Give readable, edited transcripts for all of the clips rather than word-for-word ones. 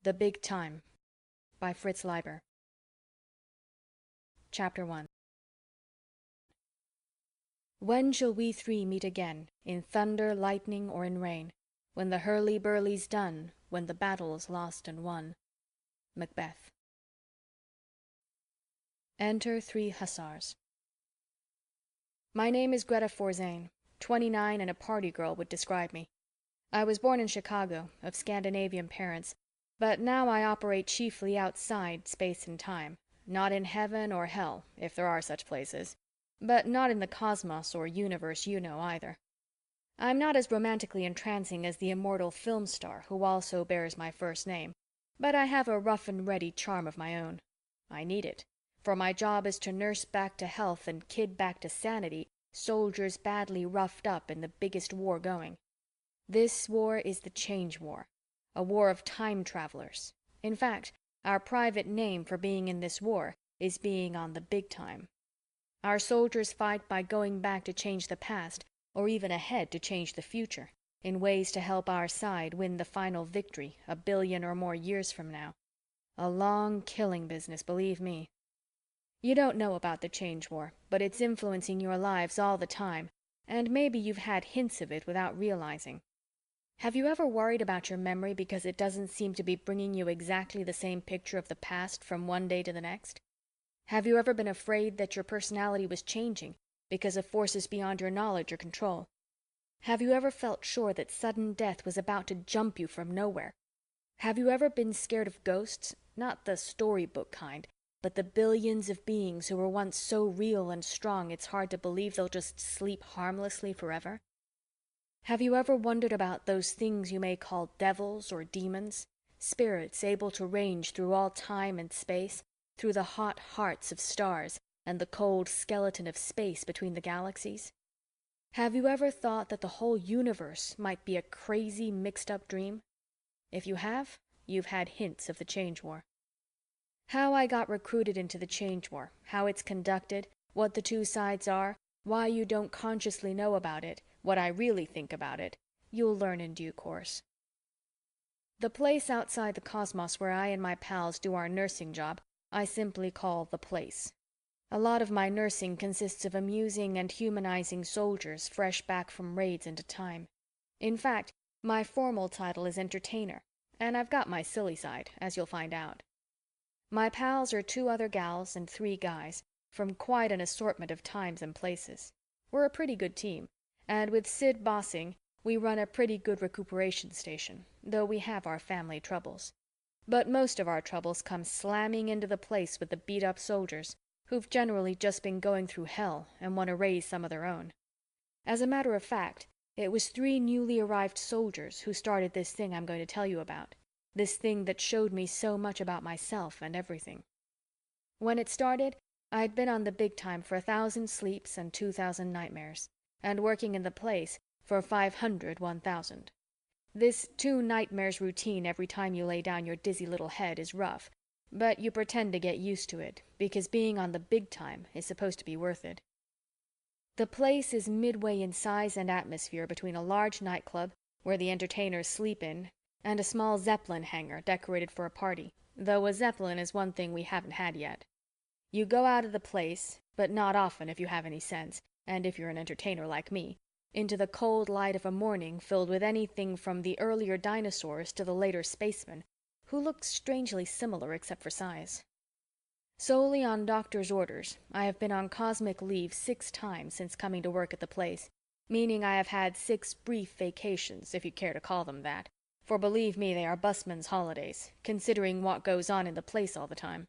The Big Time by Fritz Leiber. Chapter 1. When shall we three meet again, in thunder, lightning, or in rain? When the hurly-burly's done, when the battle's lost and won. Macbeth. Enter 3 hussars. My name is Greta Forzane. 29 and a party girl would describe me. I was born in Chicago, of Scandinavian parents, but now I operate chiefly outside space and time, not in heaven or hell, if there are such places, but not in the cosmos or universe you know either. I'm not as romantically entrancing as the immortal film star who also bears my first name, but I have a rough and ready charm of my own. I need it, for my job is to nurse back to health and kid back to sanity soldiers badly roughed up in the biggest war going. This war is the Change War, a war of time travelers. In fact, our private name for being in this war is being on the big time. Our soldiers fight by going back to change the past, or even ahead to change the future, in ways to help our side win the final victory 1 billion or more years from now. A long killing business, believe me. You don't know about the Change War, but it's influencing your lives all the time, and maybe you've had hints of it without realizing. Have you ever worried about your memory because it doesn't seem to be bringing you exactly the same picture of the past from one day to the next? Have you ever been afraid that your personality was changing because of forces beyond your knowledge or control? Have you ever felt sure that sudden death was about to jump you from nowhere? Have you ever been scared of ghosts, not the storybook kind, but the billions of beings who were once so real and strong it's hard to believe they'll just sleep harmlessly forever? Have you ever wondered about those things you may call devils or demons, spirits able to range through all time and space, through the hot hearts of stars and the cold skeleton of space between the galaxies? Have you ever thought that the whole universe might be a crazy, mixed-up dream? If you have, you've had hints of the Change War. How I got recruited into the Change War, how it's conducted, what the two sides are, why you don't consciously know about it, what I really think about it, you'll learn in due course. The place outside the cosmos where I and my pals do our nursing job, I simply call the place. A lot of my nursing consists of amusing and humanizing soldiers fresh back from raids into time. In fact, my formal title is entertainer, and I've got my silly side, as you'll find out. My pals are 2 other gals and 3 guys, from quite an assortment of times and places. We're a pretty good team, and with Sid bossing, we run a pretty good recuperation station, though we have our family troubles. But most of our troubles come slamming into the place with the beat-up soldiers, who've generally just been going through hell and want to raise some of their own. As a matter of fact, it was 3 newly arrived soldiers who started this thing I'm going to tell you about, this thing that showed me so much about myself and everything. When it started, I'd been on the big time for 1,000 sleeps and 2,000 nightmares, and working in the place for 500 1,000. This 2 nightmares routine every time you lay down your dizzy little head is rough, but you pretend to get used to it, because being on the big time is supposed to be worth it. The place is midway in size and atmosphere between a large nightclub, where the entertainers sleep in, and a small Zeppelin hangar decorated for a party, though a Zeppelin is one thing we haven't had yet. You go out of the place, but not often if you have any sense, and if you're an entertainer like me, into the cold light of a morning filled with anything from the earlier dinosaurs to the later spacemen, who look strangely similar except for size. Solely on doctor's orders, I have been on cosmic leave 6 times since coming to work at the place, meaning I have had 6 brief vacations, if you care to call them that, for believe me, they are busman's holidays, considering what goes on in the place all the time.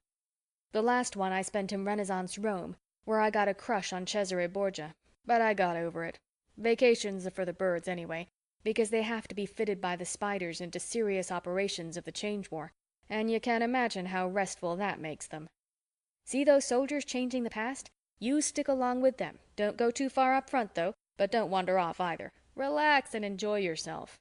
The last one I spent in Renaissance Rome, where I got a crush on Cesare Borgia, but I got over it. Vacations are for the birds anyway, because they have to be fitted by the spiders into serious operations of the Change War, and you can imagine how restful that makes them. See those soldiers changing the past? You stick along with them. Don't go too far up front, though, but don't wander off either. Relax and enjoy yourself.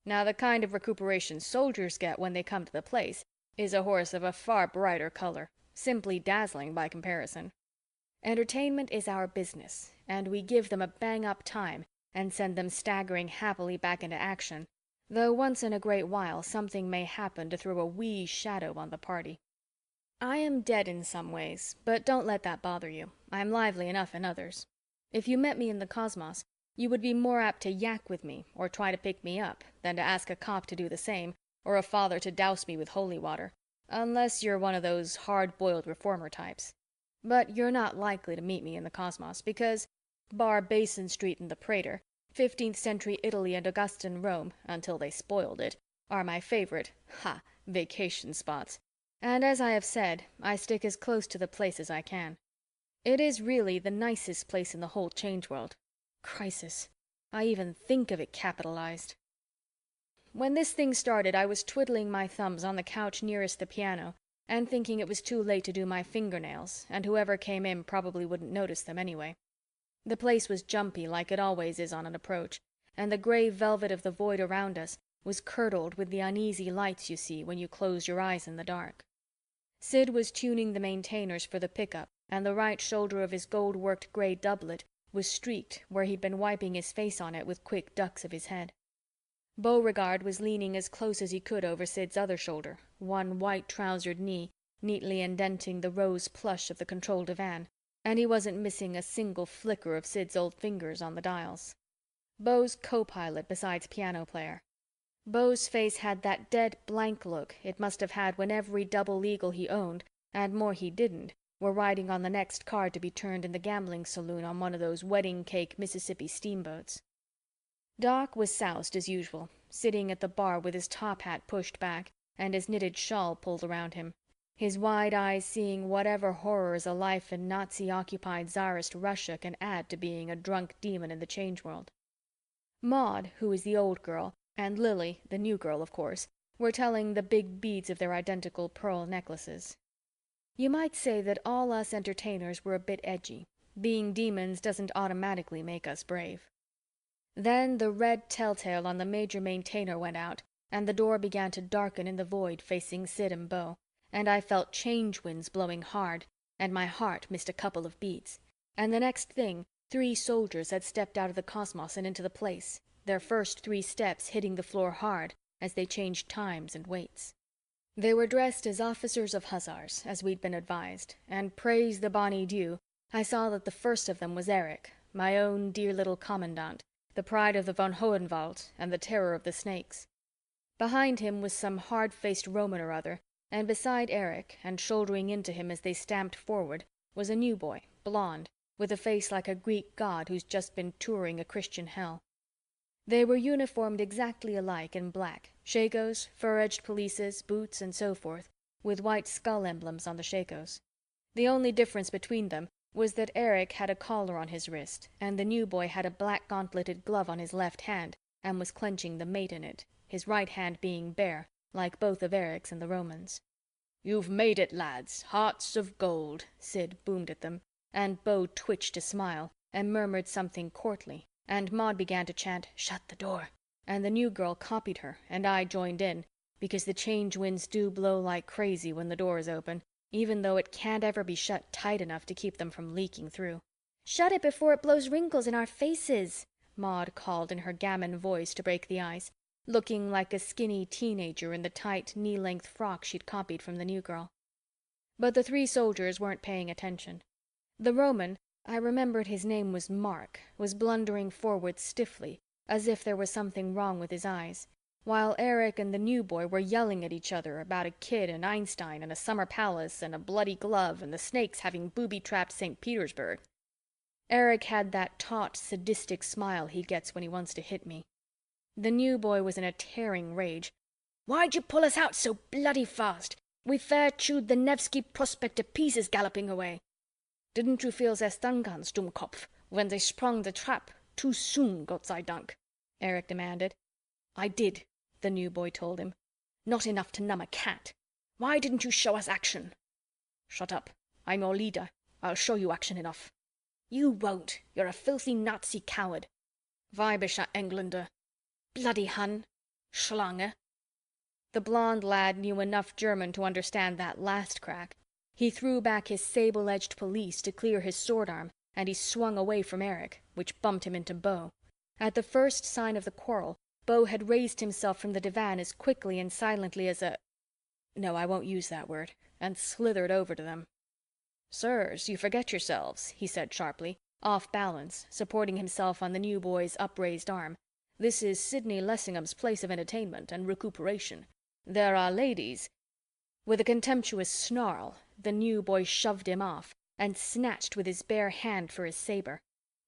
Now, the kind of recuperation soldiers get when they come to the place is a horse of a far brighter color, simply dazzling by comparison. Entertainment is our business, and we give them a bang-up time and send them staggering happily back into action, though once in a great while something may happen to throw a wee shadow on the party. I am dead in some ways, but don't let that bother you. I'm lively enough in others. If you met me in the cosmos, you would be more apt to yak with me or try to pick me up than to ask a cop to do the same, or a father to douse me with holy water, unless you're one of those hard-boiled reformer types. But you're not likely to meet me in the cosmos because, bar Basin Street and the Prater, 15th century Italy and Augustan Rome, until they spoiled it, are my favorite, vacation spots. And as I have said, I stick as close to the place as I can. It is really the nicest place in the whole change world. Crisis. I even think of it capitalized. When this thing started, I was twiddling my thumbs on the couch nearest the piano and thinking it was too late to do my fingernails, and whoever came in probably wouldn't notice them anyway. The place was jumpy like it always is on an approach, and the gray velvet of the void around us was curdled with the uneasy lights you see when you close your eyes in the dark. Sid was tuning the maintainers for the pickup, and the right shoulder of his gold-worked gray doublet was streaked where he'd been wiping his face on it with quick ducks of his head. Beauregard was leaning as close as he could over Sid's other shoulder, one white-trousered knee neatly indenting the rose plush of the control divan, and he wasn't missing a single flicker of Sid's old fingers on the dials. Beau's co-pilot besides piano player. Beau's face had that dead blank look it must have had when every double eagle he owned, and more he didn't, were riding on the next card to be turned in the gambling saloon on one of those wedding cake Mississippi steamboats. Doc was soused as usual, sitting at the bar with his top hat pushed back and his knitted shawl pulled around him, his wide eyes seeing whatever horrors a life in Nazi-occupied Tsarist Russia can add to being a drunk demon in the change world. Maud, who is the old girl, and Lily, the new girl, of course, were telling the big beads of their identical pearl necklaces. You might say that all us entertainers were a bit edgy. Being demons doesn't automatically make us brave. Then the red telltale on the major maintainer went out, and the door began to darken in the void facing Sid and Beau, and I felt change winds blowing hard, and my heart missed a couple of beats, and the next thing 3 soldiers had stepped out of the cosmos and into the place, their first 3 steps hitting the floor hard as they changed times and weights. They were dressed as officers of hussars, as we'd been advised, and praise the bonny dew, I saw that the first of them was Eric, my own dear little commandant, the pride of the von Hohenwald and the terror of the snakes. Behind him was some hard-faced Roman or other, and beside Eric, and shouldering into him as they stamped forward, was a new boy, blonde, with a face like a Greek god who's just been touring a Christian hell. They were uniformed exactly alike in black, shakos, fur-edged pelisses, boots, and so forth, with white skull emblems on the shakos. The only difference between them was that Eric had a collar on his wrist, and the new boy had a black gauntleted glove on his left hand and was clenching the mate in it, his right hand being bare, like both of Eric's and the Romans. "You've made it, lads, hearts of gold," Sid boomed at them, and Beau twitched to smile and murmured something courtly, and Maud began to chant, "Shut the door," and the new girl copied her, and I joined in, because the change winds do blow like crazy when the door is open, even though it can't ever be shut tight enough to keep them from leaking through. "Shut it before it blows wrinkles in our faces," Maud called in her gammon voice to break the ice, looking like a skinny teenager in the tight, knee-length frock she'd copied from the new girl. But the 3 soldiers weren't paying attention. The Roman, I remembered his name was Mark, was blundering forward stiffly, as if there was something wrong with his eyes, while Eric and the new boy were yelling at each other about a kid and Einstein and a summer palace and a bloody glove and the snakes having booby-trapped St. Petersburg. Eric had that taut, sadistic smile he gets when he wants to hit me. The new boy was in a tearing rage. "Why'd you pull us out so bloody fast? We fair chewed the Nevsky Prospect to pieces galloping away." "Didn't you feel their stun guns, Dummkopf, when they sprung the trap? Too soon, Gott sei Dank," Eric demanded. "I did," the new boy told him. "Not enough to numb a cat. Why didn't you show us action?" "Shut up. I'm your leader. I'll show you action enough." "You won't. You're a filthy Nazi coward." "Weibischer Engländer." "Bloody Hun." "Schlange." The blonde lad knew enough German to understand that last crack. He threw back his sable-edged pelisse to clear his sword arm, and he swung away from Eric, which bumped him into Beau. At the first sign of the quarrel, Beau had raised himself from the divan as quickly and silently as a— no, I won't use that word— and slithered over to them. "Sirs, you forget yourselves," he said sharply, off balance, supporting himself on the new boy's upraised arm. "This is Sidney Lessingham's place of entertainment and recuperation. There are ladies—" With a contemptuous snarl, the new boy shoved him off and snatched with his bare hand for his saber.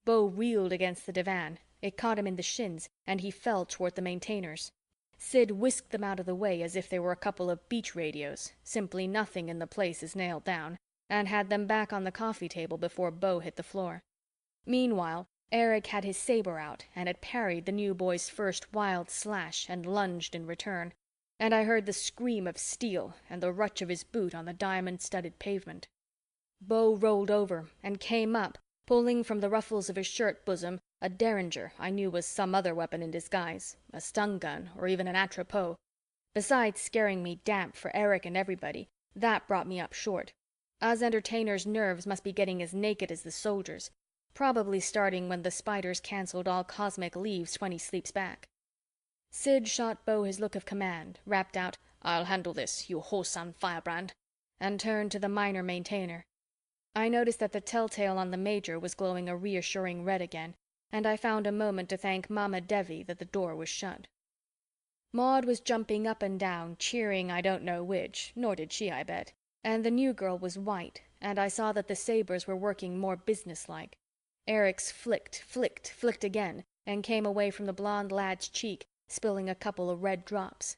Beau reeled against the divan. It caught him in the shins, and he fell toward the Maintainers. Sid whisked them out of the way as if they were a couple of beach radios, simply nothing in the place is nailed down, and had them back on the coffee table before Beau hit the floor. Meanwhile, Erich had his saber out and had parried the new boy's first wild slash and lunged in return, and I heard the scream of steel and the rutch of his boot on the diamond-studded pavement. Beau rolled over and came up, pulling from the ruffles of his shirt bosom a derringer I knew was some other weapon in disguise, a stun gun or even an atropos. Besides scaring me damp for Erich and everybody, that brought me up short. Us entertainers' nerves must be getting as naked as the soldiers', probably starting when the Spiders canceled all cosmic leaves 20 sleeps back. Sid shot Beau his look of command, rapped out, "I'll handle this, you whoreson firebrand," and turned to the minor Maintainer. I noticed that the telltale on the Major was glowing a reassuring red again, and I found a moment to thank Mama Devi that the door was shut. Maud was jumping up and down, cheering I don't know which, nor did she, I bet, and the new girl was white, and I saw that the sabers were working more businesslike. Erich's flicked again, and came away from the blonde lad's cheek, spilling a couple of red drops.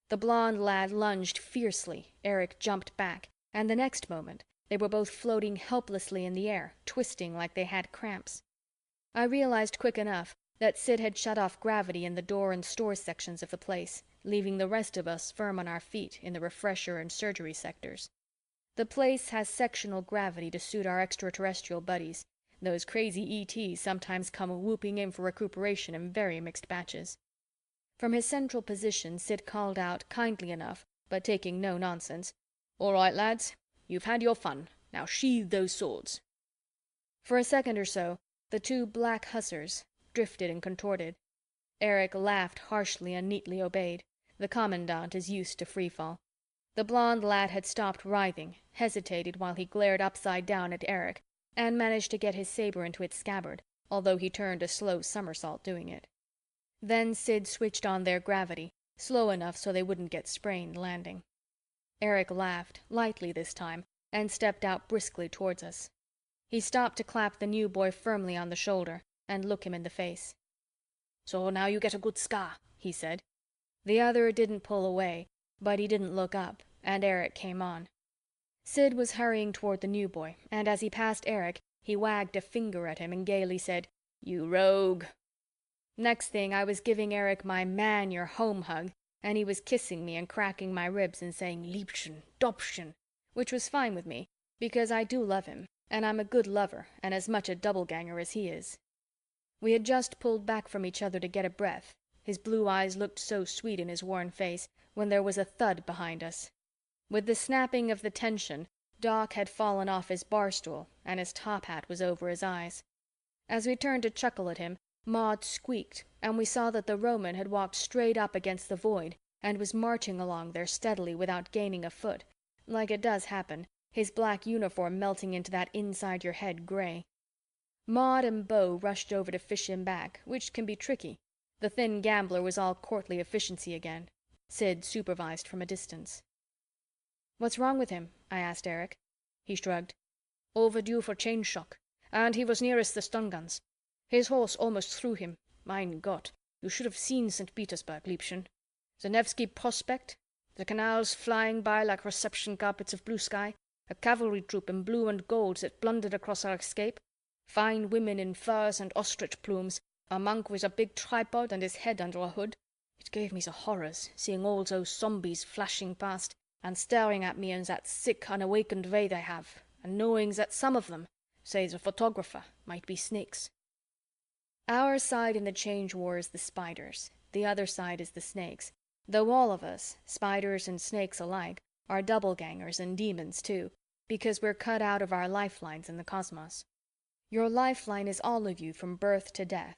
The blonde lad lunged fiercely, Erich jumped back, and the next moment they were both floating helplessly in the air, twisting like they had cramps. I realized quick enough that Sid had shut off gravity in the door and store sections of the place, leaving the rest of us firm on our feet in the refresher and surgery sectors. The place has sectional gravity to suit our extraterrestrial buddies. Those crazy ETs sometimes come whooping in for recuperation in very mixed batches. From his central position, Sid called out, kindly enough, but taking no nonsense, "All right, lads. You've had your fun. Now sheathe those swords." For a second or so, the two black hussars drifted and contorted. Erich laughed harshly and neatly obeyed. The commandant is used to freefall. The blonde lad had stopped writhing, hesitated while he glared upside down at Erich, and managed to get his saber into its scabbard, although he turned a slow somersault doing it. Then Sid switched on their gravity, slow enough so they wouldn't get sprained landing. Erich laughed, lightly this time, and stepped out briskly towards us. He stopped to clap the new boy firmly on the shoulder and look him in the face. "So now you get a good scar," he said. The other didn't pull away, but he didn't look up, and Erich came on. Sid was hurrying toward the new boy, and as he passed Erich, he wagged a finger at him and gaily said, "You rogue." Next thing, I was giving Erich my man your home hug, and he was kissing me and cracking my ribs and saying Liebchen, Doppchen, which was fine with me, because I do love him, and I'm a good lover and as much a doubleganger as he is. We had just pulled back from each other to get a breath, his blue eyes looked so sweet in his worn face, when there was a thud behind us. With the snapping of the tension, Doc had fallen off his bar stool, and his top hat was over his eyes. As we turned to chuckle at him, Maud squeaked, and we saw that the Roman had walked straight up against the void and was marching along there steadily without gaining a foot, like it does happen, his black uniform melting into that inside-your-head gray. Maud and Beau rushed over to fish him back, which can be tricky. The thin gambler was all courtly efficiency again. Sid supervised from a distance. "What's wrong with him?" I asked Erich. He shrugged. "Overdue for change shock, and he was nearest the stun guns. His horse almost threw him. Mein Gott, you should have seen St. Petersburg, Liebchen. The Nevsky Prospect, the canals flying by like reception carpets of blue sky, a cavalry troop in blue and gold that blundered across our escape, fine women in furs and ostrich plumes, a monk with a big tripod and his head under a hood. It gave me the horrors, seeing all those zombies flashing past and staring at me in that sick, unawakened way they have, and knowing that some of them, say the photographer, might be snakes." Our side in the Change War is the Spiders, the other side is the Snakes, though all of us, Spiders and Snakes alike, are doublegangers and demons too, because we're cut out of our lifelines in the cosmos. Your lifeline is all of you from birth to death.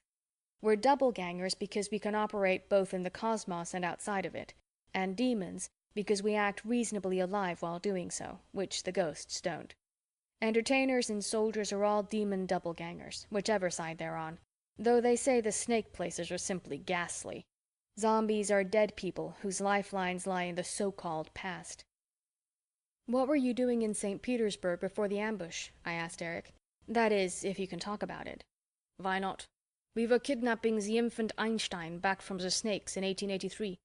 We're doppelgangers because we can operate both in the cosmos and outside of it, and demons because we act reasonably alive while doing so, which the ghosts don't. Entertainers and soldiers are all demon doppelgangers, whichever side they're on, though they say the snake places are simply ghastly. Zombies are dead people whose lifelines lie in the so-called past. What were you doing in St. Petersburg before the ambush? I asked Eric. That is, if you can talk about it. Why not? We were kidnapping the infant Einstein back from the snakes in 1883.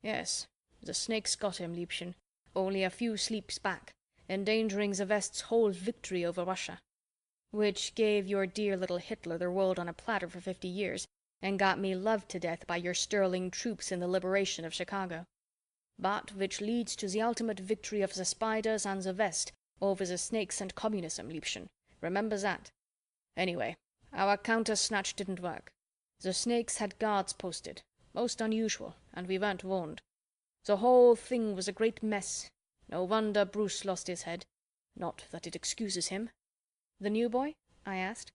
Yes, the snakes got him, Liebchen, only a few sleeps back, endangering the West's whole victory over Russia. Which gave your dear little Hitler the world on a platter for 50 years, and got me loved to death by your sterling troops in the liberation of Chicago. But which leads to the ultimate victory of the Spiders and the West over the snakes and communism, Liebchen. Remember that. Anyway, our counter-snatch didn't work. The snakes had guards posted, most unusual, and we weren't warned. The whole thing was a great mess. No wonder Bruce lost his head. Not that it excuses him. The new boy? I asked.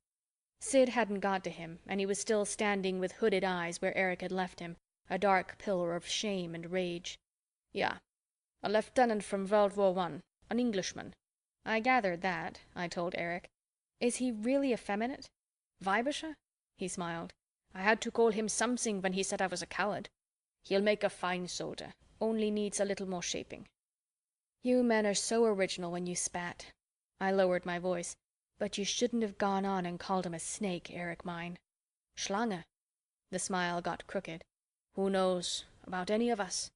Sid hadn't got to him, and he was still standing with hooded eyes where Eric had left him, a dark pillar of shame and rage. Yeah, a lieutenant from World War I, an Englishman. I gathered that, I told Eric. Is he really effeminate? Weibischer? He smiled. I had to call him something when he said I was a coward. He'll make a fine soldier, only needs a little more shaping. You men are so original when you spat. I lowered my voice. But you shouldn't have gone on and called him a snake, Eric mine. Schlange. The smile got crooked. Who knows about any of us?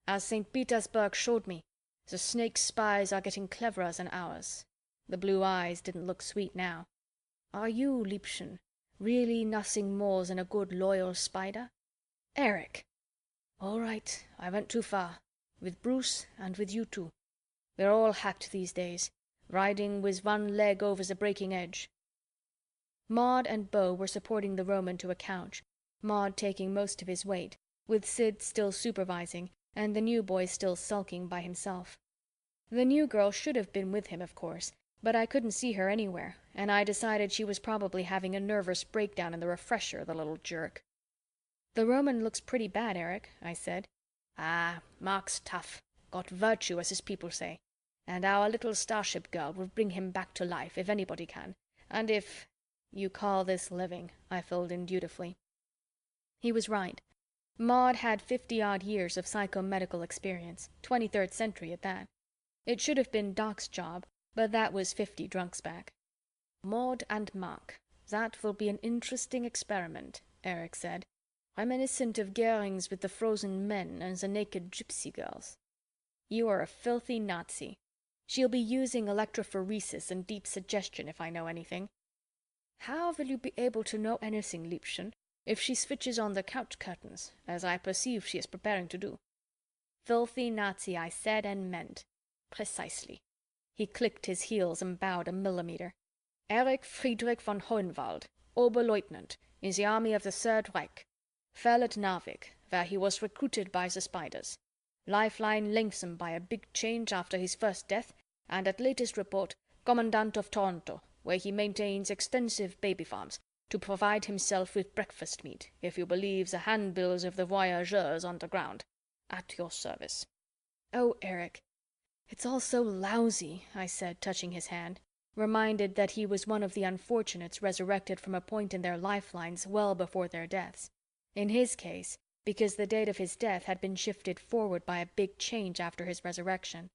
As St. Petersburg showed me, the snake spies are getting cleverer than ours. The blue eyes didn't look sweet now. Are you, Liebchen, really nothing more than a good loyal spider? Eric! All right, I went too far. With Bruce and with you too. We're all hacked these days, riding with one leg over the breaking edge. Maud and Beau were supporting the Roman to a couch, Maud taking most of his weight, with Sid still supervising, and the new boy still sulking by himself. The new girl should have been with him, of course, but I couldn't see her anywhere, and I decided she was probably having a nervous breakdown in the refresher, the little jerk. The Roman looks pretty bad, Eric, I said. Ah, Mark's tough. Got virtue, as his people say. And our little starship girl will bring him back to life, if anybody can. And if you call this living, I filled in dutifully. He was right. Maud had 50-odd years of psychomedical experience, 23rd century at that. It should have been Doc's job, but that was 50 drunks back. Maud and Mark, that will be an interesting experiment, Eric said. Reminiscent of Goering's with the frozen men and the naked gypsy girls. You are a filthy Nazi. She'll be using electrophoresis and deep suggestion if I know anything. How will you be able to know anything, Liebchen, if she switches on the couch curtains, as I perceive she is preparing to do? Filthy Nazi, I said and meant. Precisely. He clicked his heels and bowed a millimeter. Erich Friedrich von Hohenwald, Oberleutnant, in the army of the Third Reich. Fell at Narvik, where he was recruited by the Spiders. Lifeline lengthened by a big change after his first death, and at latest report, Commandant of Toronto, where he maintains extensive baby farms, to provide himself with breakfast meat, if you believe the handbills of the voyageurs underground. At your service. Oh, Eric, it's all so lousy, I said, touching his hand, reminded that he was one of the unfortunates resurrected from a point in their lifelines well before their deaths. In his case, because the date of his death had been shifted forward by a big change after his resurrection.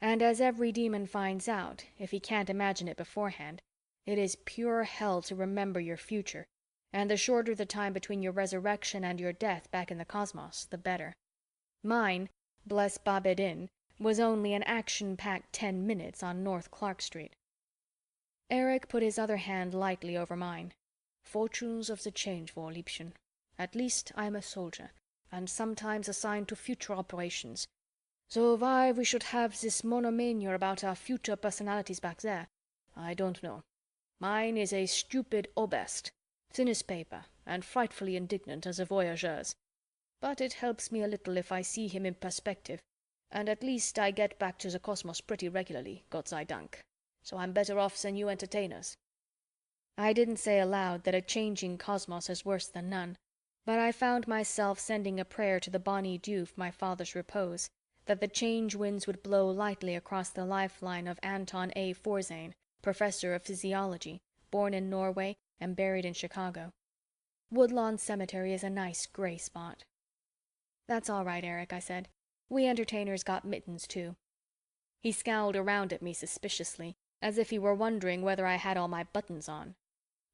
And as every demon finds out, if he can't imagine it beforehand, it is pure hell to remember your future, and the shorter the time between your resurrection and your death back in the cosmos, the better. Mine, bless Babedin, was only an action-packed 10 minutes on North Clark Street. Eric put his other hand lightly over mine. Fortunes of the change war, Liebchen. At least I'm a soldier, and sometimes assigned to future operations. So why we should have this monomania about our future personalities back there, I don't know. Mine is a stupid oberst, thin as paper, and frightfully indignant as the voyageurs. But it helps me a little if I see him in perspective, and at least I get back to the cosmos pretty regularly, Gott sei Dank. So I'm better off than you entertainers. I didn't say aloud that a changing cosmos is worse than none, but I found myself sending a prayer to the bonny dew for my father's repose, that the change winds would blow lightly across the lifeline of Anton A. Forzane, professor of physiology, born in Norway and buried in Chicago. Woodlawn Cemetery is a nice gray spot. That's all right, Eric, I said. We entertainers got mittens too. He scowled around at me suspiciously, as if he were wondering whether I had all my buttons on.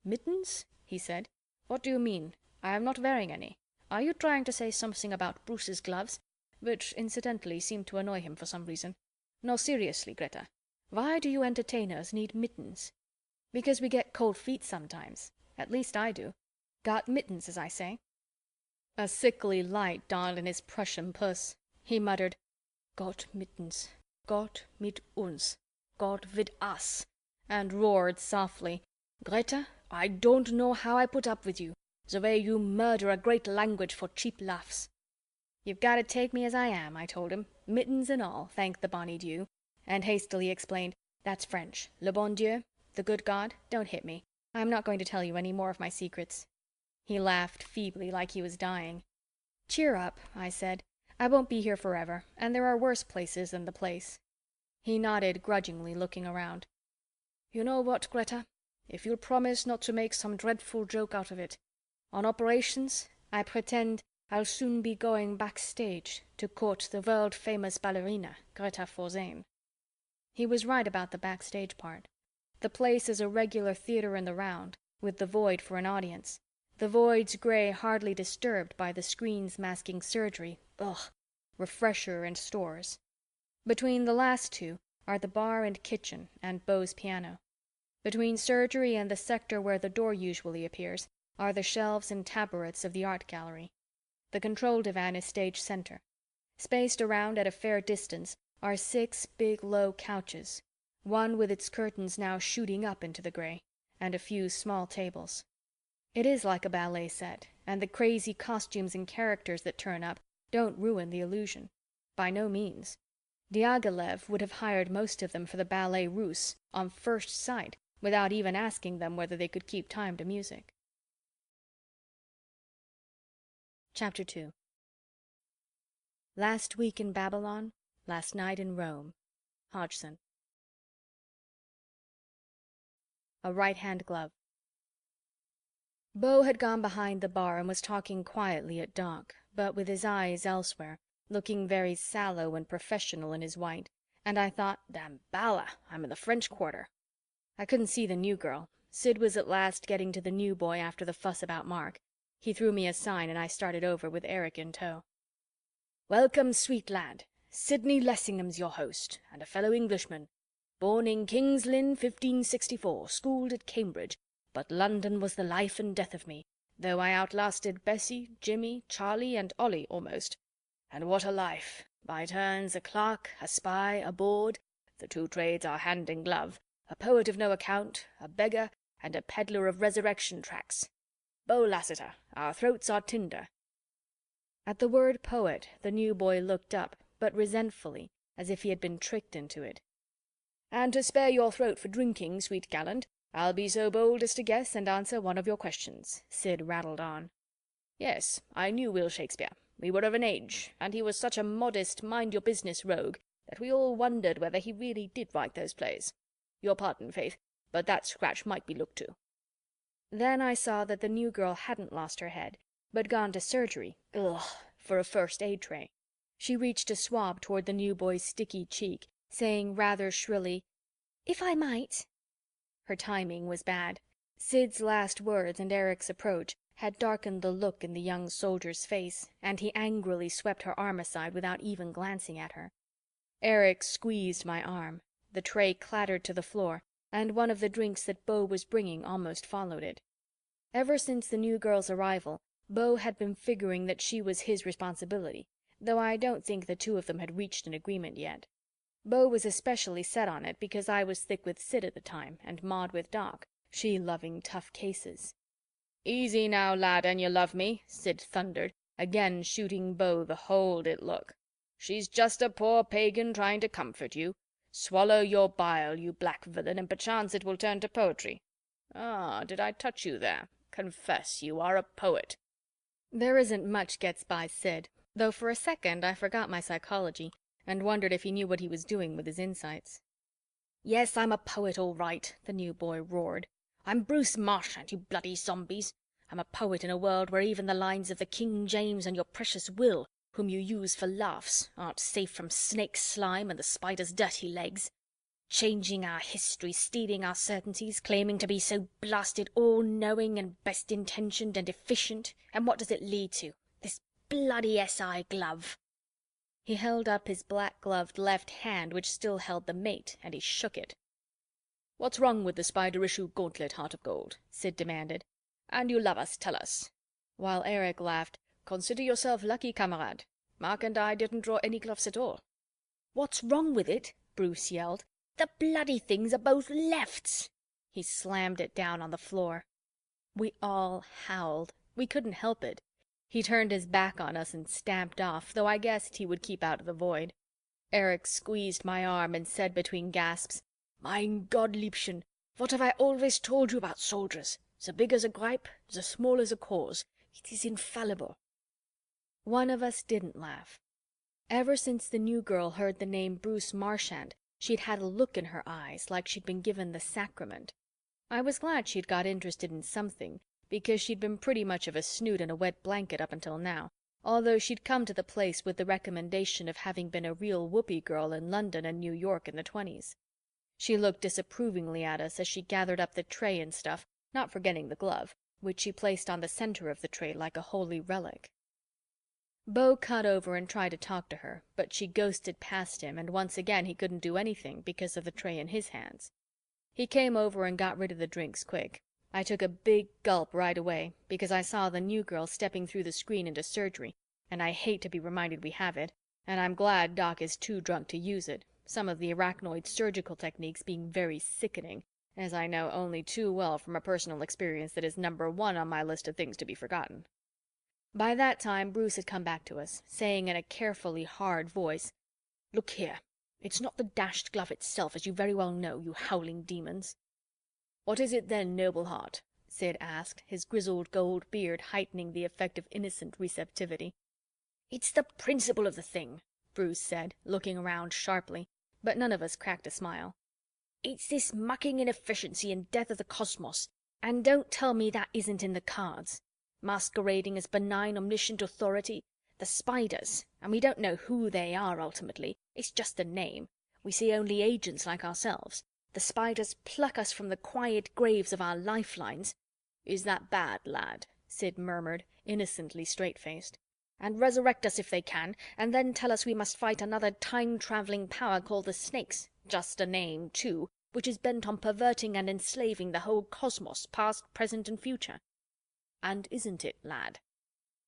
Mittens? He said. What do you mean? I am not wearing any. Are you trying to say something about Bruce's gloves? Which, incidentally, seemed to annoy him for some reason. No, seriously, Greta. Why do you entertainers need mittens? Because we get cold feet sometimes. At least I do. Got mittens, as I say. A sickly light dawned in his Prussian puss. He muttered, Gott mittens, Gott mit uns, God with us, and roared softly, Greta, I don't know how I put up with you, the way you murder a great language for cheap laughs. You've got to take me as I am, I told him, mittens and all, thank the bonny dew, and hastily explained, that's French, le bon Dieu, the good God, don't hit me. I'm not going to tell you any more of my secrets. He laughed feebly like he was dying. Cheer up, I said. I won't be here forever, and there are worse places than the place. He nodded grudgingly, looking around. You know what, Greta? If you'll promise not to make some dreadful joke out of it. On operations, I pretend I'll soon be going backstage to court the world-famous ballerina, Greta Forzane. He was right about the backstage part. The place is a regular theater in the round, with the void for an audience. The void's gray hardly disturbed by the screens masking surgery, refresher and stores. Between the last two are the bar and kitchen and Beau's piano. Between surgery and the sector where the door usually appears are the shelves and taborets of the art gallery. The control divan is stage center. Spaced around at a fair distance are 6 big low couches, one with its curtains now shooting up into the gray, and a few small tables. It is like a ballet set, and the crazy costumes and characters that turn up don't ruin the illusion. By no means. Diaghilev would have hired most of them for the Ballet Russe on first sight, without even asking them whether they could keep time to music. Chapter 2. Last week in Babylon, last night in Rome. Hodgson. A right-hand glove. Beau had gone behind the bar and was talking quietly at Doc, but with his eyes elsewhere, looking very sallow and professional in his white, and I thought, damn Bala, I'm in the French Quarter. I couldn't see the new girl. Sid was at last getting to the new boy after the fuss about Mark. He threw me a sign and I started over with Eric in tow. Welcome, sweet lad. Sidney Lessingham's your host, and a fellow Englishman. Born in King's Lynn, 1564, schooled at Cambridge, but London was the life and death of me, though I outlasted Bessie, Jimmy, Charlie, and Ollie almost. And what a life! By turns a clerk, a spy, a bawd, the two trades are hand in glove, a poet of no account, a beggar, and a peddler of resurrection tracts. Beau Lassiter, our throats are tinder. At the word poet, the new boy looked up, but resentfully, as if he had been tricked into it. And to spare your throat for drinking, sweet gallant, I'll be so bold as to guess and answer one of your questions, Sid rattled on. Yes, I knew Will Shakespeare. We were of an age, and he was such a modest, mind-your-business rogue that we all wondered whether he really did write those plays. Your pardon, Faith, but that scratch might be looked to. Then I saw that the new girl hadn't lost her head, but gone to surgery, for a first aid tray. She reached a swab toward the new boy's sticky cheek, saying rather shrilly, "If I might." Her timing was bad. Sid's last words and Eric's approach had darkened the look in the young soldier's face, and he angrily swept her arm aside without even glancing at her. Eric squeezed my arm. The tray clattered to the floor, and one of the drinks that Beau was bringing almost followed it. Ever since the new girl's arrival, Beau had been figuring that she was his responsibility, though I don't think the two of them had reached an agreement yet. Beau was especially set on it because I was thick with Sid at the time and Maud with Doc, she loving tough cases. "Easy now, lad, an you love me," Sid thundered, again shooting Beau the hold-it look. "She's just a poor pagan trying to comfort you. Swallow your bile, you black villain, and perchance it will turn to poetry. Ah, did I touch you there? Confess, you are a poet. There isn't much gets by Sid, though for a second I forgot my psychology and wondered if he knew what he was doing with his insights. "Yes, I'm a poet, all right," the new boy roared. "I'm Bruce Marchant, you bloody zombies. I'm a poet in a world where even the lines of the King James and your precious Will, whom you use for laughs, aren't safe from snake slime and the spider's dirty legs. Changing our history, stealing our certainties, claiming to be so blasted all-knowing and best-intentioned and efficient, and what does it lead to? This bloody SI glove." He held up his black-gloved left hand, which still held the mate, and he shook it. What's wrong with the spider-issue gauntlet, Heart of Gold? Sid demanded. And you love us, tell us. While Eric laughed, Consider yourself lucky, comrade. Mark and I didn't draw any gloves at all. "What's wrong with it?" Bruce yelled. "The bloody things are both lefts!" He slammed it down on the floor. We all howled. We couldn't help it. He turned his back on us and stamped off, though I guessed he would keep out of the void. Eric squeezed my arm and said between gasps, "Mein Gott, Liebchen, what have I always told you about soldiers? The bigger the gripe, the smaller the cause. It is infallible." One of us didn't laugh. Ever since the new girl heard the name Bruce Marchant, she'd had a look in her eyes like she'd been given the sacrament. I was glad she'd got interested in something, because she'd been pretty much of a snoot and a wet blanket up until now, although she'd come to the place with the recommendation of having been a real whoopee girl in London and New York in the 20s. She looked disapprovingly at us as she gathered up the tray and stuff, not forgetting the glove, which she placed on the center of the tray like a holy relic. Beau cut over and tried to talk to her, but she ghosted past him, and once again he couldn't do anything because of the tray in his hands. He came over and got rid of the drinks quick. I took a big gulp right away, because I saw the new girl stepping through the screen into surgery, and I hate to be reminded we have it, and I'm glad Doc is too drunk to use it, some of the arachnoid surgical techniques being very sickening, as I know only too well from a personal experience that is number 1 on my list of things to be forgotten. By that time, Bruce had come back to us, saying in a carefully hard voice, "Look here, it's not the dashed glove itself, as you very well know, you howling demons." What is it then, noble heart? Sid asked, his grizzled gold beard heightening the effect of innocent receptivity. "It's the principle of the thing," Bruce said, looking around sharply, but none of us cracked a smile. "It's this mucking inefficiency and death of the cosmos, and don't tell me that isn't in the cards. Masquerading as benign omniscient authority, the spiders, and we don't know who they are ultimately, it's just a name. We see only agents like ourselves. The spiders pluck us from the quiet graves of our lifelines." "Is that bad, lad?" Sid murmured, innocently straight-faced. "And resurrect us if they can, and then tell us we must fight another time-traveling power called the Snakes, just a name, too, which is bent on perverting and enslaving the whole cosmos, past, present, and future." "And isn't it, lad?"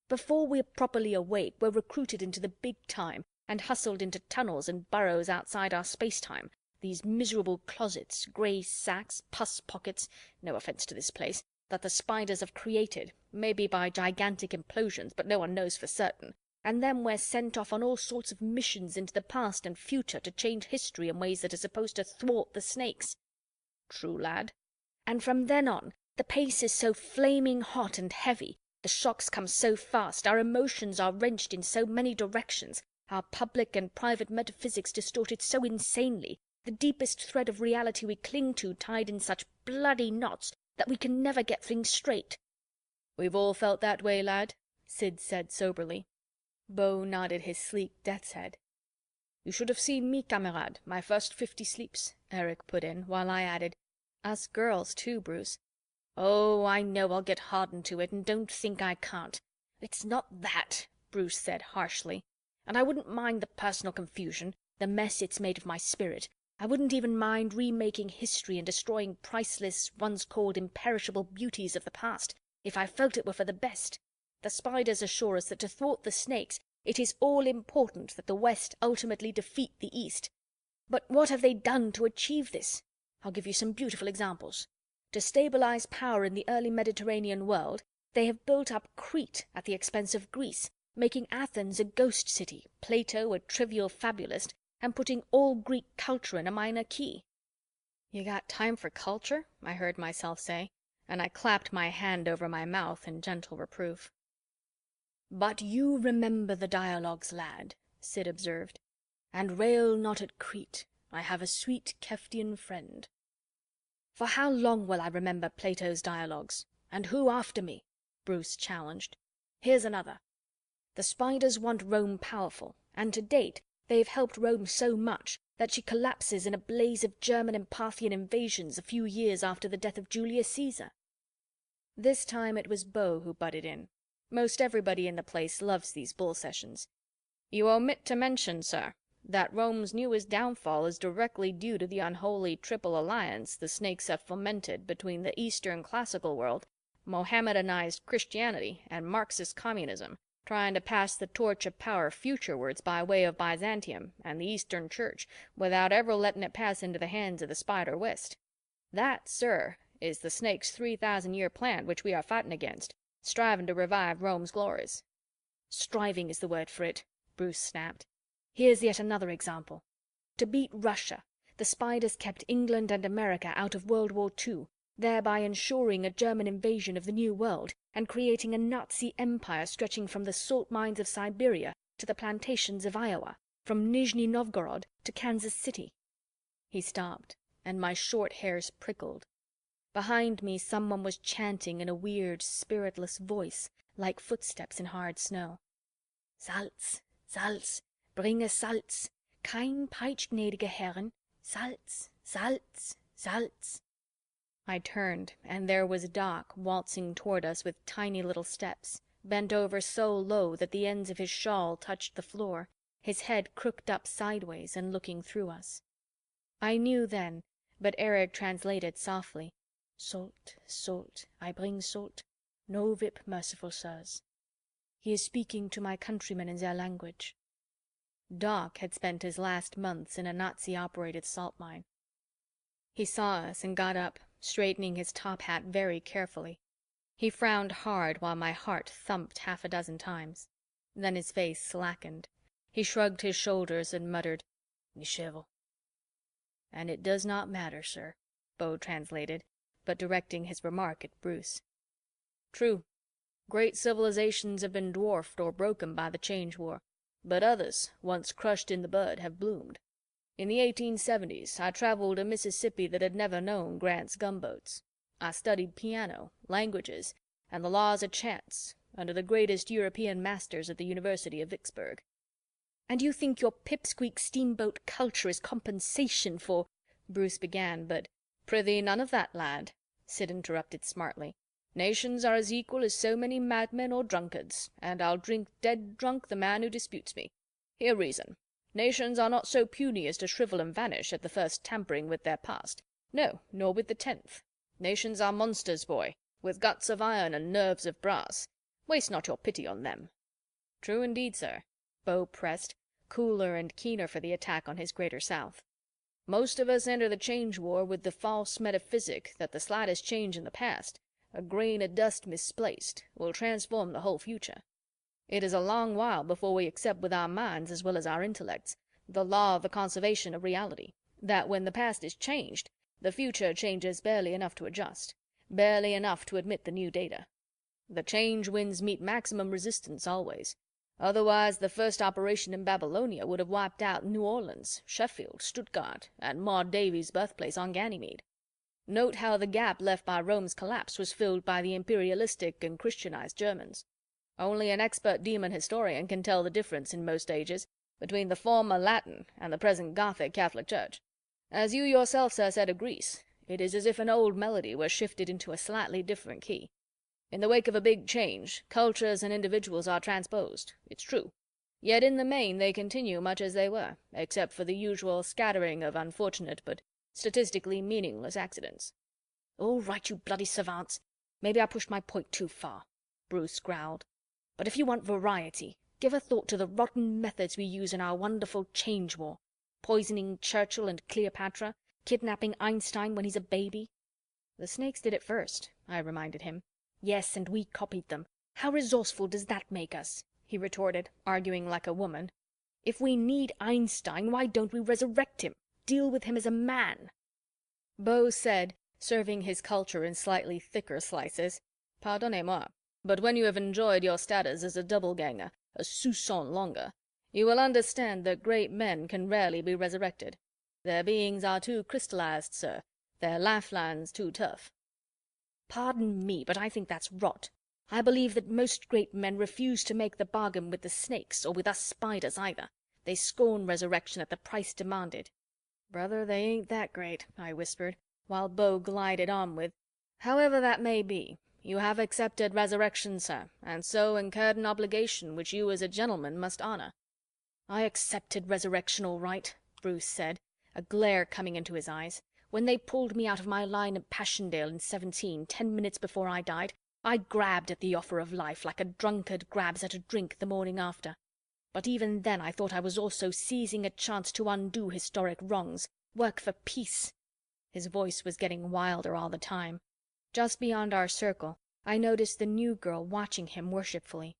"Before we're properly awake, we're recruited into the big time and hustled into tunnels and burrows outside our space-time, these miserable closets, gray sacks, pus pockets, no offense to this place, that the spiders have created, maybe by gigantic implosions, but no one knows for certain, and then we're sent off on all sorts of missions into the past and future to change history in ways that are supposed to thwart the Snakes." "True, lad." "And from then on, the pace is so flaming hot and heavy, the shocks come so fast, our emotions are wrenched in so many directions, our public and private metaphysics distorted so insanely, the deepest thread of reality we cling to tied in such bloody knots that we can never get things straight." "We've all felt that way, lad," Sid said soberly. Beau nodded his sleek death's head. "You should have seen me, camarade, my first 50 sleeps," Eric put in, while I added, "Us girls, too, Bruce." "Oh, I know I'll get hardened to it, and don't think I can't. It's not that," Bruce said harshly. "And I wouldn't mind the personal confusion, the mess it's made of my spirit. I wouldn't even mind remaking history and destroying priceless, once called imperishable beauties of the past, if I felt it were for the best. The spiders assure us that to thwart the Snakes, it is all important that the West ultimately defeat the East. But what have they done to achieve this? I'll give you some beautiful examples. To stabilize power in the early Mediterranean world, they have built up Crete at the expense of Greece, making Athens a ghost city, Plato a trivial fabulist, and putting all Greek culture in a minor key." You got time for culture? I heard myself say, and I clapped my hand over my mouth in gentle reproof. But you remember the dialogues, lad, Sid observed, and rail not at Crete. I have a sweet Keftian friend. For how long will I remember Plato's dialogues? And who after me? Bruce challenged. Here's another. The Spiders want Rome powerful, and to date they've helped Rome so much that she collapses in a blaze of German and Parthian invasions a few years after the death of Julius Caesar. This time it was Beau who butted in. Most everybody in the place loves these bull sessions. You omit to mention, sir, that Rome's newest downfall is directly due to the unholy triple alliance the Snakes have fomented between the Eastern classical world, Mohammedanized Christianity, and Marxist communism, trying to pass the torch of power futurewards by way of Byzantium and the Eastern Church without ever letting it pass into the hands of the Spider West. That, sir, is the Snake's 3,000-year plan which we are fighting against, striving to revive Rome's glories. Striving is the word for it, Bruce snapped. Here's yet another example. To beat Russia, the Spiders kept England and America out of World War II, thereby ensuring a German invasion of the New World and creating a Nazi empire stretching from the salt mines of Siberia to the plantations of Iowa, from Nizhny Novgorod to Kansas City. He stopped, and my short hairs prickled. Behind me someone was chanting in a weird, spiritless voice, like footsteps in hard snow. Salz, Salz, bringe Salz, kein Peitsch, gnädige Herren, Salz, Salz, Salz. I turned, and there was Doc waltzing toward us with tiny little steps, bent over so low that the ends of his shawl touched the floor, his head crooked up sideways and looking through us. I knew then, but Eric translated softly. Salt, salt, I bring salt. No whip, merciful sirs. He is speaking to my countrymen in their language. Doc had spent his last months in a Nazi-operated salt mine. He saw us and got up, straightening his top hat very carefully. He frowned hard while my heart thumped half a dozen times. Then his face slackened. He shrugged his shoulders and muttered, Nishevo. And it does not matter, sir, Beau translated, but directing his remark at Bruce. True. Great civilizations have been dwarfed or broken by the Change War, but others, once crushed in the bud, have bloomed. In the 1870s, I traveled a Mississippi that had never known Grant's gunboats. I studied piano, languages, and the laws of chance under the greatest European masters at the University of Vicksburg. And you think your pipsqueak steamboat culture is compensation for... Bruce began, but... Prithee, none of that, lad, Sid interrupted smartly. Nations are as equal as so many madmen or drunkards, and I'll drink dead drunk the man who disputes me. Hear reason. Nations are not so puny as to shrivel and vanish at the first tampering with their past. No, nor with the 10th. Nations are monsters, boy, with guts of iron and nerves of brass. Waste not your pity on them. True indeed, sir, Beau pressed, cooler and keener for the attack on his greater south. Most of us enter the Change War with the false metaphysic that the slightest change in the past, a grain of dust misplaced, will transform the whole future. It is a long while before we accept with our minds as well as our intellects the law of the conservation of reality, that when the past is changed, the future changes barely enough to adjust, barely enough to admit the new data. The change winds meet maximum resistance always. Otherwise, the first operation in Babylonia would have wiped out New Orleans, Sheffield, Stuttgart, and Maud Davies' birthplace on Ganymede. Note how the gap left by Rome's collapse was filled by the imperialistic and Christianized Germans. Only an expert demon historian can tell the difference in most ages between the former Latin and the present Gothic Catholic Church. As you yourself, sir, said of Greece, it is as if an old melody were shifted into a slightly different key. In the wake of a big change, cultures and individuals are transposed, it's true. Yet in the main they continue much as they were, except for the usual scattering of unfortunate but statistically meaningless accidents. All right, you bloody savants. Maybe I pushed my point too far, Bruce growled. But if you want variety, give a thought to the rotten methods we use in our wonderful Change War. Poisoning Churchill and Cleopatra, kidnapping Einstein when he's a baby. The Snakes did it first, I reminded him. Yes, and we copied them. How resourceful does that make us? He retorted, arguing like a woman. If we need Einstein, why don't we resurrect him? Deal with him as a man. Beau said, serving his culture in slightly thicker slices, "Pardonnez-moi, but when you have enjoyed your status as a double-ganger a soupçon longer, you will understand that great men can rarely be resurrected. Their beings are too crystallized, sir, their lifelines too tough." Pardon me, but I think that's rot. I believe that most great men refuse to make the bargain with the snakes, or with us spiders either. They scorn resurrection at the price demanded. "Brother, they ain't that great," I whispered, while Beau glided on with, "However that may be, you have accepted resurrection, sir, and so incurred an obligation which you as a gentleman must honor." "I accepted resurrection all right," Bruce said, a glare coming into his eyes. "When they pulled me out of my line at Passchendaele in 17, 10 minutes before I died, I grabbed at the offer of life like a drunkard grabs at a drink the morning after. But even then I thought I was also seizing a chance to undo historic wrongs, work for peace." His voice was getting wilder all the time. Just beyond our circle, I noticed the new girl watching him worshipfully.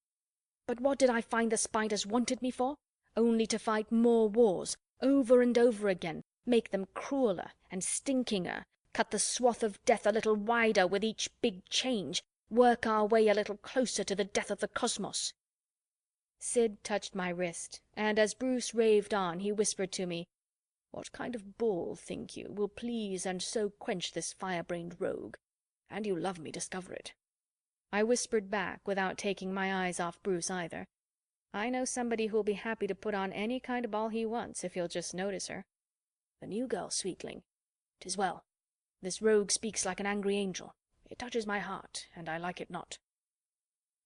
"But what did I find the spiders wanted me for? Only to fight more wars, over and over again, make them crueler and stinkinger, cut the swath of death a little wider with each big change, work our way a little closer to the death of the cosmos." Sid touched my wrist, and as Bruce raved on, he whispered to me, "What kind of ball, think you, will please and so quench this fire-brained rogue? And you love me, discover it." I whispered back, without taking my eyes off Bruce either, "I know somebody who'll be happy to put on any kind of ball he wants, if he'll just notice her." "The new girl, sweetling. 'Tis well. This rogue speaks like an angry angel. It touches my heart, and I like it not."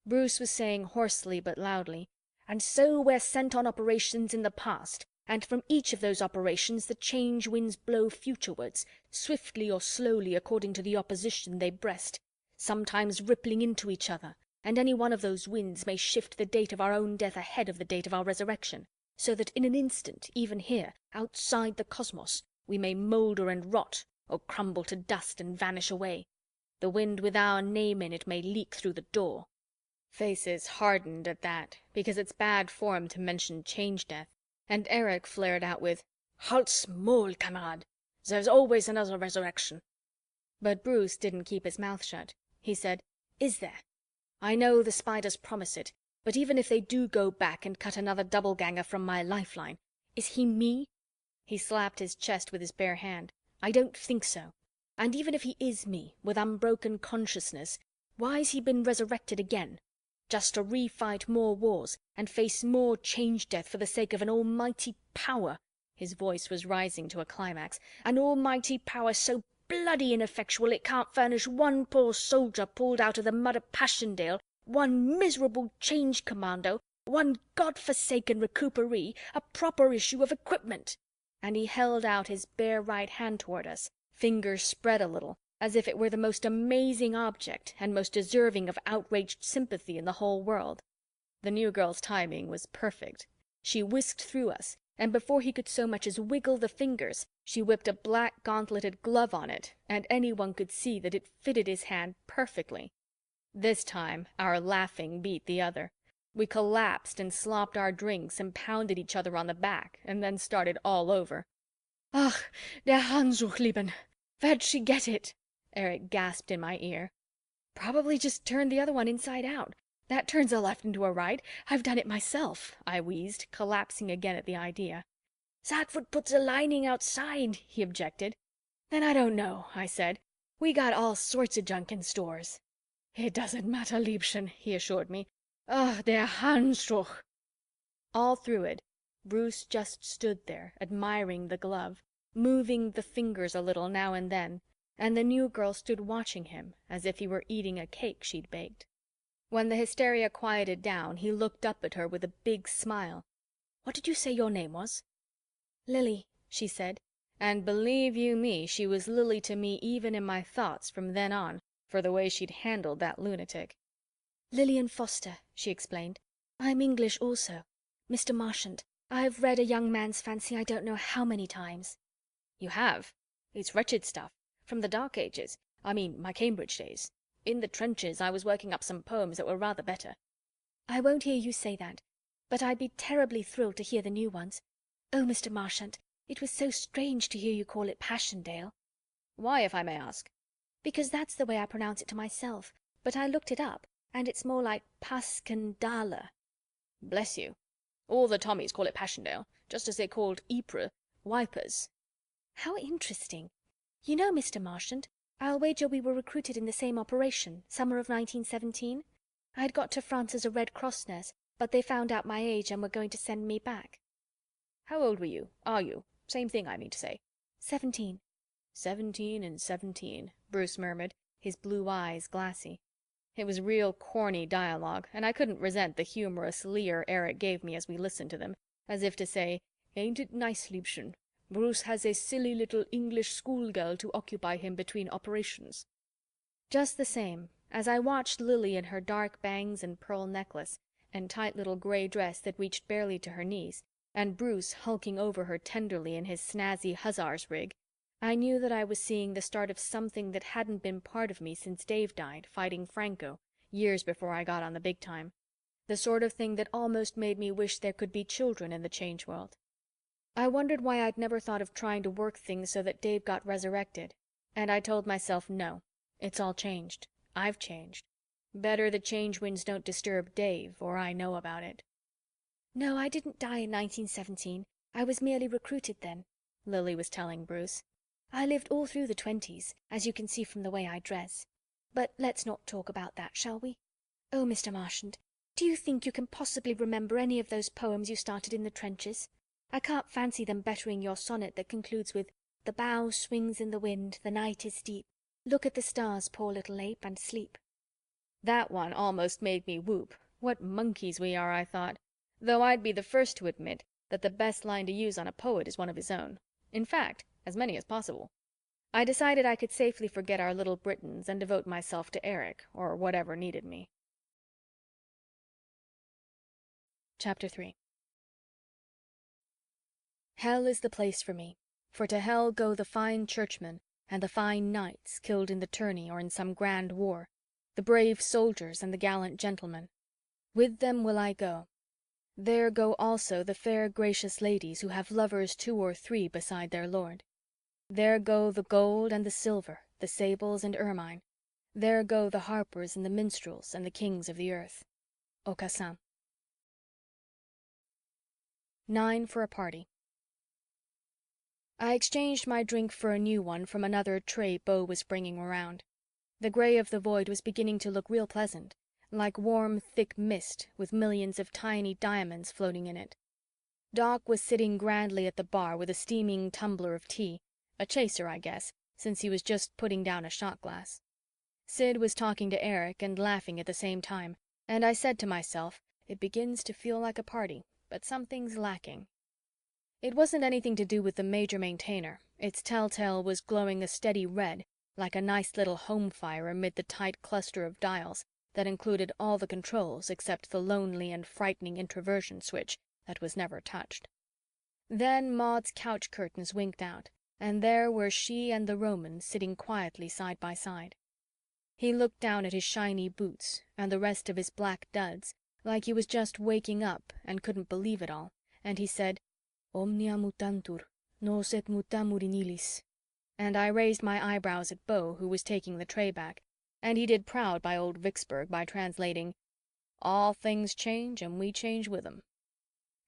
Bruce was saying hoarsely but loudly, "And so we're sent on operations in the past, and from each of those operations the change winds blow futurewards, swiftly or slowly according to the opposition they breast, sometimes rippling into each other, and any one of those winds may shift the date of our own death ahead of the date of our resurrection, so that in an instant, even here, outside the cosmos, we may moulder and rot, or crumble to dust and vanish away. The wind with our name in it may leak through the door." Faces hardened at that, because it's bad form to mention change death, and Eric flared out with, "Halt's Maul, Kamerad! There's always another resurrection." But Bruce didn't keep his mouth shut. He said, "Is there? I know the spiders promise it, but even if they do go back and cut another double-ganger from my lifeline, is he me?" He slapped his chest with his bare hand. "I don't think so. And even if he is me, with unbroken consciousness, why's he been resurrected again? Just to refight more wars and face more change death for the sake of an almighty power," his voice was rising to a climax, "an almighty power so bloody ineffectual it can't furnish one poor soldier pulled out of the mud of Passchendaele, one miserable change commando, one god-forsaken recuperee, a proper issue of equipment." And he held out his bare right hand toward us, fingers spread a little, as if it were the most amazing object and most deserving of outraged sympathy in the whole world. The new girl's timing was perfect. She whisked through us, and before he could so much as wiggle the fingers, she whipped a black gauntleted glove on it, and anyone could see that it fitted his hand perfectly. This time, our laughing beat the other. We collapsed and slopped our drinks and pounded each other on the back, and then started all over. "Ach, der Handsuchlieben! Where'd she get it?" Eric gasped in my ear. "Probably just turned the other one inside out. That turns a left into a right. I've done it myself," I wheezed, collapsing again at the idea. "That would put the lining outside," he objected. "Then I don't know," I said. "We got all sorts of junk in stores." "It doesn't matter, Liebchen," he assured me. "Ugh, der Handtuch!" All through it, Bruce just stood there, admiring the glove, moving the fingers a little now and then, and the new girl stood watching him as if he were eating a cake she'd baked. When the hysteria quieted down, he looked up at her with a big smile. "What did you say your name was?" "Lily," she said, and believe you me, she was Lily to me even in my thoughts from then on, for the way she'd handled that lunatic. "Lillian Foster," she explained. "I'm English also. Mr. Marchant, I've read A Young Man's Fancy I don't know how many times." "You have? It's wretched stuff. From the Dark Ages. I mean, my Cambridge days. In the trenches, I was working up some poems that were rather better." "I won't hear you say that. But I'd be terribly thrilled to hear the new ones. Oh, Mr. Marchant, it was so strange to hear you call it Passchendaele." Why, if I may ask? Because that's the way I pronounce it to myself, but I looked it up, and it's more like Paskendale. Bless you. All the Tommies call it Passchendaele, just as they called Ypres Wipers. How interesting. You know, Mr. Marchant, I'll wager we were recruited in the same operation, summer of 1917. I'd got to France as a Red Cross nurse, but they found out my age and were going to send me back. How old were you? Are you? Same thing, I mean to say. 17. 17 and 17, Bruce murmured, his blue eyes glassy. It was real corny dialogue, and I couldn't resent the humorous leer Eric gave me as we listened to them, as if to say, "Ain't it nice, Liebchen? Bruce has a silly little English schoolgirl to occupy him between operations." Just the same, as I watched Lily in her dark bangs and pearl necklace, and tight little grey dress that reached barely to her knees, and Bruce hulking over her tenderly in his snazzy hussar's rig, I knew that I was seeing the start of something that hadn't been part of me since Dave died, fighting Franco, years before I got on the big time. The sort of thing that almost made me wish there could be children in the Change World. I wondered why I'd never thought of trying to work things so that Dave got resurrected, and I told myself no, it's all changed. I've changed. Better the change winds don't disturb Dave, or I know about it. No, I didn't die in 1917. I was merely recruited then, Lily was telling Bruce. I lived all through the 20s, as you can see from the way I dress. But let's not talk about that, shall we? Oh, Mr. Marchant, do you think you can possibly remember any of those poems you started in the trenches? I can't fancy them bettering your sonnet that concludes with, "The bough swings in the wind, the night is deep. Look at the stars, poor little ape, and sleep." That one almost made me whoop. What monkeys we are, I thought. Though I'd be the first to admit that the best line to use on a poet is one of his own. In fact, as many as possible. I decided I could safely forget our little Britons and devote myself to Eric, or whatever needed me. Chapter 3. Hell is the place for me, for to hell go the fine churchmen and the fine knights killed in the tourney or in some grand war, the brave soldiers and the gallant gentlemen. With them will I go. There go also the fair gracious ladies who have lovers 2 or 3 beside their lord. There go the gold and the silver, the sables and ermine. There go the harpers and the minstrels and the kings of the earth. Aucassin. 9 for a party. I exchanged my drink for a new one from another tray Beau was bringing around. The gray of the void was beginning to look real pleasant, like warm, thick mist with millions of tiny diamonds floating in it. Doc was sitting grandly at the bar with a steaming tumbler of tea, a chaser, I guess, since he was just putting down a shot glass. Sid was talking to Eric and laughing at the same time, and I said to myself, it begins to feel like a party, but something's lacking. It wasn't anything to do with the Major Maintainer. Its telltale was glowing a steady red, like a nice little home fire amid the tight cluster of dials that included all the controls except the lonely and frightening introversion switch that was never touched. Then Maud's couch curtains winked out, and there were she and the Roman sitting quietly side by side. He looked down at his shiny boots and the rest of his black duds like he was just waking up and couldn't believe it all, and he said, "Omnia mutantur, nos et mutamur in illis." And I raised my eyebrows at Beau, who was taking the tray back, and he did proud by old Vicksburg by translating, "All things change and we change with 'em."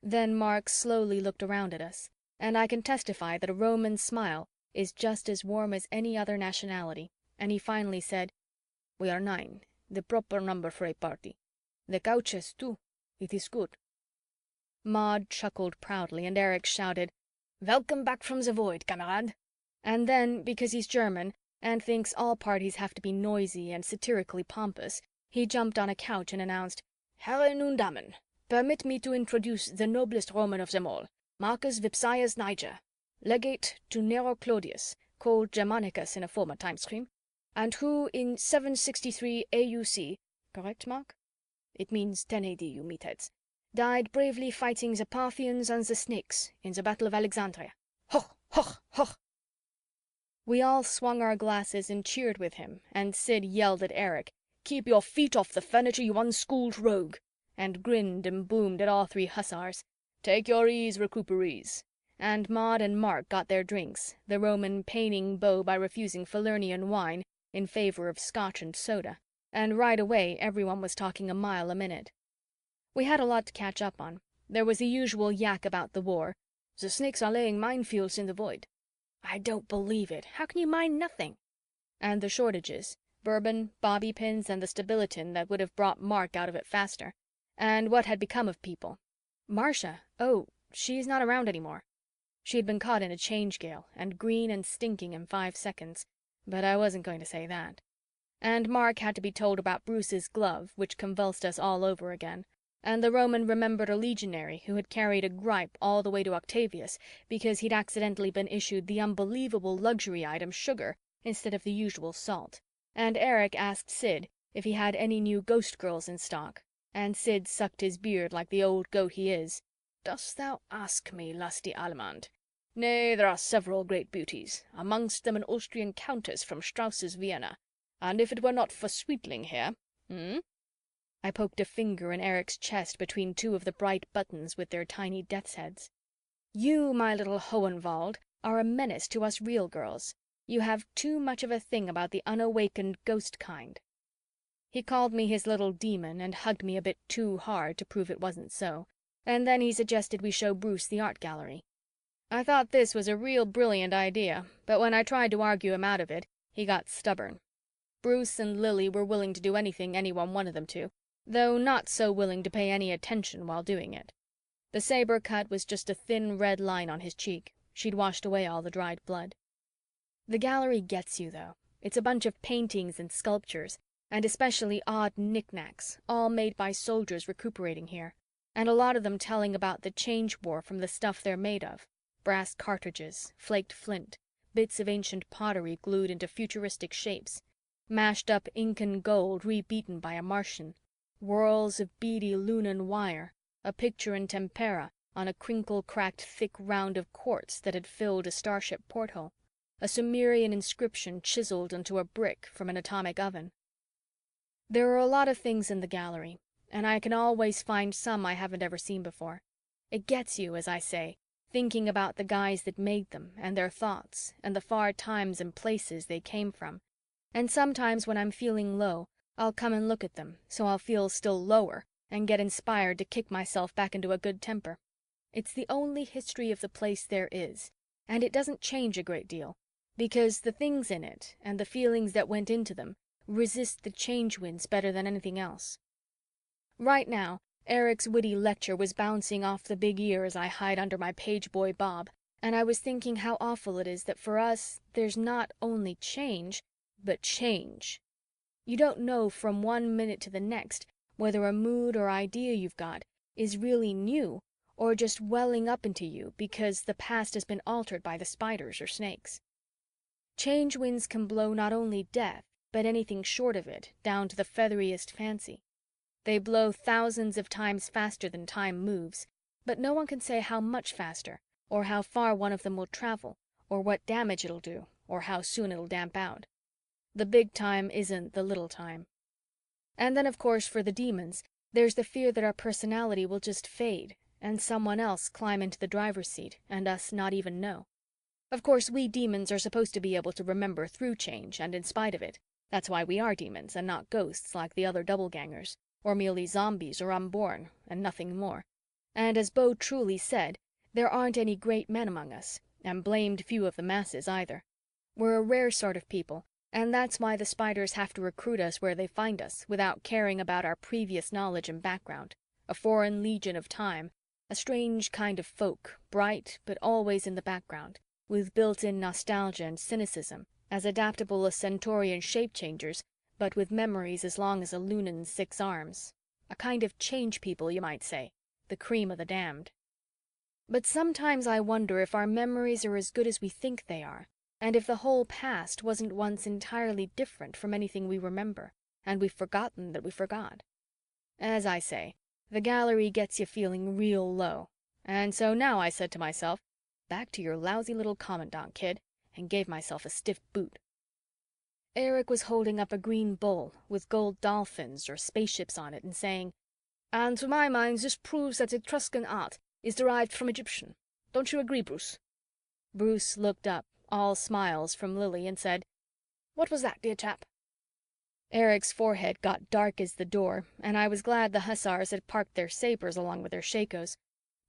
Then Mark slowly looked around at us, and I can testify that a Roman smile is just as warm as any other nationality, and he finally said, "We are 9, the proper number for a party. The couches too, it is good." Maud chuckled proudly, and Eric shouted, "Welcome back from the void, Kamerad." And then, because he's German and thinks all parties have to be noisy and satirically pompous, he jumped on a couch and announced, "Herren und Damen, permit me to introduce the noblest Roman of them all, Marcus Vipsaius Niger, legate to Nero Claudius, called Germanicus in a former time stream, and who in 763 AUC, correct, Mark? It means 10 AD, you meatheads, died bravely fighting the Parthians and the Snakes in the Battle of Alexandria. Hoch, hoch, hoch!" We all swung our glasses and cheered with him, and Sid yelled at Eric, "Keep your feet off the furniture, you unschooled rogue," and grinned and boomed at all 3 hussars, "Take your ease, recuperees," and Maud and Mark got their drinks, the Roman paining Beau by refusing Falernian wine in favor of scotch and soda, and right away everyone was talking a mile a minute. We had a lot to catch up on. There was the usual yak about the war. The Snakes are laying minefields in the void. I don't believe it. How can you mine nothing? And the shortages, bourbon, bobby pins, and the stabilitin that would have brought Mark out of it faster. And what had become of people. Marcia, oh, she's not around anymore. She had been caught in a change gale, and green and stinking in 5 seconds. But I wasn't going to say that. And Mark had to be told about Bruce's glove, which convulsed us all over again. And the Roman remembered a legionary who had carried a gripe all the way to Octavius because he'd accidentally been issued the unbelievable luxury item sugar instead of the usual salt. And Eric asked Sid if he had any new ghost girls in stock, and Sid sucked his beard like the old goat he is. Dost thou ask me, lusty Allemande? Nay, there are several great beauties, amongst them an Austrian countess from Strauss's Vienna, and if it were not for Sweetling here, I poked a finger in Eric's chest between 2 of the bright buttons with their tiny death's heads. You, my little Hohenwald, are a menace to us real girls. You have too much of a thing about the unawakened ghost kind. He called me his little demon and hugged me a bit too hard to prove it wasn't so, and then he suggested we show Bruce the art gallery. I thought this was a real brilliant idea, but when I tried to argue him out of it, he got stubborn. Bruce and Lily were willing to do anything anyone wanted them to, though not so willing to pay any attention while doing it. The saber cut was just a thin red line on his cheek. She'd washed away all the dried blood. The gallery gets you, though. It's a bunch of paintings and sculptures, and especially odd knickknacks, all made by soldiers recuperating here, and a lot of them telling about the Change War from the stuff they're made of. Brass cartridges, flaked flint, bits of ancient pottery glued into futuristic shapes, mashed up Incan gold rebeaten by a Martian, whirls of beady Lunan wire, a picture in tempera on a crinkle-cracked thick round of quartz that had filled a starship porthole, a Sumerian inscription chiseled into a brick from an atomic oven. There are a lot of things in the gallery, and I can always find some I haven't ever seen before. It gets you, as I say, thinking about the guys that made them and their thoughts and the far times and places they came from. And sometimes when I'm feeling low, I'll come and look at them, so I'll feel still lower and get inspired to kick myself back into a good temper. It's the only history of the place there is, and it doesn't change a great deal, because the things in it and the feelings that went into them resist the change winds better than anything else. Right now, Eric's witty lecture was bouncing off the big ears I hide under my page boy bob, and I was thinking how awful it is that for us there's not only change, but change. You don't know from one minute to the next whether a mood or idea you've got is really new or just welling up into you because the past has been altered by the spiders or snakes. Change winds can blow not only death, but anything short of it, down to the featheriest fancy. They blow thousands of times faster than time moves, but no one can say how much faster, or how far one of them will travel, or what damage it'll do, or how soon it'll damp out. The big time isn't the little time. And then, of course, for the demons, there's the fear that our personality will just fade, and someone else climb into the driver's seat, and us not even know. Of course, we demons are supposed to be able to remember through change, and in spite of it. That's why we are demons, and not ghosts like the other doublegangers, or merely zombies or unborn, and nothing more. And as Beau truly said, there aren't any great men among us, and blamed few of the masses either. We're a rare sort of people, and that's why the spiders have to recruit us where they find us, without caring about our previous knowledge and background. A foreign legion of time, a strange kind of folk, bright but always in the background, with built-in nostalgia and cynicism, as adaptable as Centaurian shape-changers, but with memories as long as a Lunan's 6 arms. A kind of change people, you might say, the cream of the damned. But sometimes I wonder if our memories are as good as we think they are, and if the whole past wasn't once entirely different from anything we remember, and we've forgotten that we forgot. As I say, the gallery gets you feeling real low, and so now I said to myself, back to your lousy little commandant, kid, and gave myself a stiff boot. Eric was holding up a green bowl with gold dolphins or spaceships on it and saying, "And to my mind this proves that Etruscan art is derived from Egyptian. Don't you agree, Bruce?" Bruce looked up, all smiles from Lily, and said, "What was that, dear chap?" Eric's forehead got dark as the door, and I was glad the hussars had parked their sabers along with their shakos.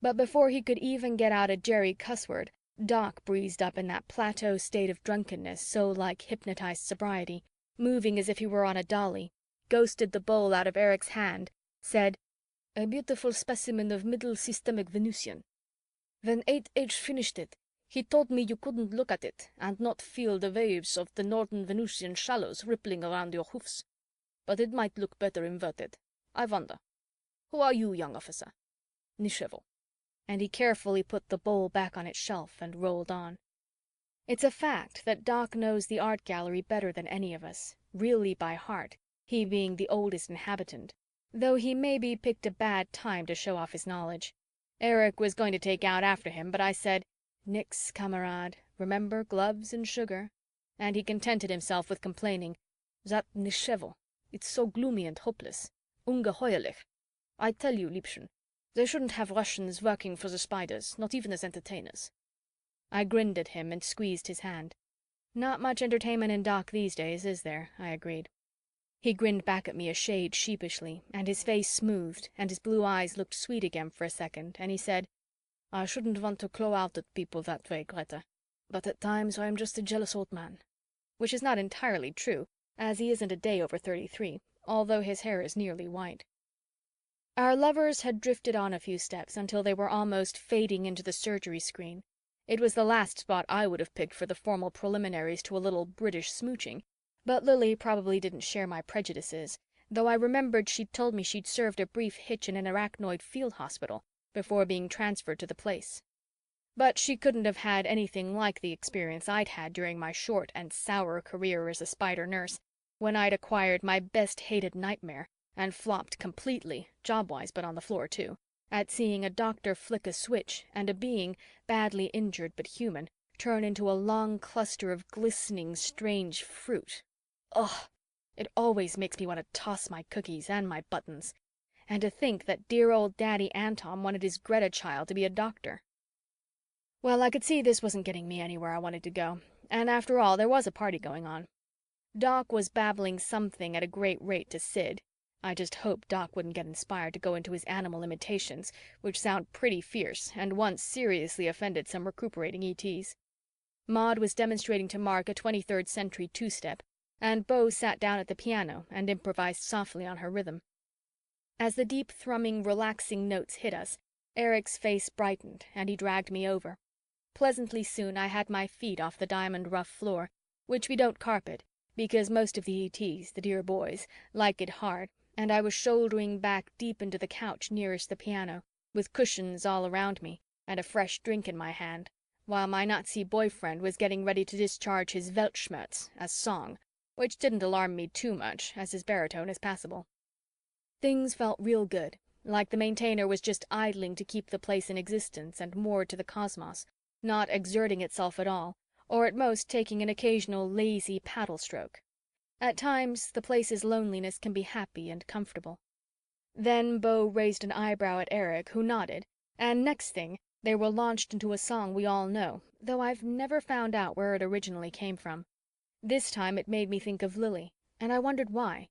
But before he could even get out a Jerry cuss word, Doc breezed up in that plateau state of drunkenness so like hypnotized sobriety, moving as if he were on a dolly, ghosted the bowl out of Eric's hand, said, "A beautiful specimen of middle systemic Venusian. When 8H finished it, he told me you couldn't look at it and not feel the waves of the northern Venusian shallows rippling around your hoofs. But it might look better inverted. I wonder. Who are you, young officer?" "Nishevo." And he carefully put the bowl back on its shelf and rolled on. It's a fact that Doc knows the art gallery better than any of us, really by heart, he being the oldest inhabitant, though he maybe picked a bad time to show off his knowledge. Eric was going to take out after him, but I said, "Nix, Kamerad, remember gloves and sugar," and he contented himself with complaining, "That Nishevo, it's so gloomy and hopeless. Ungeheuerlich. I tell you, Liebchen, they shouldn't have Russians working for the Spiders, not even as entertainers." I grinned at him and squeezed his hand. "Not much entertainment in Doc these days, is there?" I agreed. He grinned back at me a shade sheepishly, and his face smoothed, and his blue eyes looked sweet again for a second, and he said, "I shouldn't want to claw out at people that way, Greta, but at times I am just a jealous old man." Which is not entirely true, as he isn't a day over 33, although his hair is nearly white. Our lovers had drifted on a few steps until they were almost fading into the surgery screen. It was the last spot I would have picked for the formal preliminaries to a little British smooching, but Lily probably didn't share my prejudices, though I remembered she'd told me she'd served a brief hitch in an arachnoid field hospital before being transferred to the place. But she couldn't have had anything like the experience I'd had during my short and sour career as a spider nurse, when I'd acquired my best hated nightmare and flopped completely, job-wise but on the floor too, at seeing a doctor flick a switch and a being, badly injured but human, turn into a long cluster of glistening, strange fruit. Ugh! It always makes me want to toss my cookies and my buttons. And to think that dear old Daddy Anton wanted his Greta child to be a doctor. Well, I could see this wasn't getting me anywhere I wanted to go, and after all, there was a party going on. Doc was babbling something at a great rate to Sid. I just hoped Doc wouldn't get inspired to go into his animal imitations, which sound pretty fierce and once seriously offended some recuperating ETs. Maud was demonstrating to Mark a 23rd century two-step, and Beau sat down at the piano and improvised softly on her rhythm. As the deep thrumming, relaxing notes hit us, Eric's face brightened and he dragged me over. Pleasantly soon I had my feet off the diamond rough floor, which we don't carpet because most of the ETs, the dear boys, like it hard, and I was shouldering back deep into the couch nearest the piano, with cushions all around me and a fresh drink in my hand, while my Nazi boyfriend was getting ready to discharge his Weltschmerz as song, which didn't alarm me too much, as his baritone is passable. Things felt real good, like the Maintainer was just idling to keep the place in existence and moored to the cosmos, not exerting itself at all, or at most taking an occasional lazy paddle stroke. At times, the place's loneliness can be happy and comfortable. Then Beau raised an eyebrow at Eric, who nodded, and next thing, they were launched into a song we all know, though I've never found out where it originally came from. This time it made me think of Lily, and I wondered why,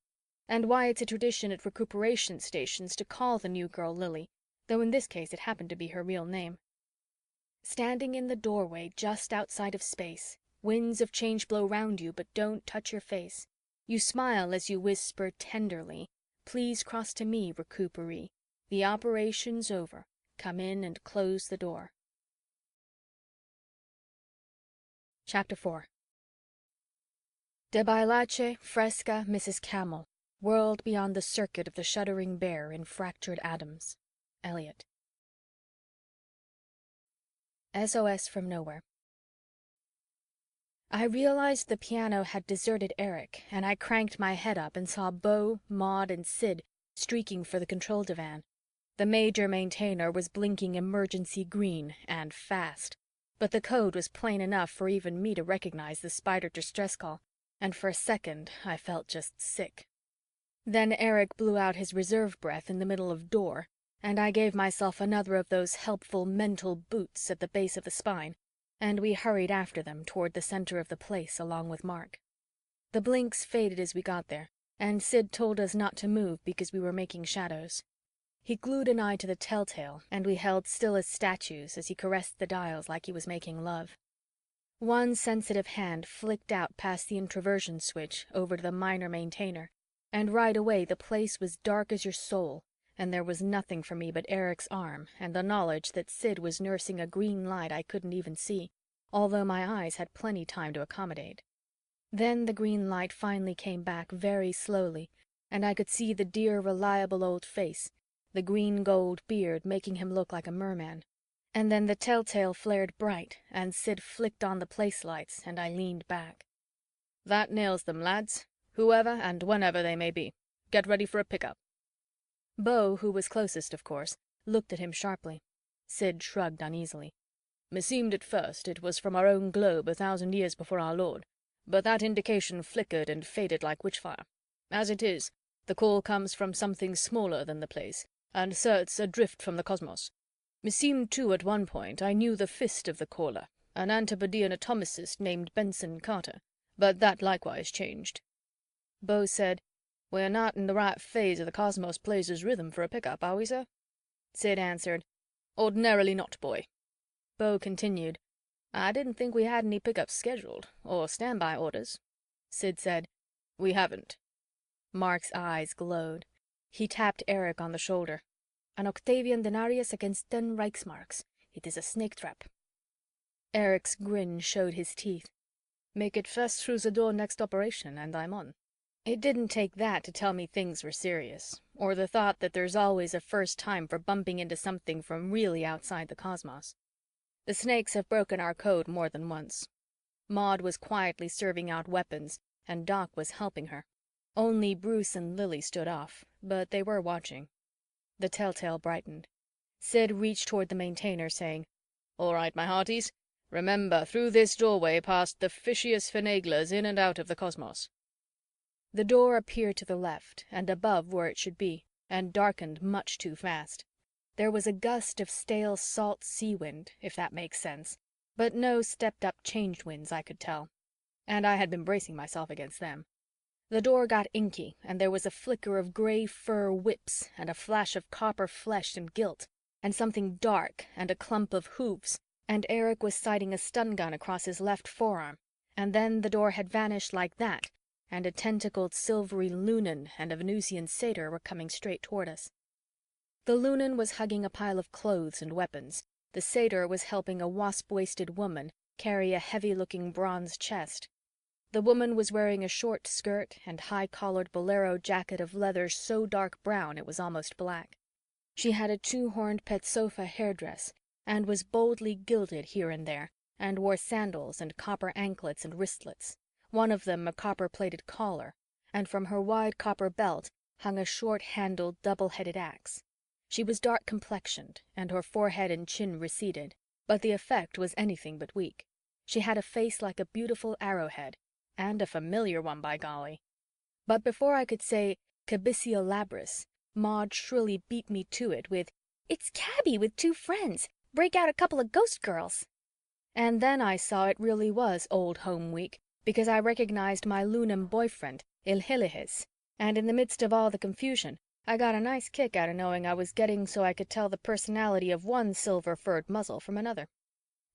and why it's a tradition at recuperation stations to call the new girl Lily, though in this case it happened to be her real name. Standing in the doorway just outside of space, winds of change blow round you but don't touch your face. You smile as you whisper tenderly, "Please cross to me, recuperee. The operation's over. Come in and close the door." Chapter 4. De Bailace, Fresca, Mrs. Camel, world beyond the circuit of the shuddering bear in fractured atoms. Eliot. SOS from nowhere. I realized the piano had deserted Eric, and I cranked my head up and saw Beau, Maud, and Sid streaking for the control divan. The Major Maintainer was blinking emergency green, and fast. But the code was plain enough for even me to recognize the spider distress call, and for a second I felt just sick. Then Eric blew out his reserve breath in the middle of door, and I gave myself another of those helpful mental boots at the base of the spine, and we hurried after them toward the center of the place along with Mark. The blinks faded as we got there, and Sid told us not to move because we were making shadows. He glued an eye to the telltale, and we held still as statues as he caressed the dials like he was making love. One sensitive hand flicked out past the introversion switch over to the minor maintainer, and right away the place was dark as your soul, and there was nothing for me but Eric's arm and the knowledge that Sid was nursing a green light I couldn't even see, although my eyes had plenty time to accommodate. Then the green light finally came back very slowly, and I could see the dear, reliable old face, the green-gold beard making him look like a merman. And then the telltale flared bright, and Sid flicked on the place lights, and I leaned back. That nails them, lads, whoever and whenever they may be. Get ready for a pickup. Beau, who was closest, of course, looked at him sharply. Sid shrugged uneasily. Meseemed at first it was from our own globe 1,000 years before our Lord, but that indication flickered and faded like witchfire. As it is, the call comes from something smaller than the place, and certes adrift from the cosmos. Meseemed too at one point I knew the fist of the caller, an Antipodean atomicist named Benson Carter, but that likewise changed. Beau said, We're not in the right phase of the cosmos plays' rhythm for a pickup, are we, sir? Sid answered, Ordinarily not, boy. Beau continued, I didn't think we had any pickups scheduled, or standby orders. Sid said, We haven't. Mark's eyes glowed. He tapped Eric on the shoulder. An Octavian denarius against 10 Reichsmarks. It is a snake trap. Eric's grin showed his teeth. Make it fast through the door next operation, and I'm on. It didn't take that to tell me things were serious, or the thought that there's always a first time for bumping into something from really outside the cosmos. The snakes have broken our code more than once. Maud was quietly serving out weapons, and Doc was helping her. Only Bruce and Lily stood off, but they were watching. The telltale brightened. Sid reached toward the maintainer, saying, All right, my hearties. Remember, through this doorway past the fishiest finaglers in and out of the cosmos. The door appeared to the left, and above where it should be, and darkened much too fast. There was a gust of stale salt sea wind, if that makes sense, but no stepped-up changed winds I could tell. And I had been bracing myself against them. The door got inky, and there was a flicker of gray fur whips, and a flash of copper flesh and gilt, and something dark, and a clump of hooves, and Eric was sighting a stun gun across his left forearm, and then the door had vanished like that, and a tentacled silvery Lunan and a Venusian satyr were coming straight toward us. The Lunan was hugging a pile of clothes and weapons. The satyr was helping a wasp-waisted woman carry a heavy-looking bronze chest. The woman was wearing a short skirt and high-collared bolero jacket of leather so dark brown it was almost black. She had a two-horned Petsofa hairdress and was boldly gilded here and there, and wore sandals and copper anklets and wristlets, one of them a copper-plated collar, and from her wide copper belt hung a short-handled, double-headed axe. She was dark-complexioned, and her forehead and chin receded, but the effect was anything but weak. She had a face like a beautiful arrowhead, and a familiar one, by golly. But before I could say Cabisia labris, Maud shrilly beat me to it with, "It's Cabby with 2 friends. Break out a couple of ghost girls." And then I saw it really was Old Home Week, because I recognized my Lunan boyfriend, Ilhilihis, and in the midst of all the confusion, I got a nice kick out of knowing I was getting so I could tell the personality of one silver-furred muzzle from another.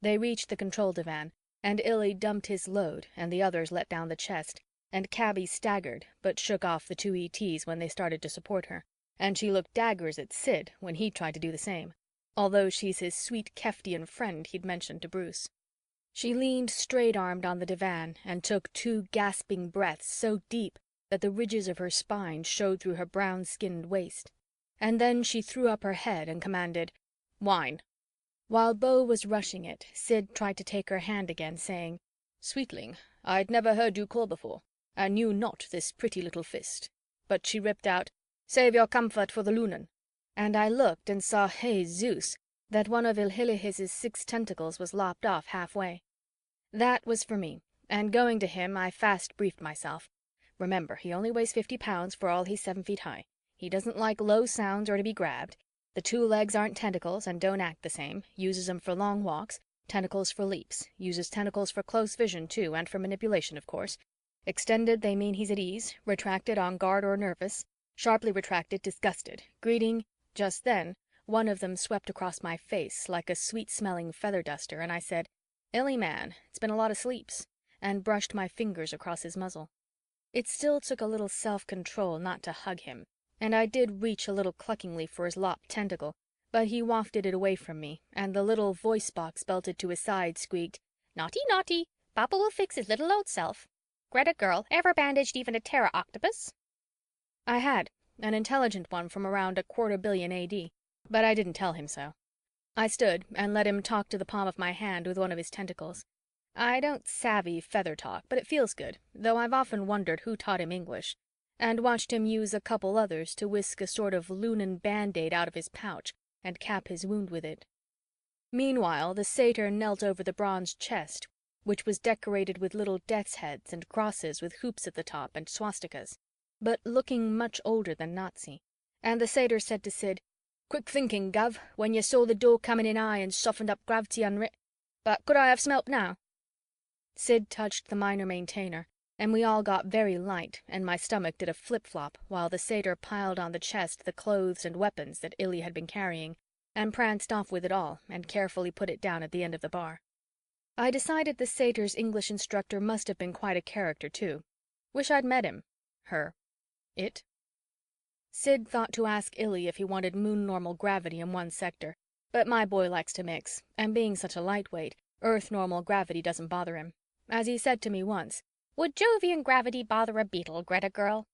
They reached the control divan, and Illy dumped his load, and the others let down the chest, and Cabby staggered, but shook off the 2 ETs when they started to support her, and she looked daggers at Sid when he tried to do the same, although she's his sweet Keftian friend he'd mentioned to Bruce. She leaned straight-armed on the divan and took 2 gasping breaths so deep that the ridges of her spine showed through her brown-skinned waist. And then she threw up her head and commanded, "Wine." While Beau was rushing it, Sid tried to take her hand again, saying, "Sweetling, I'd never heard you call before, and knew not this pretty little fist." But she ripped out, "Save your comfort for the Lunan." And I looked and saw, hey Zeus, that one of Ilhilihis's 6 tentacles was lopped off halfway. That was for me, and going to him, I fast briefed myself. Remember, he only weighs 50 pounds for all he's 7 feet high. He doesn't like low sounds or to be grabbed. The two legs aren't tentacles and don't act the same, uses them for long walks, tentacles for leaps, uses tentacles for close vision too, and for manipulation, of course. Extended, they mean he's at ease, retracted, on guard or nervous, sharply retracted, disgusted, greeting. Just then, one of them swept across my face like a sweet-smelling feather duster, and I said, "Illy man, it's been a lot of sleeps," and brushed my fingers across his muzzle. It still took a little self-control not to hug him, and I did reach a little cluckingly for his lopped tentacle, but he wafted it away from me, and the little voice box belted to his side squeaked, "Naughty, naughty, Papa will fix his little old self. Greta girl, ever bandaged even a Terra octopus?" I had, an intelligent one from around 250,000,000 AD, but I didn't tell him so. I stood and let him talk to the palm of my hand with one of his tentacles. I don't savvy feather talk, but it feels good, though I've often wondered who taught him English, and watched him use a couple others to whisk a sort of Lunan band-aid out of his pouch and cap his wound with it. Meanwhile, the satyr knelt over the bronze chest, which was decorated with little death's heads and crosses with hoops at the top and swastikas, but looking much older than Nazi. And the satyr said to Sid, "Quick thinking, Gov, when you saw the door coming in high and softened up gravity under it. But could I have smelt now?" Sid touched the minor maintainer, and we all got very light, and my stomach did a flip-flop while the satyr piled on the chest the clothes and weapons that Illy had been carrying, and pranced off with it all and carefully put it down at the end of the bar. I decided the satyr's English instructor must have been quite a character, too. Wish I'd met him. Her. It. Sid thought to ask Illy if he wanted moon normal gravity in one sector, but my boy likes to mix, and being such a lightweight, Earth normal gravity doesn't bother him. As he said to me once, "Would Jovian gravity bother a beetle, Greta girl?"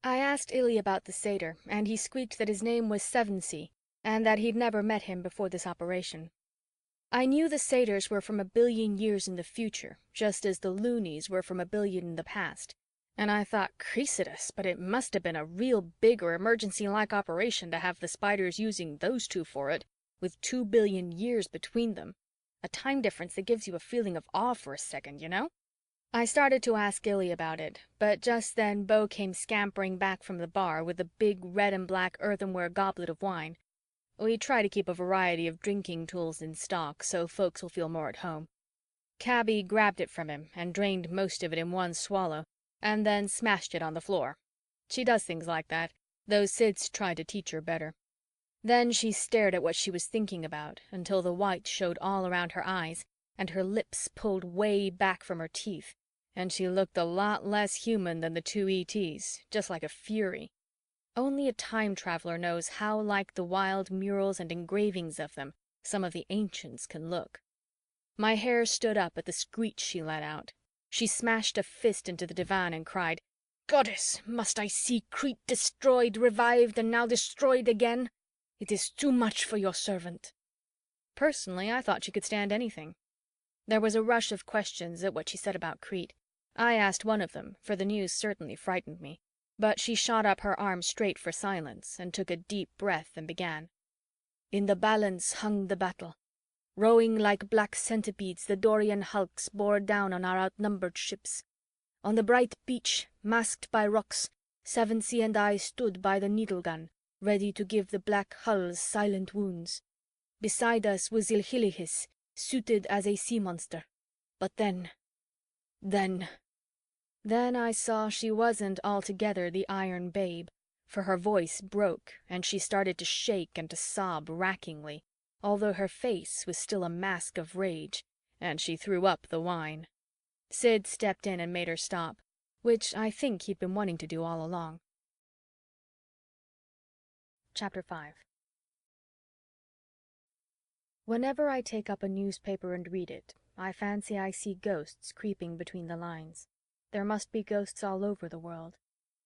I asked Illy about the satyr, and he squeaked that his name was Sevensea, and that he'd never met him before this operation. I knew the satyrs were from 1,000,000,000 years in the future, just as the loonies were from 1,000,000,000 in the past, and I thought, Creasidus, but it must have been a real big or emergency-like operation to have the Spiders using those two for it, with 2,000,000,000 years between them. A time difference that gives you a feeling of awe for a second, you know? I started to ask Illy about it, but just then Beau came scampering back from the bar with a big red and black earthenware goblet of wine. We try to keep a variety of drinking tools in stock so folks will feel more at home. Cabby grabbed it from him and drained most of it in one swallow, and then smashed it on the floor. She does things like that, though Sid's tried to teach her better. Then she stared at what she was thinking about until the white showed all around her eyes and her lips pulled way back from her teeth, and she looked a lot less human than the two ETs, just like a fury. Only a time traveler knows how like the wild murals and engravings of them some of the ancients can look. My hair stood up at the screech she let out. She smashed a fist into the divan and cried, "Goddess, must I see Crete destroyed, revived, and now destroyed again? It is too much for your servant." Personally, I thought she could stand anything. There was a rush of questions at what she said about Crete. I asked one of them, for the news certainly frightened me, but she shot up her arm straight for silence and took a deep breath and began. "In the balance hung the battle. Rowing like black centipedes, the Dorian hulks bore down on our outnumbered ships. On the bright beach, masked by rocks, Sevensea and I stood by the needle gun, ready to give the black hulls silent wounds. Beside us was Ilhilihis, suited as a sea monster. But then I saw she wasn't altogether the Iron Babe, for her voice broke and she started to shake and to sob rackingly, although her face was still a mask of rage, and she threw up the wine. Sid stepped in and made her stop, which I think he'd been wanting to do all along. Chapter 5. Whenever I take up a newspaper and read it, I fancy I see ghosts creeping between the lines. There must be ghosts all over the world.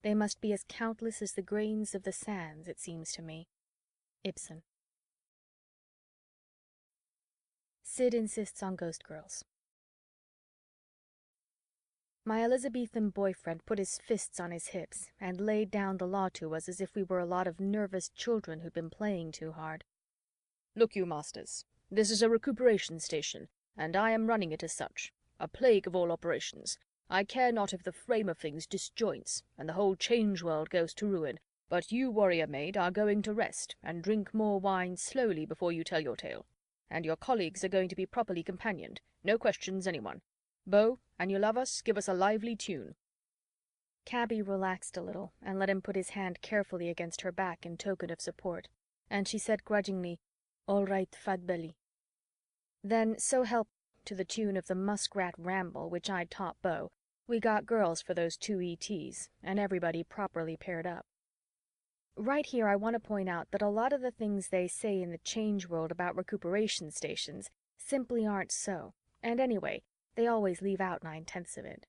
They must be as countless as the grains of the sands, it seems to me. Ibsen. Sid insists on ghost girls. My Elizabethan boyfriend put his fists on his hips and laid down the law to us as if we were a lot of nervous children who'd been playing too hard. "Look you, masters, this is a recuperation station, and I am running it as such. A plague of all operations. I care not if the frame of things disjoints, and the whole change world goes to ruin, but you, warrior maid, are going to rest and drink more wine slowly before you tell your tale. And your colleagues are going to be properly companioned. No questions, anyone. Beau, and you love us, give us a lively tune." Cabby relaxed a little and let him put his hand carefully against her back in token of support, and she said grudgingly, "All right, Fat Belly." Then, so help to the tune of the Muskrat Ramble, which I'd taught Beau, we got girls for those two ETs, and everybody properly paired up. Right here, I want to point out that a lot of the things they say in the Change World about recuperation stations simply aren't so, and anyway, they always leave out 9/10 of it.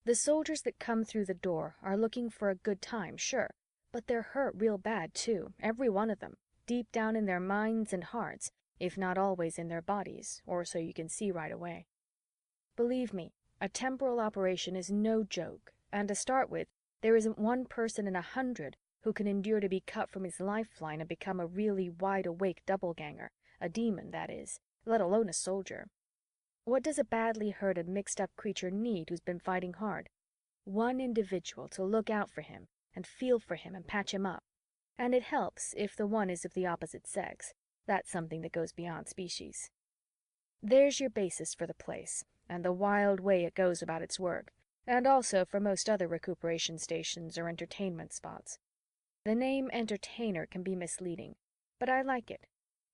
The soldiers that come through the door are looking for a good time, sure, but they're hurt real bad too, every one of them, deep down in their minds and hearts, if not always in their bodies, or so you can see right away. Believe me, a temporal operation is no joke, and to start with, there isn't one person in 100 who can endure to be cut from his lifeline and become a really wide-awake doubleganger, a demon, that is, let alone a soldier. What does a badly hurt and mixed-up creature need who's been fighting hard? One individual to look out for him and feel for him and patch him up. And it helps if the one is of the opposite sex. That's something that goes beyond species. There's your basis for the place, and the wild way it goes about its work, and also for most other recuperation stations or entertainment spots. The name entertainer can be misleading, but I like it.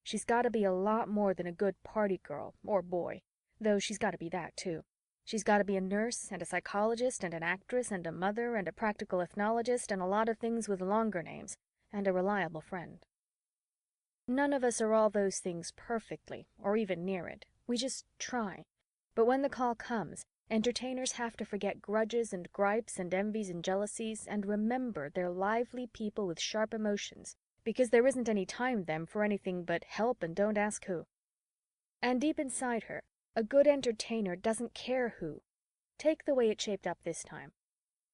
She's got to be a lot more than a good party girl, or boy, though she's got to be that too. She's got to be a nurse and a psychologist and an actress and a mother and a practical ethnologist and a lot of things with longer names, and a reliable friend. None of us are all those things perfectly, or even near it. We just try. But when the call comes, entertainers have to forget grudges and gripes and envies and jealousies and remember they're lively people with sharp emotions, because there isn't any time then for anything but help and don't ask who. And deep inside her, a good entertainer doesn't care who. Take the way it shaped up this time.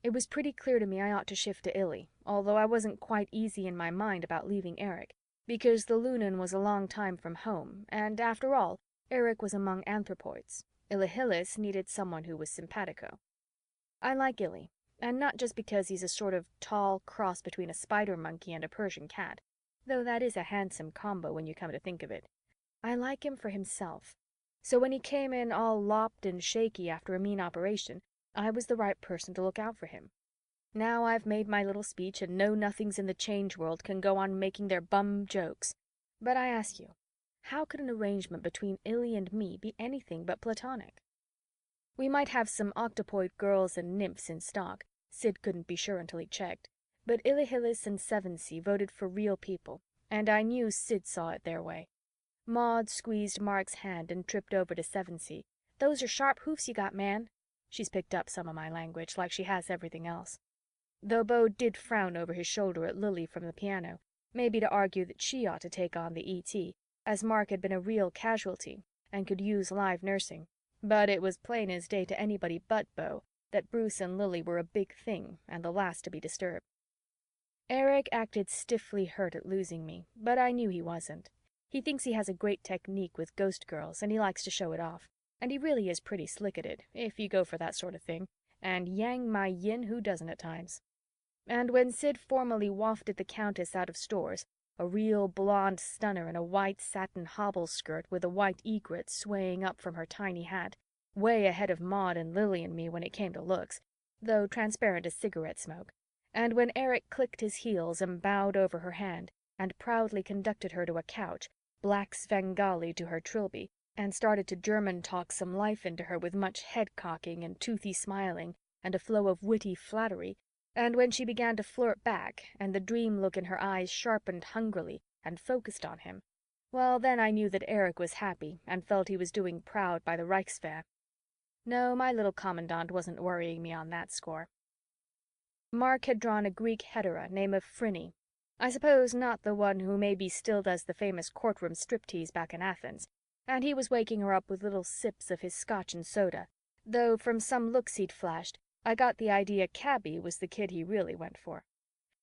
It was pretty clear to me I ought to shift to Illy, although I wasn't quite easy in my mind about leaving Eric, because the Lunan was a long time from home, and after all, Eric was among anthropoids. Illihilis needed someone who was simpatico. I like Illy, and not just because he's a sort of tall cross between a spider monkey and a Persian cat, though that is a handsome combo when you come to think of it. I like him for himself. So when he came in all lopped and shaky after a mean operation, I was the right person to look out for him. Now I've made my little speech and know-nothings in the Change World can go on making their bum jokes. But I ask you, how could an arrangement between Illy and me be anything but platonic? We might have some octopoid girls and nymphs in stock. Sid couldn't be sure until he checked. But Illihilis and Sevensee voted for real people, and I knew Sid saw it their way. Maud squeezed Mark's hand and tripped over to Sevensee. "Those are sharp hoofs you got, man." She's picked up some of my language, like she has everything else. Though Beau did frown over his shoulder at Lily from the piano, maybe to argue that she ought to take on the ET, as Mark had been a real casualty and could use live nursing. But it was plain as day to anybody but Beau that Bruce and Lily were a big thing and the last to be disturbed. Eric acted stiffly hurt at losing me, but I knew he wasn't. He thinks he has a great technique with ghost girls, and he likes to show it off. And he really is pretty slick at it, if you go for that sort of thing. And yang my yin, who doesn't at times? And when Sid formally wafted the Countess out of stores, a real blonde stunner in a white satin hobble skirt with a white egret swaying up from her tiny hat, way ahead of Maud and Lily and me when it came to looks, though transparent as cigarette smoke, and when Eric clicked his heels and bowed over her hand, and proudly conducted her to a couch, black Svengali to her trilby, and started to German talk some life into her with much head-cocking and toothy smiling and a flow of witty flattery, and when she began to flirt back and the dream look in her eyes sharpened hungrily and focused on him, well, then I knew that Eric was happy and felt he was doing proud by the Reichswehr. No, my little commandant wasn't worrying me on that score. Mark had drawn a Greek hetera name of Phryne. I suppose not the one who maybe still does the famous courtroom striptease back in Athens, and he was waking her up with little sips of his scotch and soda, though from some looks he'd flashed, I got the idea Cabby was the kid he really went for.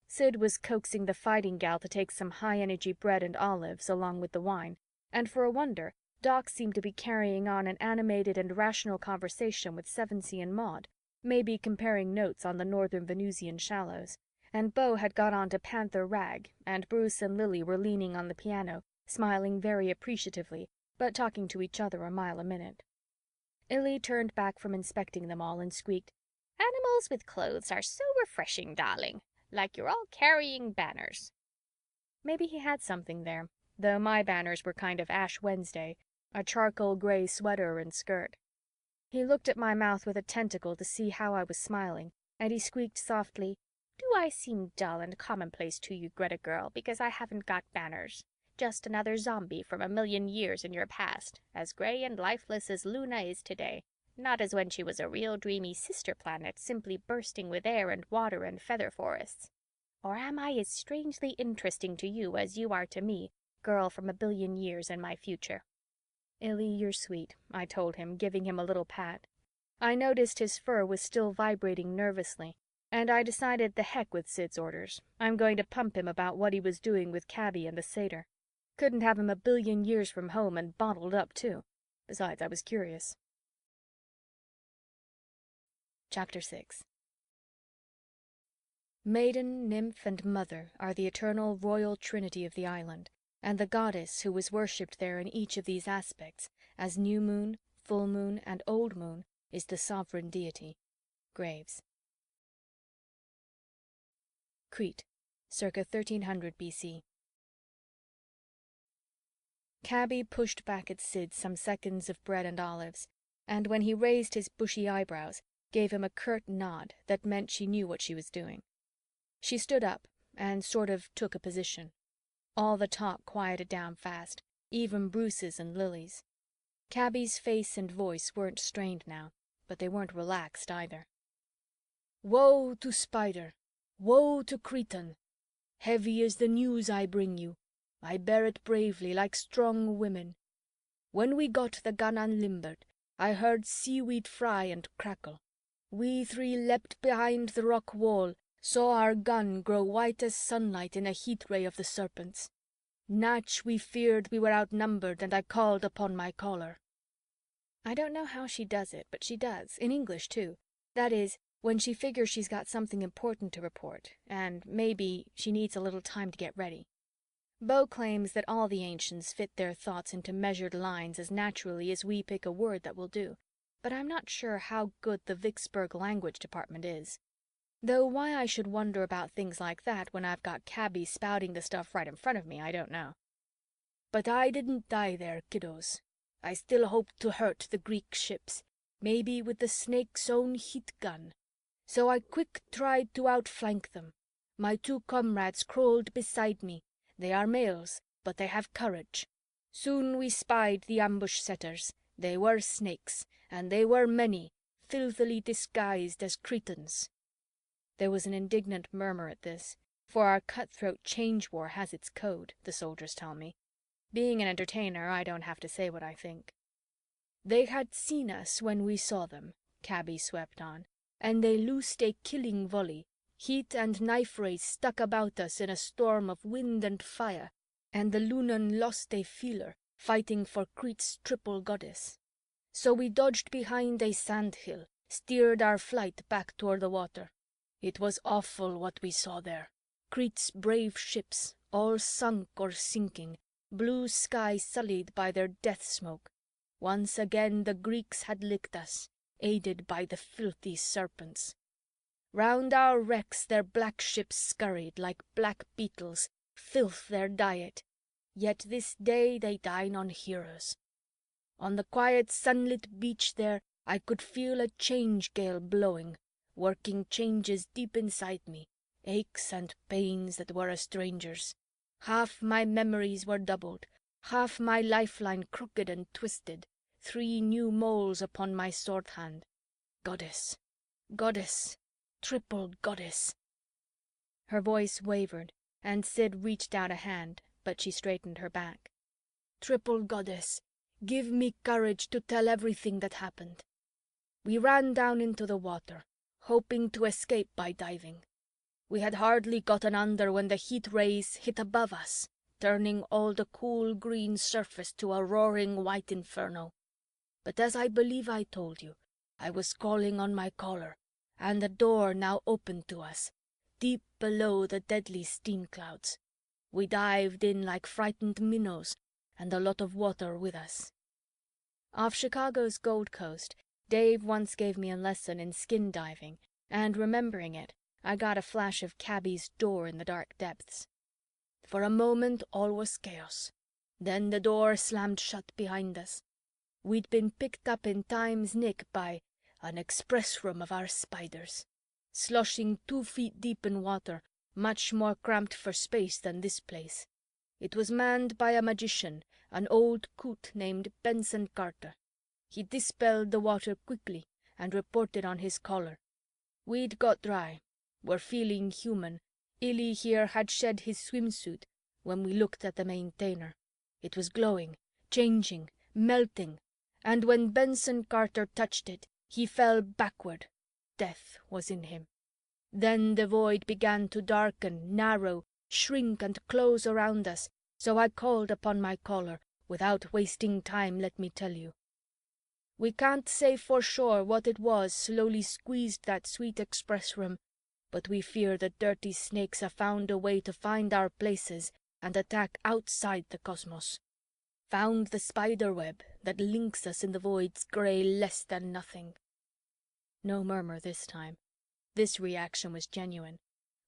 Sid was coaxing the fighting gal to take some high-energy bread and olives along with the wine, and for a wonder, Doc seemed to be carrying on an animated and rational conversation with Sevensee and Maud, maybe comparing notes on the northern Venusian shallows, and Beau had got on to Panther Rag, and Bruce and Lily were leaning on the piano, smiling very appreciatively, but talking to each other a mile a minute. Illy turned back from inspecting them all and squeaked, "Animals with clothes are so refreshing, darling. Like you're all carrying banners." Maybe he had something there, though my banners were kind of Ash Wednesday, a charcoal gray sweater and skirt. He looked at my mouth with a tentacle to see how I was smiling, and he squeaked softly, "Do I seem dull and commonplace to you, Greta girl, because I haven't got banners? Just another zombie from 1,000,000 years in your past, as gray and lifeless as Luna is today, not as when she was a real dreamy sister planet simply bursting with air and water and feather forests. Or am I as strangely interesting to you as you are to me, girl from 1,000,000,000 years in my future?" "Illy, you're sweet," I told him, giving him a little pat. I noticed his fur was still vibrating nervously, and I decided the heck with Sid's orders. I'm going to pump him about what he was doing with Cabby and the satyr. Couldn't have him 1,000,000,000 years from home and bottled up, too. Besides, I was curious. Chapter 6. Maiden, nymph, and mother are the eternal royal trinity of the island, and the goddess who was worshipped there in each of these aspects, as new moon, full moon, and old moon, is the sovereign deity. Graves. Crete, circa 1300 BC. Cabby pushed back at Sid some seconds of bread and olives, and when he raised his bushy eyebrows, gave him a curt nod that meant she knew what she was doing. She stood up and sort of took a position. All the talk quieted down fast, even Bruce's and Lily's. Cabby's face and voice weren't strained now, but they weren't relaxed either. "Woe to Spider! Woe to Cretan! Heavy is the news I bring you. I bear it bravely, like strong women. When we got the gun unlimbered, I heard seaweed fry and crackle. We three leapt behind the rock wall, saw our gun grow white as sunlight in a heat ray of the serpents. Natch, we feared we were outnumbered, and I called upon my caller." I don't know how she does it, but she does, in English too. That is, when she figures she's got something important to report, and maybe she needs a little time to get ready. Beau claims that all the ancients fit their thoughts into measured lines as naturally as we pick a word that will do, but I'm not sure how good the Vicksburg language department is. Though why I should wonder about things like that when I've got Cabby spouting the stuff right in front of me, I don't know. "But I didn't die there, kiddos. I still hoped to hurt the Greek ships, maybe with the Snake's own heat gun. So I quick tried to outflank them. My two comrades crawled beside me. They are males, but they have courage. Soon we spied the ambush setters. They were snakes, and they were many, filthily disguised as Cretans." There was an indignant murmur at this, for our cutthroat change war has its code, the soldiers tell me. Being an entertainer, I don't have to say what I think. "They had seen us when we saw them," Cabby swept on, "and they loosed a killing volley. Heat and knife rays stuck about us in a storm of wind and fire, and the Lunan lost a feeler, fighting for Crete's triple goddess. So we dodged behind a sandhill, steered our flight back toward the water. It was awful what we saw there. Crete's brave ships, all sunk or sinking, blue sky sullied by their death smoke. Once again the Greeks had licked us, aided by the filthy serpents. Round our wrecks their black ships scurried like black beetles, filth their diet, yet this day they dine on heroes. On the quiet sunlit beach there I could feel a change gale blowing, working changes deep inside me, aches and pains that were as strangers. Half my memories were doubled, half my lifeline crooked and twisted, 3 new moles upon my sword hand. Goddess, goddess, triple goddess." Her voice wavered, and Sid reached out a hand, but she straightened her back. "Triple goddess, give me courage to tell everything that happened. We ran down into the water, hoping to escape by diving. We had hardly gotten under when the heat rays hit above us, turning all the cool green surface to a roaring white inferno. But as I believe I told you, I was calling on my caller, and the door now opened to us. deep below the deadly steam clouds. We dived in like frightened minnows, and a lot of water with us. Off Chicago's Gold Coast, Dave once gave me a lesson in skin diving, and remembering it, I got a flash of Cabby's door in the dark depths. For a moment, all was chaos. Then the door slammed shut behind us. We'd been picked up in time's nick by an express room of our spiders, sloshing 2 feet deep in water, much more cramped for space than this place. It was manned by a magician, an old coot named Benson Carter. He dispelled the water quickly and reported on his collar. We'd got dry, were feeling human. Illy here had shed his swimsuit when we looked at the maintainer. It was glowing, changing, melting, and when Benson Carter touched it, he fell backward. Death was in him. Then the void began to darken, narrow, shrink and close around us, so I called upon my caller, without wasting time, let me tell you. We can't say for sure what it was slowly squeezed that sweet express room, but we fear the dirty snakes have found a way to find our places and attack outside the cosmos. Found the spider web that links us in the void's grey less than nothing. No murmur this time. This reaction was genuine.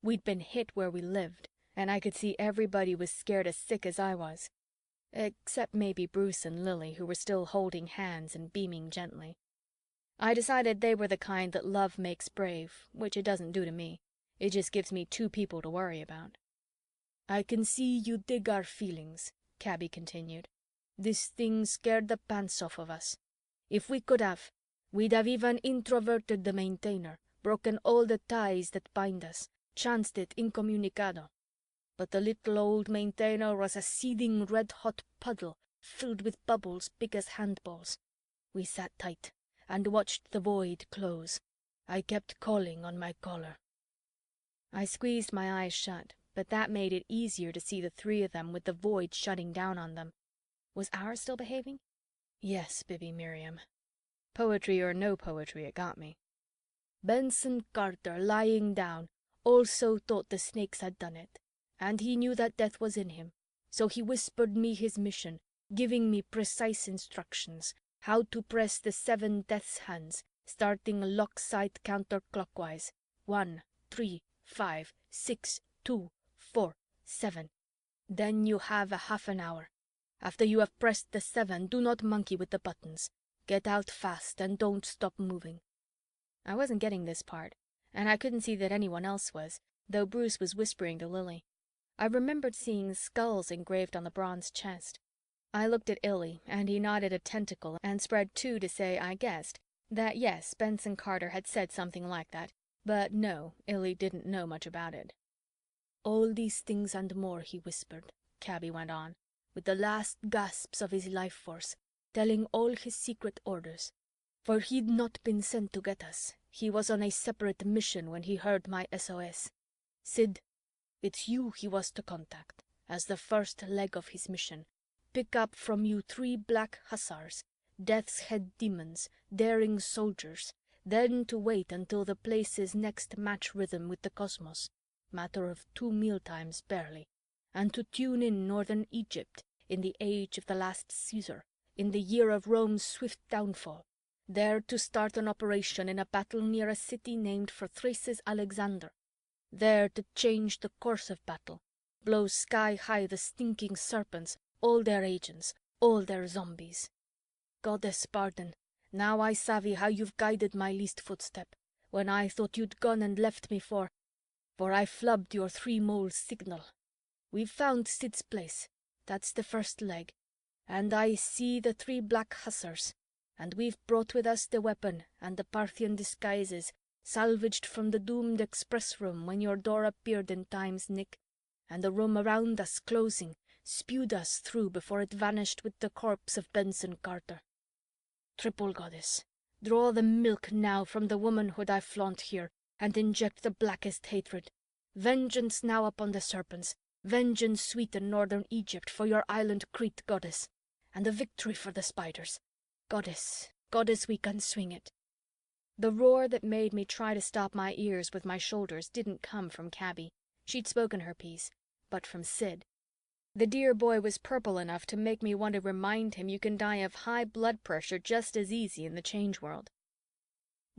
We'd been hit where we lived, and I could see everybody was scared as sick as I was. Except maybe Bruce and Lily, who were still holding hands and beaming gently. I decided they were the kind that love makes brave, which it doesn't do to me. It just gives me 2 people to worry about. I can see you dig our feelings, Cabby continued. This thing scared the pants off of us. If we could have, we'd have even introverted the maintainer, broken all the ties that bind us, chanced it incommunicado. But the little old maintainer was a seething red-hot puddle filled with bubbles big as handballs. We sat tight and watched the void close. I kept calling on my caller. I squeezed my eyes shut, but that made it easier to see the 3 of them with the void shutting down on them. Was ours still behaving? Yes, Bibby Miriam. Poetry or no poetry, it got me. Benson Carter, lying down, also thought the snakes had done it, and he knew that death was in him, so he whispered me his mission, giving me precise instructions, how to press the 7 death's hands, starting lock-side counterclockwise. 1, 3, 5, 6, 2, 4, 7. Then you have a half an hour. After you have pressed the 7, do not monkey with the buttons. Get out fast and don't stop moving. I wasn't getting this part, and I couldn't see that anyone else was, though Bruce was whispering to Lily. I remembered seeing skulls engraved on the bronze chest. I looked at Illy, and he nodded a tentacle and spread 2 to say I guessed that yes, Benson Carter had said something like that, but no, Illy didn't know much about it. All these things and more, he whispered, Cabby went on, with the last gasps of his life force, telling all his secret orders. For he'd not been sent to get us. He was on a separate mission when he heard my SOS. Sid, it's you he was to contact, as the first leg of his mission. Pick up from you 3 black hussars, death's head demons, daring soldiers, then to wait until the place's next match rhythm with the cosmos, matter of 2 mealtimes barely, and to tune in northern Egypt in the age of the last Caesar, in the year of Rome's swift downfall, there to start an operation in a battle near a city named for Thrace's Alexander, there to change the course of battle, blow sky-high the stinking serpents, all their agents, all their zombies. Goddess pardon, now I savvy how you've guided my least footstep, when I thought you'd gone and left me for I flubbed your 3 moles signal. We've found Sid's place, that's the first leg, and I see the 3 black hussars, and we've brought with us the weapon and the Parthian disguises, salvaged from the doomed express room when your door appeared in time's nick, and the room around us closing, spewed us through before it vanished with the corpse of Benson Carter. Triple Goddess, draw the milk now from the womanhood I flaunt here, and inject the blackest hatred. Vengeance now upon the serpents, vengeance sweet in northern Egypt for your island Crete, Goddess, and a victory for the spiders. Goddess, Goddess, we can swing it. The roar that made me try to stop my ears with my shoulders didn't come from Cabby. She'd spoken her piece, but from Sid. The dear boy was purple enough to make me want to remind him you can die of high blood pressure just as easy in the Change World.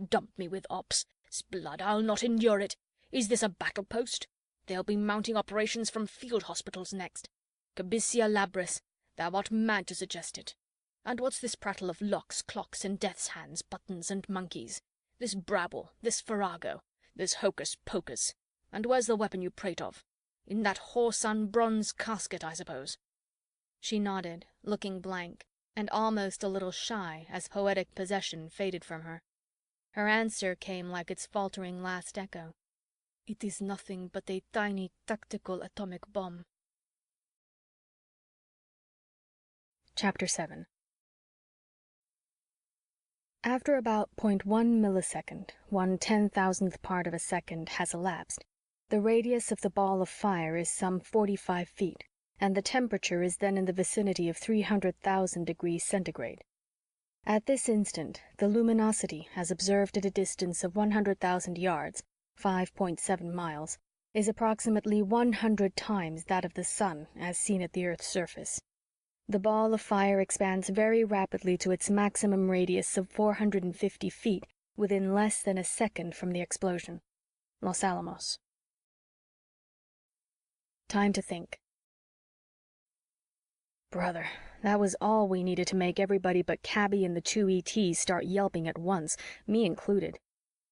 Dump me with ops. Sblood, I'll not endure it. Is this a battle post? They'll be mounting operations from field hospitals next. Cabisia labris, thou art mad to suggest it. And what's this prattle of locks, clocks, and death's hands, buttons, and monkeys? This brabble, this farrago, this hocus-pocus. And where's the weapon you prate of? In that whoreson bronze casket, I suppose." She nodded, looking blank, and almost a little shy as poetic possession faded from her. Her answer came like its faltering last echo. "It is nothing but a tiny tactical atomic bomb." Chapter 7. After about 0.1 millisecond, 1/10,000th part of a second, has elapsed, the radius of the ball of fire is some 45 feet, and the temperature is then in the vicinity of 300,000 degrees centigrade. At this instant, the luminosity, as observed at a distance of 100,000 yards, 5.7 miles, is approximately 100 times that of the sun as seen at the Earth's surface. The ball of fire expands very rapidly to its maximum radius of 450 feet within less than a second from the explosion. Los Alamos. Time to think. Brother, that was all we needed to make everybody but Cabby and the two ETs start yelping at once, me included.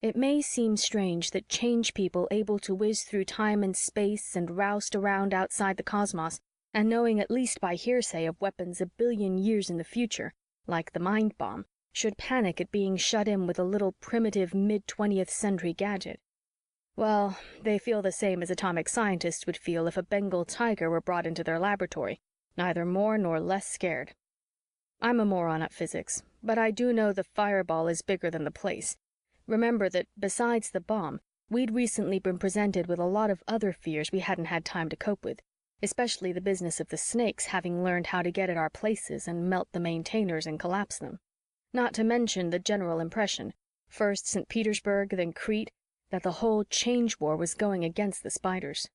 It may seem strange that Change people able to whiz through time and space and roust around outside the cosmos, and knowing at least by hearsay of weapons a billion years in the future, like the mind bomb, should panic at being shut in with a little primitive mid-20th century gadget. Well, they feel the same as atomic scientists would feel if a Bengal tiger were brought into their laboratory, neither more nor less scared. I'm a moron at physics, but I do know the fireball is bigger than the place. Remember that, besides the bomb, we'd recently been presented with a lot of other fears we hadn't had time to cope with, especially the business of the snakes having learned how to get at our places and melt the maintainers and collapse them. Not to mention the general impression, first St. Petersburg, then Crete, that the whole Change War was going against the Spiders.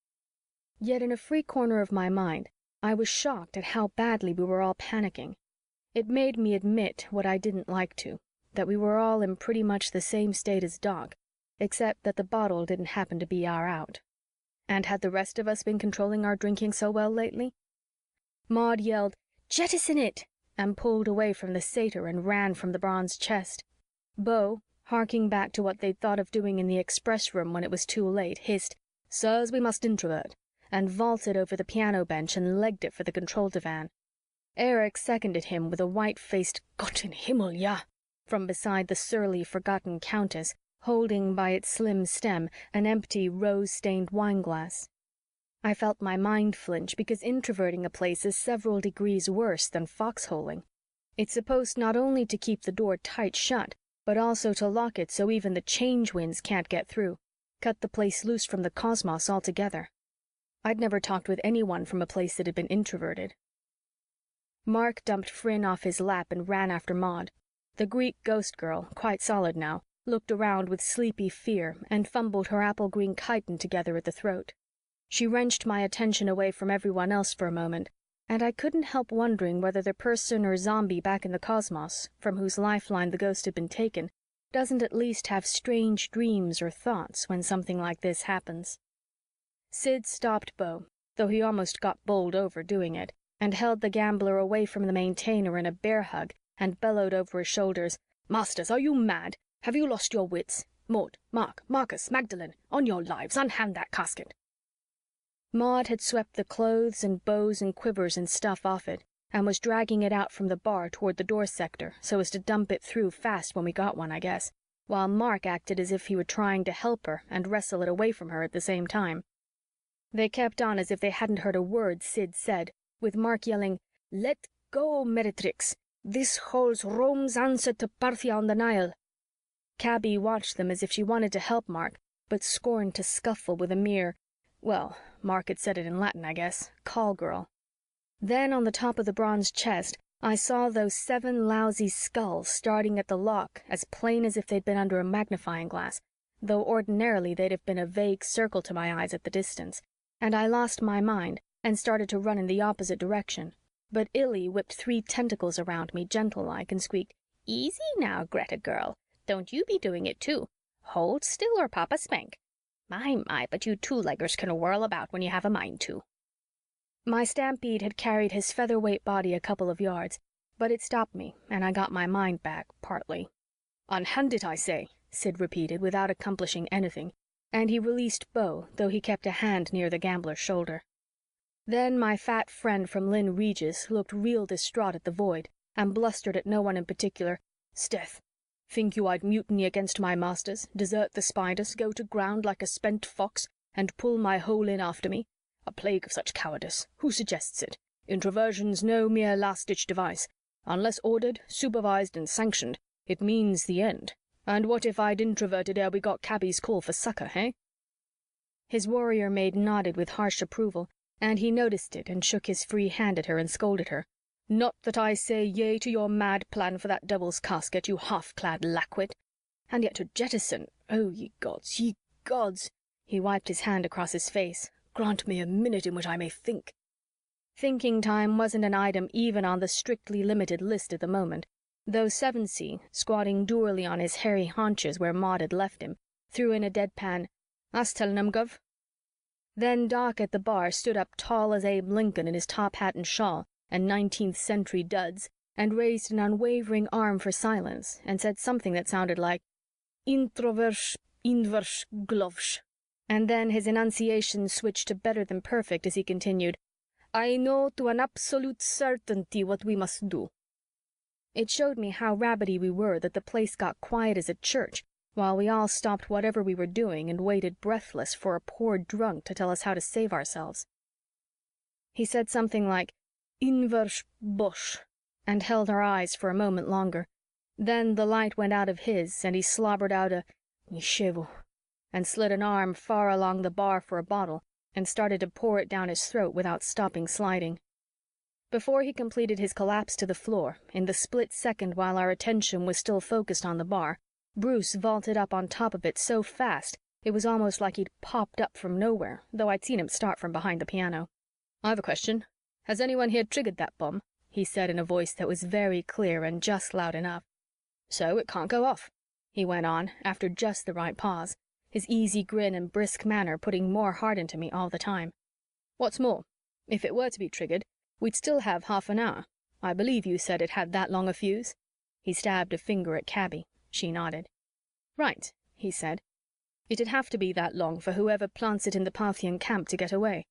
Yet in a free corner of my mind, I was shocked at how badly we were all panicking. It made me admit what I didn't like to, that we were all in pretty much the same state as Doc, except that the bottle didn't happen to be our out. And had the rest of us been controlling our drinking so well lately? Maud yelled, "Jettison it!" and pulled away from the satyr and ran from the bronze chest. Beau, harking back to what they'd thought of doing in the express room when it was too late, hissed, "Sirs, we must introvert," and vaulted over the piano bench and legged it for the control divan. Erich seconded him with a white-faced "Gott in Himmel, ja!" from beside the surly, forgotten Countess, holding by its slim stem an empty rose-stained wineglass. I felt my mind flinch because introverting a place is several degrees worse than foxholing. It's supposed not only to keep the door tight shut, but also to lock it so even the change winds can't get through, cut the place loose from the cosmos altogether. I'd never talked with anyone from a place that had been introverted. Mark dumped Fryn off his lap and ran after Maud. The Greek ghost girl, quite solid now, looked around with sleepy fear and fumbled her apple-green chiton together at the throat. She wrenched my attention away from everyone else for a moment, and I couldn't help wondering whether the person or zombie back in the cosmos, from whose lifeline the ghost had been taken, doesn't at least have strange dreams or thoughts when something like this happens. Sid stopped Beau, though he almost got bowled over doing it, and held the gambler away from the maintainer in a bear hug and bellowed over his shoulders, "Masters, are you mad? Have you lost your wits? Maud, Mark, Marcus, Magdalene, on your lives, unhand that casket." Maud had swept the clothes and bows and quivers and stuff off it, and was dragging it out from the bar toward the door sector so as to dump it through fast when we got one, I guess, while Mark acted as if he were trying to help her and wrestle it away from her at the same time. They kept on as if they hadn't heard a word Sid said, with Mark yelling, "Let go, Meretrix! This holds Rome's answer to Parthia on the Nile." Cabby watched them as if she wanted to help Mark, but scorned to scuffle with a mere, well, Mark had said it in Latin, I guess, call girl. Then on the top of the bronze chest, I saw those 7 lousy skulls starting at the lock as plain as if they'd been under a magnifying glass, though ordinarily they'd have been a vague circle to my eyes at the distance, and I lost my mind and started to run in the opposite direction. But Illy whipped 3 tentacles around me, gentle-like, and squeaked, "Easy now, Greta girl. Don't you be doing it too. Hold still or Papa spank. My, but you two-leggers can whirl about when you have a mind to." My stampede had carried his featherweight body a couple of yards, but it stopped me, and I got my mind back, partly. "Unhand it, I say," Sid repeated, without accomplishing anything, and he released Beau, though he kept a hand near the gambler's shoulder. Then my fat friend from Lynn Regis looked real distraught at the void, and blustered at no one in particular. "'Sdeath, think you I'd mutiny against my masters, desert the Spiders, go to ground like a spent fox, and pull my hole in after me? A plague of such cowardice. Who suggests it? Introversion's no mere last-ditch device. Unless ordered, supervised, and sanctioned, it means the end. And what if I'd introverted ere we got Cabby's call for succor, eh?" His warrior maid nodded with harsh approval, and he noticed it and shook his free hand at her and scolded her. "Not that I say yea to your mad plan for that devil's casket, you half-clad lackwit. And yet to jettison, oh, ye gods, ye gods!" He wiped his hand across his face. "Grant me a minute in which I may think." Thinking time wasn't an item even on the strictly limited list at the moment, though Sevensee, squatting dourly on his hairy haunches where Maud had left him, threw in a deadpan, "Us tellin' 'em, Gov." Then Doc at the bar stood up tall as Abe Lincoln in his top hat and shawl and 19th century duds, and raised an unwavering arm for silence and said something that sounded like "Introversh, inversh, glovsh." And then his enunciation switched to better than perfect as he continued, "I know to an absolute certainty what we must do." It showed me how rabbity we were that the place got quiet as a church while we all stopped whatever we were doing and waited breathless for a poor drunk to tell us how to save ourselves. He said something like, "Inversh bosh," and held our eyes for a moment longer. Then the light went out of his and he slobbered out a "Nishevu," and slid an arm far along the bar for a bottle and started to pour it down his throat without stopping sliding. Before he completed his collapse to the floor, in the split second while our attention was still focused on the bar, Bruce vaulted up on top of it so fast it was almost like he'd popped up from nowhere, though I'd seen him start from behind the piano. "I've a question. Has anyone here triggered that bomb?" he said in a voice that was very clear and just loud enough. "So it can't go off," he went on after just the right pause, his easy grin and brisk manner putting more heart into me all the time. "What's more, if it were to be triggered, we'd still have half an hour. I believe you said it had that long a fuse?" He stabbed a finger at Cabby. She nodded. "Right," he said. "It'd have to be that long for whoever plants it in the Parthian camp to get away.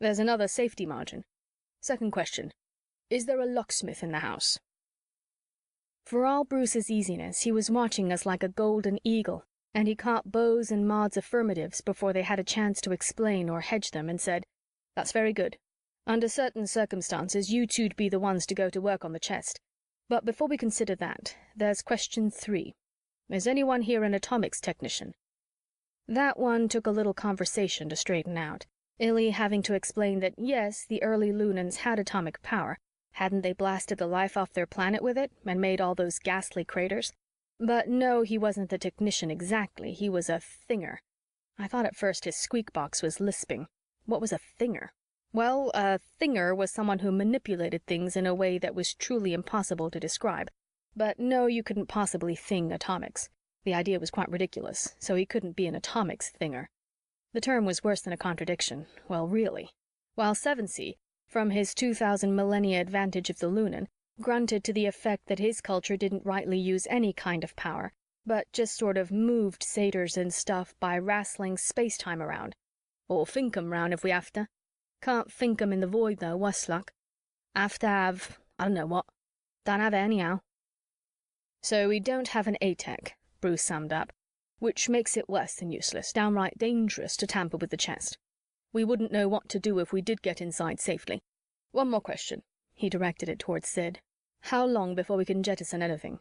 There's another safety margin. Second question. Is there a locksmith in the house?" For all Bruce's easiness, he was watching us like a golden eagle, and he caught Beau's and Maud's affirmatives before they had a chance to explain or hedge them and said, "That's very good. Under certain circumstances, you two'd be the ones to go to work on the chest. But before we consider that, there's question 3. Is anyone here an atomics technician?" That one took a little conversation to straighten out, Illy having to explain that yes, the early Lunans had atomic power. Hadn't they blasted the life off their planet with it and made all those ghastly craters? But no, he wasn't the technician exactly, he was a thinger. I thought at first his squeak box was lisping. What was a thinger? Well, a thinger was someone who manipulated things in a way that was truly impossible to describe. But no, you couldn't possibly thing atomics. The idea was quite ridiculous, so he couldn't be an atomics thinger. The term was worse than a contradiction. Well, really. While Sevensee, from his 2000 millennia advantage of the Lunan, grunted to the effect that his culture didn't rightly use any kind of power, but just sort of moved satyrs and stuff by wrastling space-time around. Or think 'em round if we have to. Can't think 'em in the void, though, worse luck. Have to have, I don't know what. Don't have it anyhow. "So we don't have an A-Tech," Bruce summed up, "which makes it worse than useless, downright dangerous to tamper with the chest. We wouldn't know what to do if we did get inside safely. One more question." He directed it towards Sid. "How long before we can jettison anything?"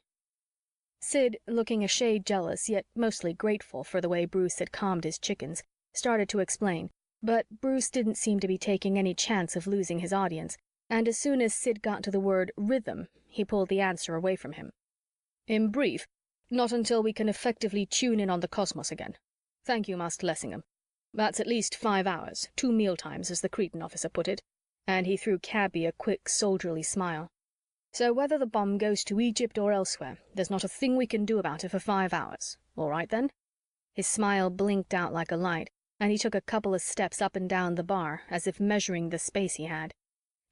Sid, looking a shade jealous yet mostly grateful for the way Bruce had calmed his chickens, started to explain, but Bruce didn't seem to be taking any chance of losing his audience, And as soon as Sid got to the word rhythm, he pulled the answer away from him. In brief, not until we can effectively tune in on the cosmos again. Thank you, Master Lessingham. That's at least 5 hours, 2 mealtimes, as the Cretan officer put it, and he threw Cabby a quick, soldierly smile. So whether the bomb goes to Egypt or elsewhere, there's not a thing we can do about it for 5 hours. All right, then? His smile blinked out like a light, and he took a couple of steps up and down the bar, as if measuring the space he had.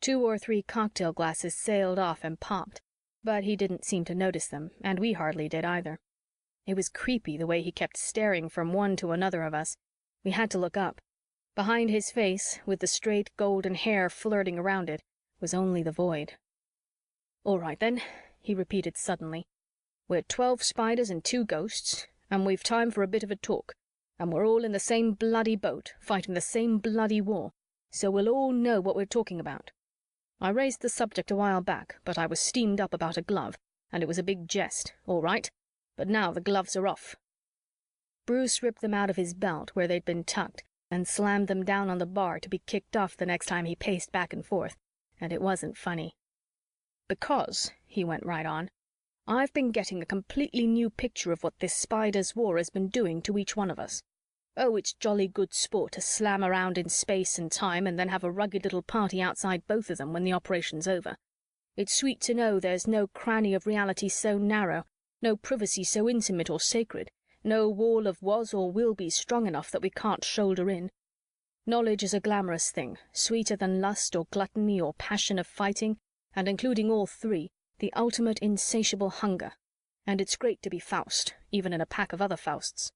2 or 3 cocktail glasses sailed off and popped, but he didn't seem to notice them, and we hardly did either. It was creepy the way he kept staring from one to another of us. We had to look up. Behind his face, with the straight golden hair flirting around it, was only the void. All right, then, he repeated suddenly. We're 12 spiders and 2 ghosts, and we've time for a bit of a talk, and we're all in the same bloody boat, fighting the same bloody war, so we'll all know what we're talking about. I raised the subject a while back, but I was steamed up about a glove, and it was a big jest, all right, but now the gloves are off. Bruce ripped them out of his belt where they'd been tucked and slammed them down on the bar to be kicked off the next time he paced back and forth, and it wasn't funny. Because, he went right on, I've been getting a completely new picture of what this Spider's War has been doing to each one of us. Oh, it's jolly good sport to slam around in space and time and then have a rugged little party outside both of them when the operation's over. It's sweet to know there's no cranny of reality so narrow, no privacy so intimate or sacred, no wall of was or will be strong enough that we can't shoulder in. Knowledge is a glamorous thing, sweeter than lust or gluttony or passion of fighting, and including all three, the ultimate insatiable hunger. And it's great to be Faust, even in a pack of other Fausts.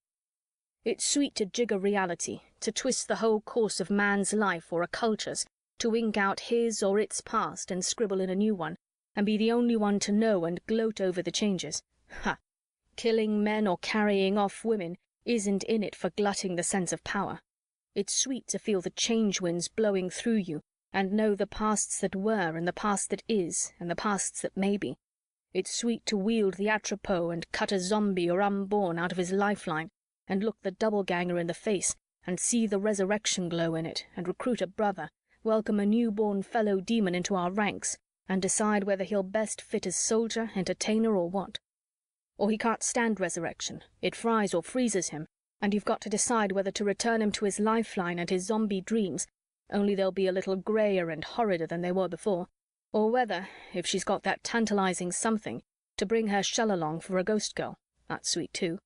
It's sweet to jigger reality, to twist the whole course of man's life or a culture's, to ink out his or its past and scribble in a new one, and be the only one to know and gloat over the changes. Ha! Killing men or carrying off women isn't in it for glutting the sense of power. It's sweet to feel the change winds blowing through you and know the pasts that were and the past that is and the pasts that may be. It's sweet to wield the atropos and cut a zombie or unborn out of his lifeline and look the doubleganger in the face and see the resurrection glow in it and recruit a brother, welcome a newborn fellow demon into our ranks and decide whether he'll best fit as soldier, entertainer, or what. Or he can't stand resurrection, it fries or freezes him, and you've got to decide whether to return him to his lifeline and his zombie dreams, only they'll be a little greyer and horrider than they were before, or whether, if she's got that tantalizing something, to bring her shell along for a ghost girl. That's sweet too.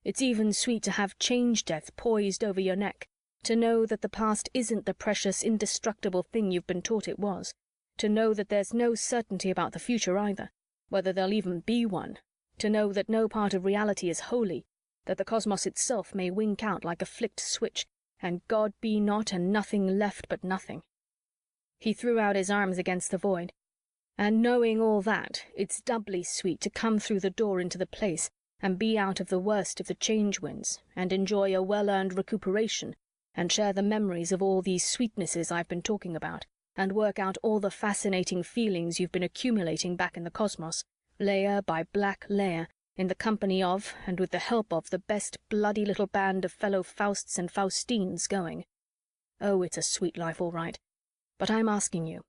It's even sweet to have change death poised over your neck, to know that the past isn't the precious, indestructible thing you've been taught it was, to know that there's no certainty about the future either, whether there'll even be one, to know that no part of reality is holy, that the cosmos itself may wink out like a flicked switch, and God be not and nothing left but nothing. He threw out his arms against the void. And knowing all that, it's doubly sweet to come through the door into the place and be out of the worst of the change winds and enjoy a well-earned recuperation and share the memories of all these sweetnesses I've been talking about and work out all the fascinating feelings you've been accumulating back in the cosmos, layer by black layer, in the company of and with the help of the best bloody little band of fellow Fausts and Faustines going. Oh, it's a sweet life, all right. But I'm asking you,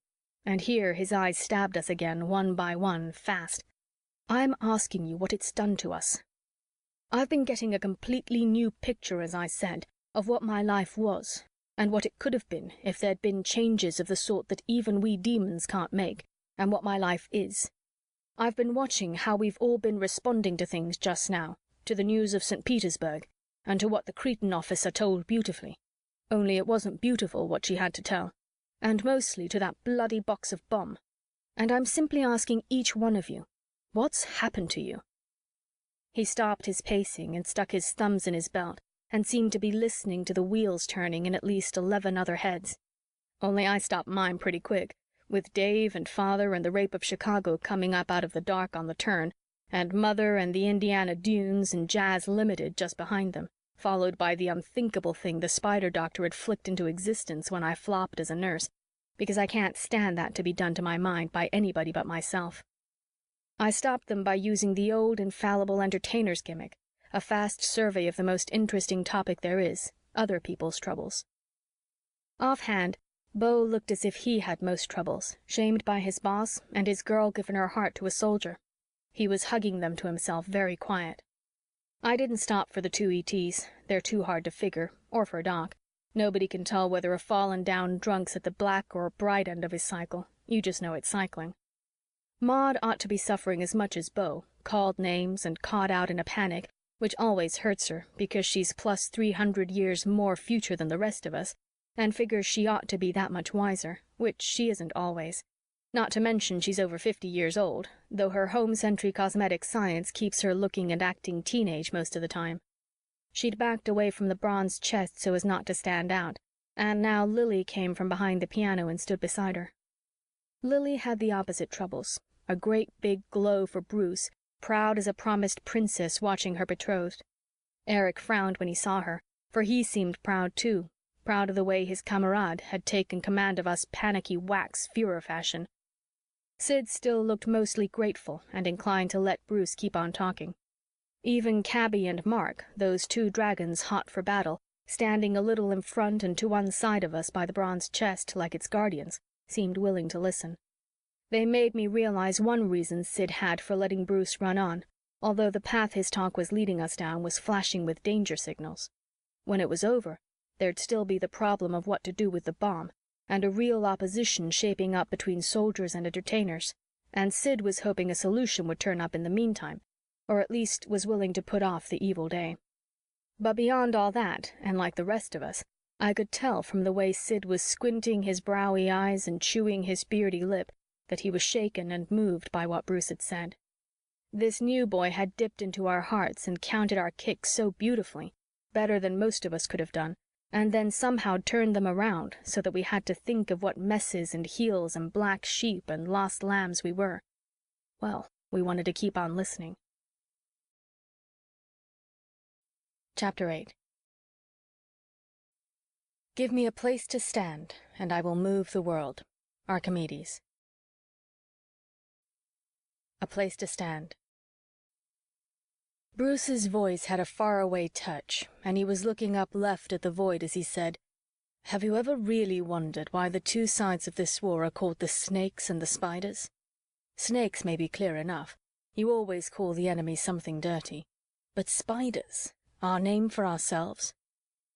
and here his eyes stabbed us again, one by one, fast. I'm asking you what it's done to us. I've been getting a completely new picture, as I said, of what my life was, and what it could have been if there'd been changes of the sort that even we demons can't make, and what my life is. I've been watching how we've all been responding to things just now, to the news of St. Petersburg, and to what the Cretan officer told beautifully. Only it wasn't beautiful what she had to tell, and mostly to that bloody box of bomb. And I'm simply asking each one of you, what's happened to you? He stopped his pacing and stuck his thumbs in his belt and seemed to be listening to the wheels turning in at least 11 other heads. Only I stopped mine pretty quick, with Dave and Father and the Rape of Chicago coming up out of the dark on the turn, and Mother and the Indiana Dunes and Jazz Limited just behind them, followed by the unthinkable thing the Spider Doctor had flicked into existence when I flopped as a nurse, because I can't stand that to be done to my mind by anybody but myself. I stopped them by using the old infallible entertainer's gimmick, a fast survey of the most interesting topic there is, other people's troubles. Offhand, Beau looked as if he had most troubles, shamed by his boss and his girl given her heart to a soldier. He was hugging them to himself, very quiet. I didn't stop for the two ETs. They're too hard to figure, or for Doc. Nobody can tell whether a fallen down drunk's at the black or bright end of his cycle. You just know it's cycling. Maud ought to be suffering as much as Beau, called names and caught out in a panic, which always hurts her because she's plus 300 years more future than the rest of us, and figures she ought to be that much wiser, which she isn't always. Not to mention she's over 50 years old, though her home-century cosmetic science keeps her looking and acting teenage most of the time. She'd backed away from the bronze chest so as not to stand out, and now Lily came from behind the piano and stood beside her. Lily had the opposite troubles, a great big glow for Bruce, proud as a promised princess watching her betrothed. Eric frowned when he saw her, for he seemed proud too, proud of the way his camarade had taken command of us panicky whacks Führer fashion. Sid still looked mostly grateful and inclined to let Bruce keep on talking. Even Cabby and Mark, those two dragons hot for battle, standing a little in front and to one side of us by the bronze chest like its guardians, seemed willing to listen. They made me realize one reason Sid had for letting Bruce run on, although the path his talk was leading us down was flashing with danger signals. When it was over, there'd still be the problem of what to do with the bomb, and a real opposition shaping up between soldiers and entertainers, and Sid was hoping a solution would turn up in the meantime, or at least was willing to put off the evil day. But beyond all that, and like the rest of us, I could tell from the way Sid was squinting his browy eyes and chewing his beardy lip that he was shaken and moved by what Bruce had said. This new boy had dipped into our hearts and counted our kicks so beautifully, better than most of us could have done, and then somehow turned them around so that we had to think of what messes and heels and black sheep and lost lambs we were. Well, we wanted to keep on listening. Chapter 8. Give me a place to stand, and I will move the world. Archimedes. A place to stand. Bruce's voice had a faraway touch, and he was looking up left at the void as he said, "Have you ever really wondered why the two sides of this war are called the snakes and the spiders? Snakes may be clear enough. You always call the enemy something dirty. But spiders, our name for ourselves?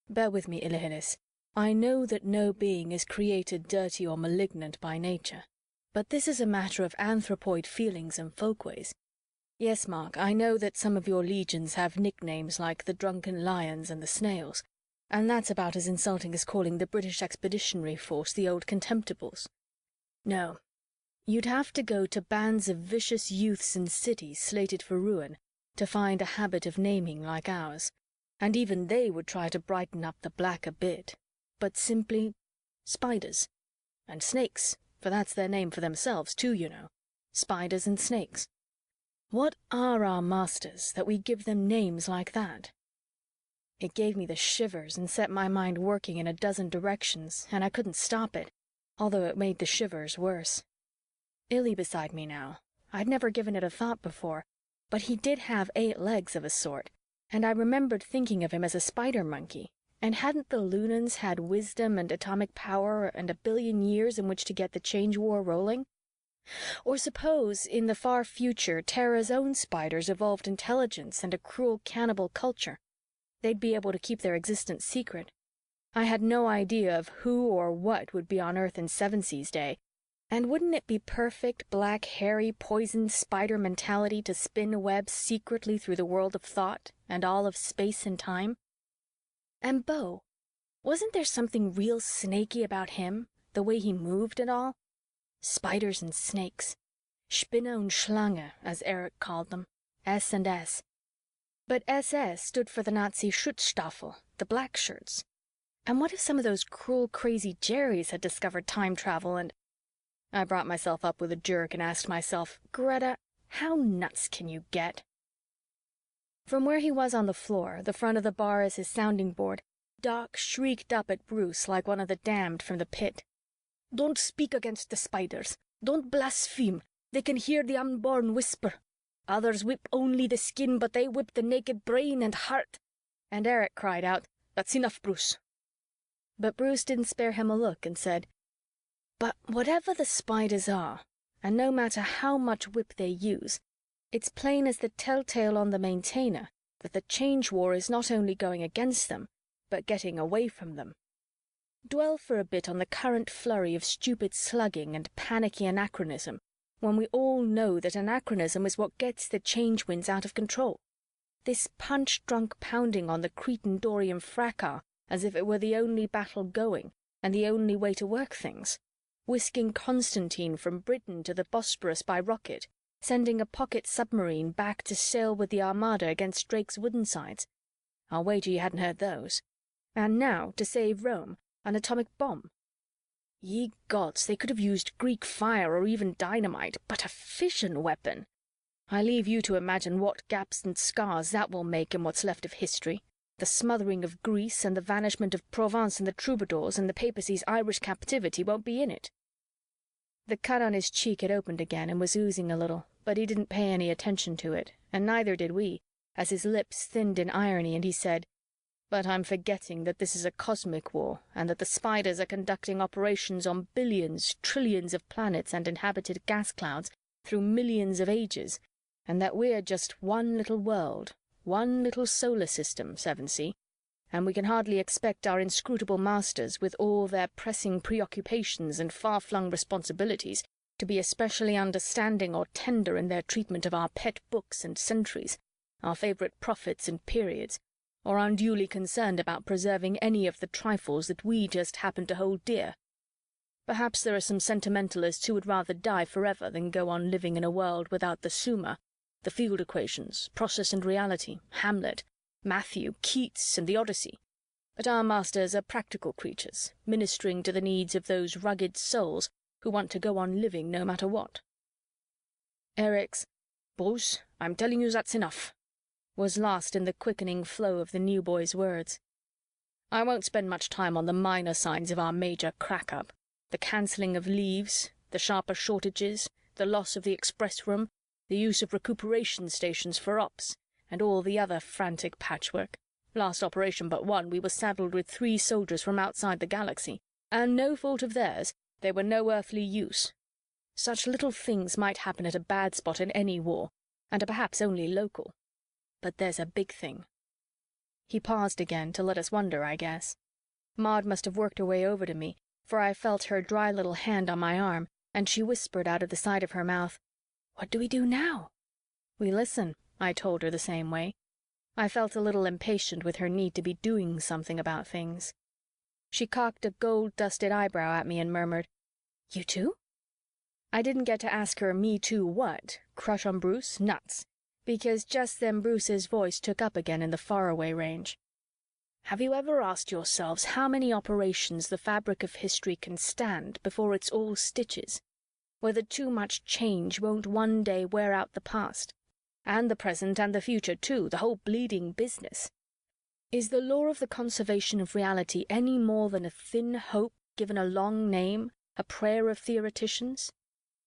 Bear with me, Illihilis. I know that no being is created dirty or malignant by nature, but this is a matter of anthropoid feelings and folkways. Yes, Mark, I know that some of your legions have nicknames like the Drunken Lions and the Snails, and that's about as insulting as calling the British Expeditionary Force the Old Contemptibles. No, you'd have to go to bands of vicious youths in cities slated for ruin to find a habit of naming like ours, and even they would try to brighten up the black a bit, but simply spiders. And snakes, for that's their name for themselves too, you know. Spiders and snakes. What are our masters that we give them names like that? It gave me the shivers and set my mind working in a dozen directions, and I couldn't stop it, although it made the shivers worse. Illy beside me now. I'd never given it a thought before, but he did have 8 legs of a sort, and I remembered thinking of him as a spider monkey. And hadn't the Lunans had wisdom and atomic power and a billion years in which to get the Change War rolling? Or suppose, in the far future, Terra's own spiders evolved intelligence and a cruel cannibal culture. They'd be able to keep their existence secret. I had no idea of who or what would be on Earth in Sevensee's day, and wouldn't it be perfect black, hairy, poisoned spider mentality to spin webs secretly through the world of thought and all of space and time? And Beau, wasn't there something real snaky about him, the way he moved and all? Spiders and snakes. Spinne und Schlange, as Eric called them. S and S. But SS stood for the Nazi Schutzstaffel, the black shirts. And what if some of those cruel, crazy Jerrys had discovered time travel and... I brought myself up with a jerk and asked myself, Greta, how nuts can you get? From where he was on the floor, the front of the bar as his sounding board, Doc shrieked up at Bruce like one of the damned from the pit. "Don't speak against the spiders. Don't blaspheme. They can hear the unborn whisper. Others whip only the skin, but they whip the naked brain and heart." And Eric cried out, "That's enough, Bruce." But Bruce didn't spare him a look and said, But whatever the spiders are, and no matter how much whip they use, it's plain as the telltale on the Maintainer that the Change War is not only going against them, but getting away from them. Dwell for a bit on the current flurry of stupid slugging and panicky anachronism, when we all know that anachronism is what gets the change winds out of control. This punch-drunk pounding on the Cretan-Dorian fracas as if it were the only battle going and the only way to work things, whisking Constantine from Britain to the Bosporus by rocket, sending a pocket submarine back to sail with the Armada against Drake's wooden sides. I'll wager you hadn't heard those. And now, to save Rome, an atomic bomb. Ye gods, they could have used Greek fire or even dynamite, but a fission weapon! I leave you to imagine what gaps and scars that will make in what's left of history. The smothering of Greece and the vanishment of Provence and the troubadours and the papacy's Irish captivity won't be in it. The cut on his cheek had opened again and was oozing a little, but he didn't pay any attention to it, and neither did we, as his lips thinned in irony and he said, "But I'm forgetting that this is a cosmic war, and that the spiders are conducting operations on billions, trillions of planets and inhabited gas clouds through millions of ages, and that we're just one little world, one little solar system, Sevensea, and we can hardly expect our inscrutable masters, with all their pressing preoccupations and far-flung responsibilities, to be especially understanding or tender in their treatment of our pet books and centuries, our favourite prophets and periods, or unduly concerned about preserving any of the trifles that we just happen to hold dear. Perhaps there are some sentimentalists who would rather die forever than go on living in a world without the Summa, the field equations, process and reality, Hamlet, Matthew, Keats, and the Odyssey. But our masters are practical creatures, ministering to the needs of those rugged souls who want to go on living no matter what." Eric's "Bruce, I'm telling you that's enough," was lost in the quickening flow of the new boy's words. I won't spend much time on the minor signs of our major crack-up, the cancelling of leaves, the sharper shortages, the loss of the express room, the use of recuperation stations for ops, and all the other frantic patchwork. Last operation but one, we were saddled with 3 soldiers from outside the galaxy, and no fault of theirs, they were no earthly use. Such little things might happen at a bad spot in any war, and are perhaps only local. But there's a big thing. He paused again to let us wonder, I guess. Maud must have worked her way over to me, for I felt her dry little hand on my arm, and she whispered out of the side of her mouth, "What do we do now?" "We listen," I told her the same way. I felt a little impatient with her need to be doing something about things. She cocked a gold-dusted eyebrow at me and murmured, "You too?" I didn't get to ask her me too what, crush on Bruce, nuts, because just then Bruce's voice took up again in the faraway range. "Have you ever asked yourselves how many operations the fabric of history can stand before it's all stitches? Whether too much change won't one day wear out the past? And the present and the future too, the whole bleeding business? Is the law of the conservation of reality any more than a thin hope given a long name, a prayer of theoreticians?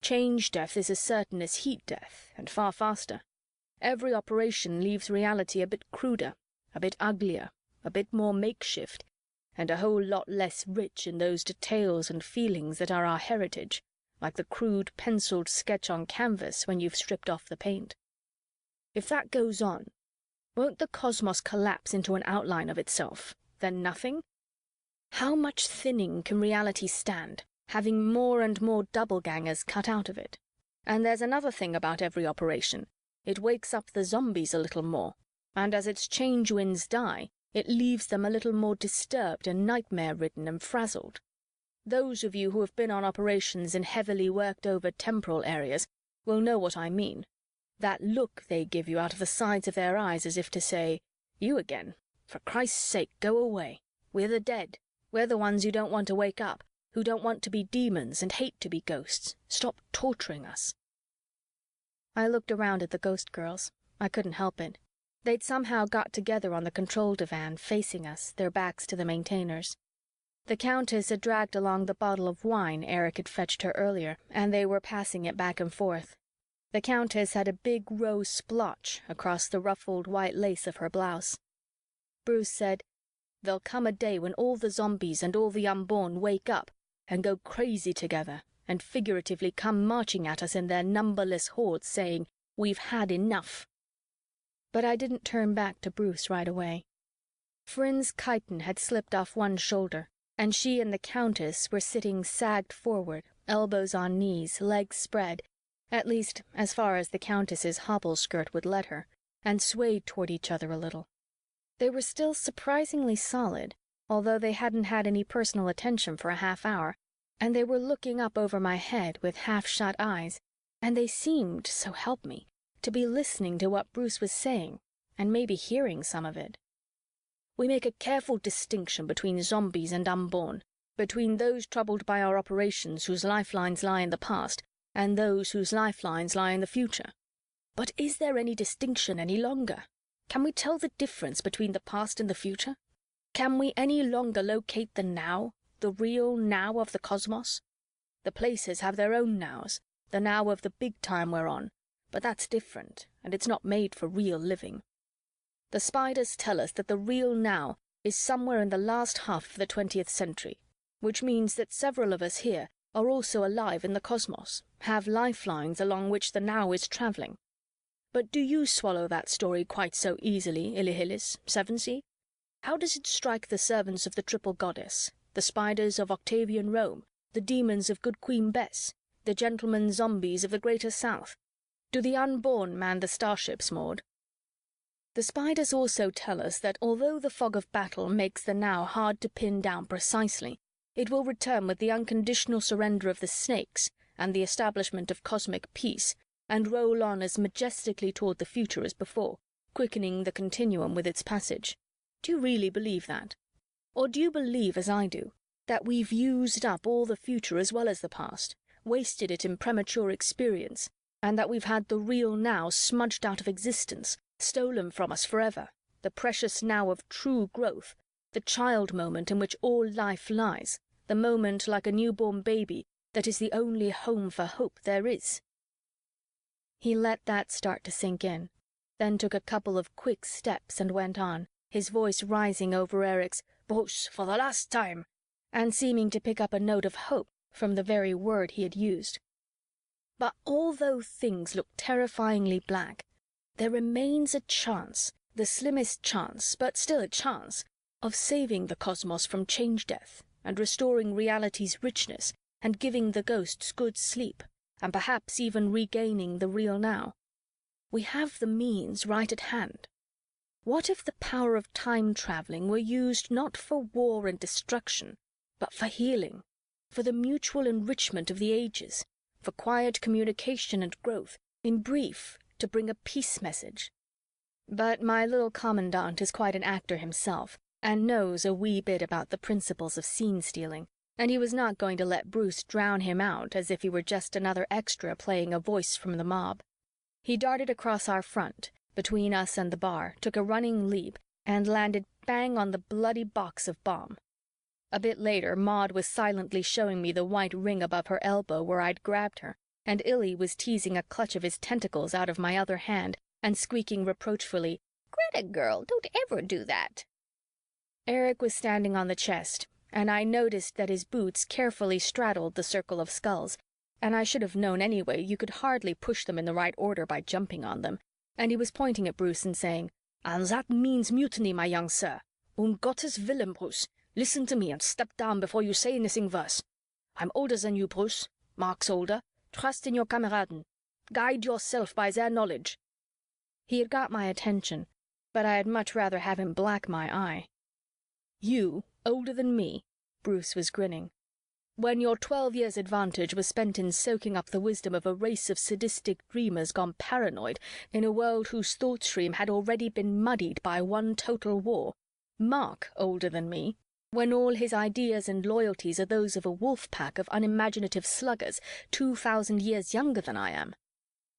Change death is as certain as heat death, and far faster. Every operation leaves reality a bit cruder, a bit uglier, a bit more makeshift, and a whole lot less rich in those details and feelings that are our heritage, like the crude penciled sketch on canvas when you've stripped off the paint. If that goes on, won't the cosmos collapse into an outline of itself, then nothing? How much thinning can reality stand, having more and more double-gangers cut out of it? And there's another thing about every operation. It wakes up the zombies a little more, and as its change winds die, it leaves them a little more disturbed and nightmare-ridden and frazzled. Those of you who have been on operations in heavily worked-over temporal areas will know what I mean. That look they give you out of the sides of their eyes as if to say, "You again? For Christ's sake, go away. We're the dead. We're the ones who don't want to wake up, who don't want to be demons and hate to be ghosts. Stop torturing us." I looked around at the ghost girls. I couldn't help it. They'd somehow got together on the control divan, facing us, their backs to the maintainers. The Countess had dragged along the bottle of wine Eric had fetched her earlier, and they were passing it back and forth. The Countess had a big rose splotch across the ruffled white lace of her blouse. Bruce said, "There'll come a day when all the zombies and all the unborn wake up, and go crazy together, and figuratively come marching at us in their numberless hordes, saying, "We've had enough." But I didn't turn back to Bruce right away. Frynn's chiton had slipped off one shoulder, and she and the Countess were sitting sagged forward, elbows on knees, legs spread, at least as far as the Countess's hobble skirt would let her, and swayed toward each other a little. They were still surprisingly solid, although they hadn't had any personal attention for a half-hour, and they were looking up over my head with half-shut eyes, and they seemed, so help me, to be listening to what Bruce was saying, and maybe hearing some of it. "We make a careful distinction between zombies and unborn, between those troubled by our operations whose lifelines lie in the past, and those whose lifelines lie in the future. But is there any distinction any longer? Can we tell the difference between the past and the future? Can we any longer locate the now, the real now of the cosmos? The places have their own nows, the now of the big time we're on, but that's different, and it's not made for real living. The spiders tell us that the real now is somewhere in the last half of the 20th century, which means that several of us here are also alive in the cosmos, have lifelines along which the now is travelling. But do you swallow that story quite so easily, Ilihillis, Sevensea? How does it strike the servants of the triple goddess, the spiders of Octavian Rome, the demons of good Queen Bess, the gentlemen zombies of the Greater South? Do the unborn man the starships, Maud? The spiders also tell us that although the fog of battle makes the now hard to pin down precisely, it will return with the unconditional surrender of the snakes and the establishment of cosmic peace, and roll on as majestically toward the future as before, quickening the continuum with its passage. Do you really believe that? Or do you believe, as I do, that we've used up all the future as well as the past, wasted it in premature experience, and that we've had the real now smudged out of existence, stolen from us forever, the precious now of true growth, the child moment in which all life lies, the moment like a newborn baby that is the only home for hope there is?" He let that start to sink in, then took a couple of quick steps and went on, his voice rising over Eric's "Bruce, for the last time," and seeming to pick up a note of hope from the very word he had used. "But although things look terrifyingly black, there remains a chance, the slimmest chance, but still a chance, of saving the cosmos from change-death, and restoring reality's richness, and giving the ghosts good sleep, and perhaps even regaining the real now. We have the means right at hand. What if the power of time-travelling were used not for war and destruction, but for healing, for the mutual enrichment of the ages, for quiet communication and growth, in brief, to bring a peace message? But my little commandant is quite an actor himself, and knows a wee bit about the principles of scene-stealing, and he was not going to let Bruce drown him out as if he were just another extra playing a voice from the mob. He darted across our front, between us and the bar, took a running leap, and landed bang on the bloody box of bomb. A bit later, Maud was silently showing me the white ring above her elbow where I'd grabbed her, and Illy was teasing a clutch of his tentacles out of my other hand and squeaking reproachfully, "Greta girl, don't ever do that." Eric was standing on the chest, and I noticed that his boots carefully straddled the circle of skulls, and I should have known anyway you could hardly push them in the right order by jumping on them, and he was pointing at Bruce and saying, "And that means mutiny, my young sir. Gottes Willen, Bruce, listen to me and step down before you say anything worse. I'm older than you, Bruce. Mark's older. Trust in your Kameraden. Guide yourself by their knowledge." He had got my attention, but I'd much rather have him black my eye. "You, older than me?" Bruce was grinning. "When your 12 years' advantage was spent in soaking up the wisdom of a race of sadistic dreamers gone paranoid in a world whose thought stream had already been muddied by one total war. Mark older than me, when all his ideas and loyalties are those of a wolf pack of unimaginative sluggers 2,000 years younger than I am.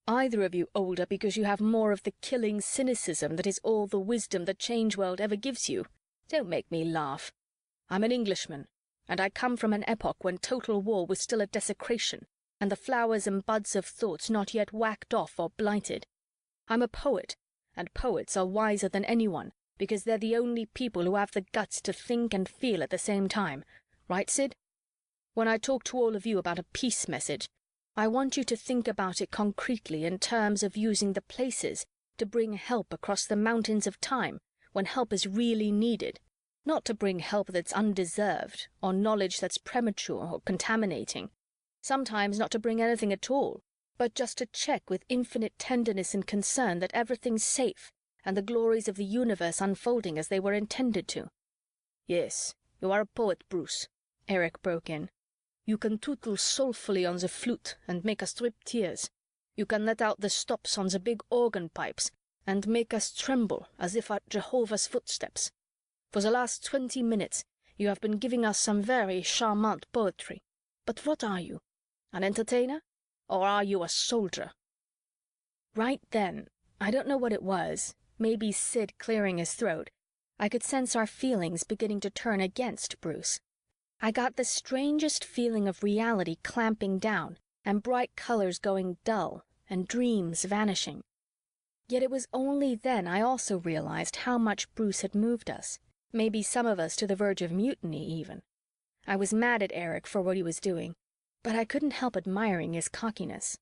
Either of you older because you have more of the killing cynicism that is all the wisdom the Change World ever gives you. Don't make me laugh. I'm an Englishman, and I come from an epoch when total war was still a desecration, and the flowers and buds of thoughts not yet whacked off or blighted. I'm a poet, and poets are wiser than anyone, because they're the only people who have the guts to think and feel at the same time. Right, Sid?" When I talk to all of you about a peace message, I want you to think about it concretely in terms of using the places to bring help across the mountains of time when help is really needed, not to bring help that's undeserved or knowledge that's premature or contaminating, sometimes not to bring anything at all, but just to check with infinite tenderness and concern that everything's safe and the glories of the universe unfolding as they were intended to. Yes, you are a poet, Bruce, Eric broke in. You can tootle soulfully on the flute and make us drip tears. You can let out the stops on the big organ pipes and make us tremble as if at Jehovah's footsteps. For the last 20 minutes you have been giving us some very charmant poetry. But what are you? An entertainer? Or are you a soldier? Right then, I don't know what it was, maybe Sid clearing his throat, I could sense our feelings beginning to turn against Bruce. I got the strangest feeling of reality clamping down and bright colors going dull and dreams vanishing. Yet it was only then I also realized how much Bruce had moved us, maybe some of us to the verge of mutiny even. I was mad at Eric for what he was doing, but I couldn't help admiring his cockiness.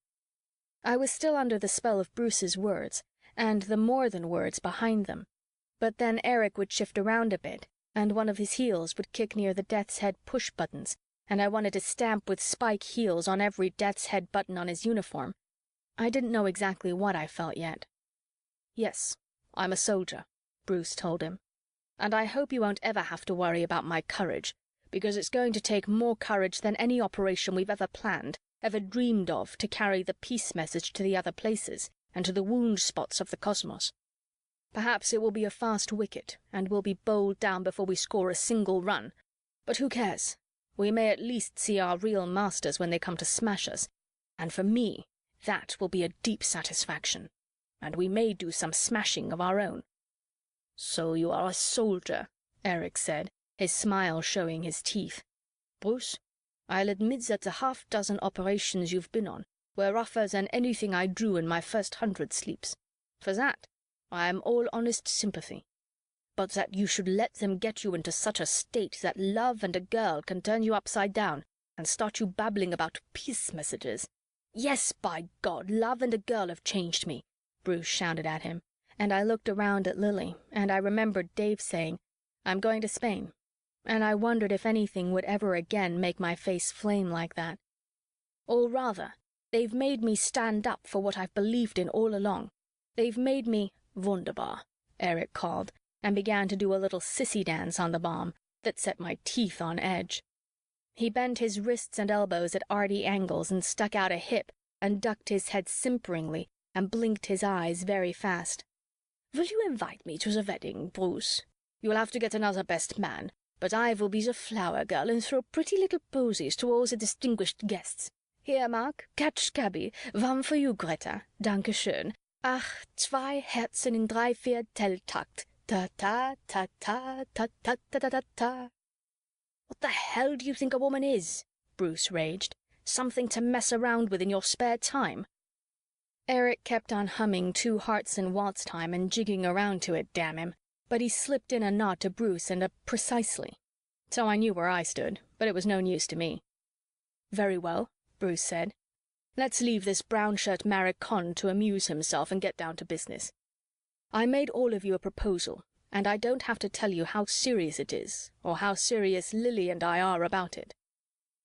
I was still under the spell of Bruce's words, and the more than words behind them, but then Eric would shift around a bit, and one of his heels would kick near the Death's Head push buttons, and I wanted to stamp with spike heels on every Death's Head button on his uniform. I didn't know exactly what I felt yet. Yes, I'm a soldier, Bruce told him. And I hope you won't ever have to worry about my courage, because it's going to take more courage than any operation we've ever planned, ever dreamed of, to carry the peace message to the other places and to the wound spots of the cosmos. Perhaps it will be a fast wicket, and we'll be bowled down before we score a single run. But who cares? We may at least see our real masters when they come to smash us, and for me, that will be a deep satisfaction. And we may do some smashing of our own. So you are a soldier, Eric said, his smile showing his teeth. Bruce, I'll admit that the half-dozen operations you've been on were rougher than anything I drew in my first 100 sleeps. For that, I am all honest sympathy. But that you should let them get you into such a state that love and a girl can turn you upside down and start you babbling about peace messages. Yes, by God, love and a girl have changed me, Bruce shouted at him, and I looked around at Lily, and I remembered Dave saying, I'm going to Spain, and I wondered if anything would ever again make my face flame like that. Or rather, they've made me stand up for what I've believed in all along. They've made me wunderbar, Eric called, and began to do a little sissy dance on the bomb that set my teeth on edge. He bent his wrists and elbows at arty angles and stuck out a hip and ducked his head simperingly and blinked his eyes very fast. Will you invite me to the wedding, Bruce? You'll have to get another best man, but I will be the flower girl and throw pretty little posies to all the distinguished guests. Here, Mark, catch cabby. One for you, Greta. Danke schön. Ach, 2 Herzen in 3/4 Telltakt. Ta-ta, ta-ta, ta-ta-ta-ta-ta. What the hell do you think a woman is? Bruce raged. Something to mess around with in your spare time? Eric kept on humming 2 Hearts in Waltz Time and jigging around to it, damn him, but he slipped in a nod to Bruce and a precisely. So I knew where I stood, but it was no news to me. Very well, Bruce said. Let's leave this brown-shirt maricon to amuse himself and get down to business. I made all of you a proposal, and I don't have to tell you how serious it is, or how serious Lily and I are about it.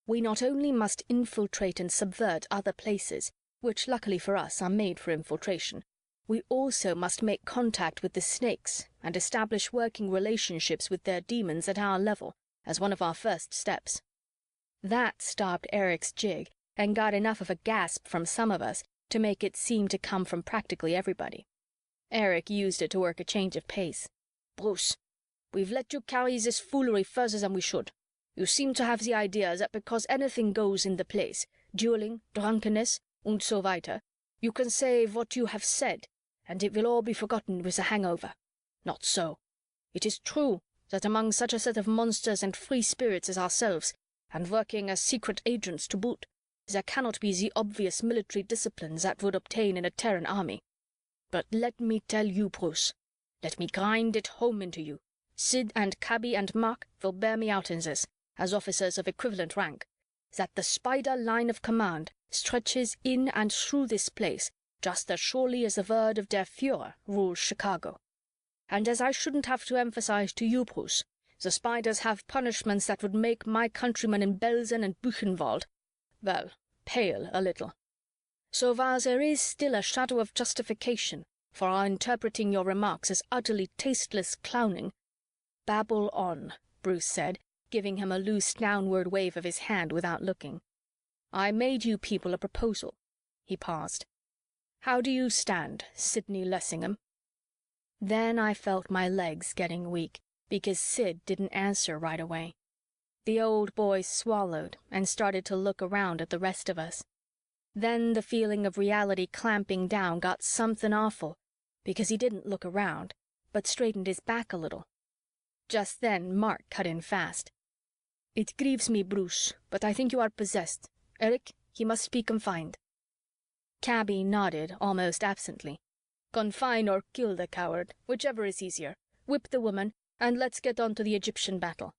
We not only must infiltrate and subvert other places, which luckily for us are made for infiltration, we also must make contact with the snakes and establish working relationships with their demons at our level, as one of our first steps. That stopped Eric's jig and got enough of a gasp from some of us to make it seem to come from practically everybody. Eric used it to work a change of pace. Bruce, we've let you carry this foolery further than we should. You seem to have the idea that because anything goes in the place, dueling, drunkenness, und so weiter, you can say what you have said, and it will all be forgotten with a hangover. Not so. It is true that among such a set of monsters and free spirits as ourselves, and working as secret agents to boot, there cannot be the obvious military discipline that would obtain in a Terran army. But let me tell you, Bruce, let me grind it home into you. Sid and Cabby and Mark will bear me out in this, as officers of equivalent rank. that the spider line of command stretches in and through this place just as surely as the word of der Führer rules Chicago. And as I shouldn't have to emphasize to you, Bruce, the spiders have punishments that would make my countrymen in Belsen and Buchenwald, well, pale a little. So while there is still a shadow of justification for our interpreting your remarks as utterly tasteless clowning—" "Babble on," Bruce said, giving him a loose downward wave of his hand without looking. "I made you people a proposal." He paused. "How do you stand, Sidney Lessingham?" Then I felt my legs getting weak, because Sid didn't answer right away. The old boy swallowed and started to look around at the rest of us. Then the feeling of reality clamping down got something awful, because he didn't look around, but straightened his back a little. Just then Mark cut in fast. "It grieves me, Bruce, but I think you are possessed. Eric, he must be confined." Cabby nodded almost absently. "Confine or kill the coward, whichever is easier. Whip the woman, and let's get on to the Egyptian battle."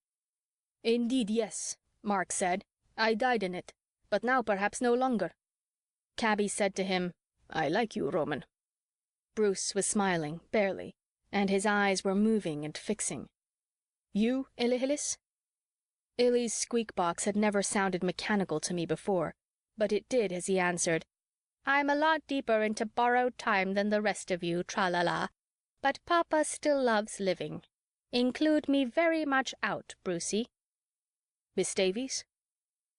"Indeed, yes," Mark said. "I died in it, but now perhaps no longer." Cabby said to him, "I like you, Roman." Bruce was smiling, barely, and his eyes were moving and fixing. "You, Illihilis?" Illy's squeak box had never sounded mechanical to me before, but it did as he answered, "I'm a lot deeper into borrowed time than the rest of you, tra-la-la, but Papa still loves living. Include me very much out, Brucey." "Miss Davies?"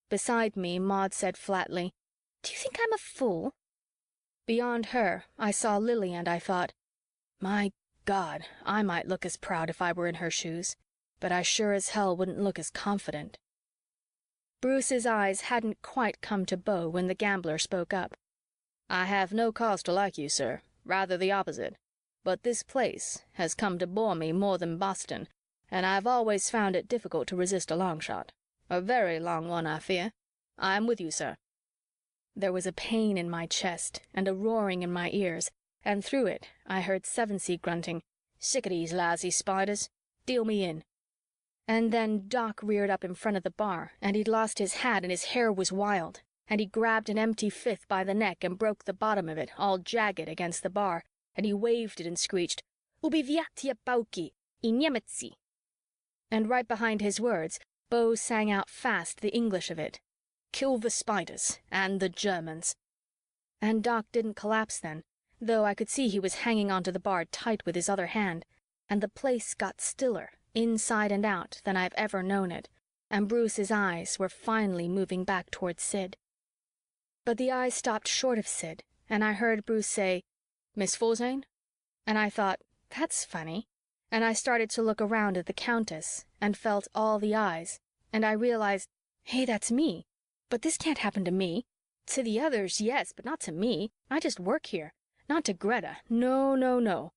Beside me, Maud said flatly, "Do you think I'm a fool?" Beyond her, I saw Lily and I thought, my God, I might look as proud if I were in her shoes, but I sure as hell wouldn't look as confident. Bruce's eyes hadn't quite come to bow when the gambler spoke up. "I have no cause to like you, sir, rather the opposite. But this place has come to bore me more than Boston, and I've always found it difficult to resist a long shot. A very long one, I fear. I'm with you, sir." There was a pain in my chest and a roaring in my ears, and through it I heard Sevensee grunting, "Sick of these lousy spiders. Deal me in." And then Doc reared up in front of the bar, and he'd lost his hat and his hair was wild, and he grabbed an empty fifth by the neck and broke the bottom of it, all jagged, against the bar, and he waved it and screeched, "Ubiviatia pauki, I Niemetzi." And right behind his words, Beau sang out fast the English of it, "Kill the spiders and the Germans." And Doc didn't collapse then, though I could see he was hanging onto the bar tight with his other hand, and the place got stiller, inside and out, than I've ever known it, and Bruce's eyes were finally moving back towards Sid. But the eyes stopped short of Sid, and I heard Bruce say, "Miss Forzane?" And I thought, that's funny, and I started to look around at the Countess and felt all the eyes, and I realized, hey, that's me, but this can't happen to me. To the others, yes, but not to me. I just work here. Not to Greta. No, no, no.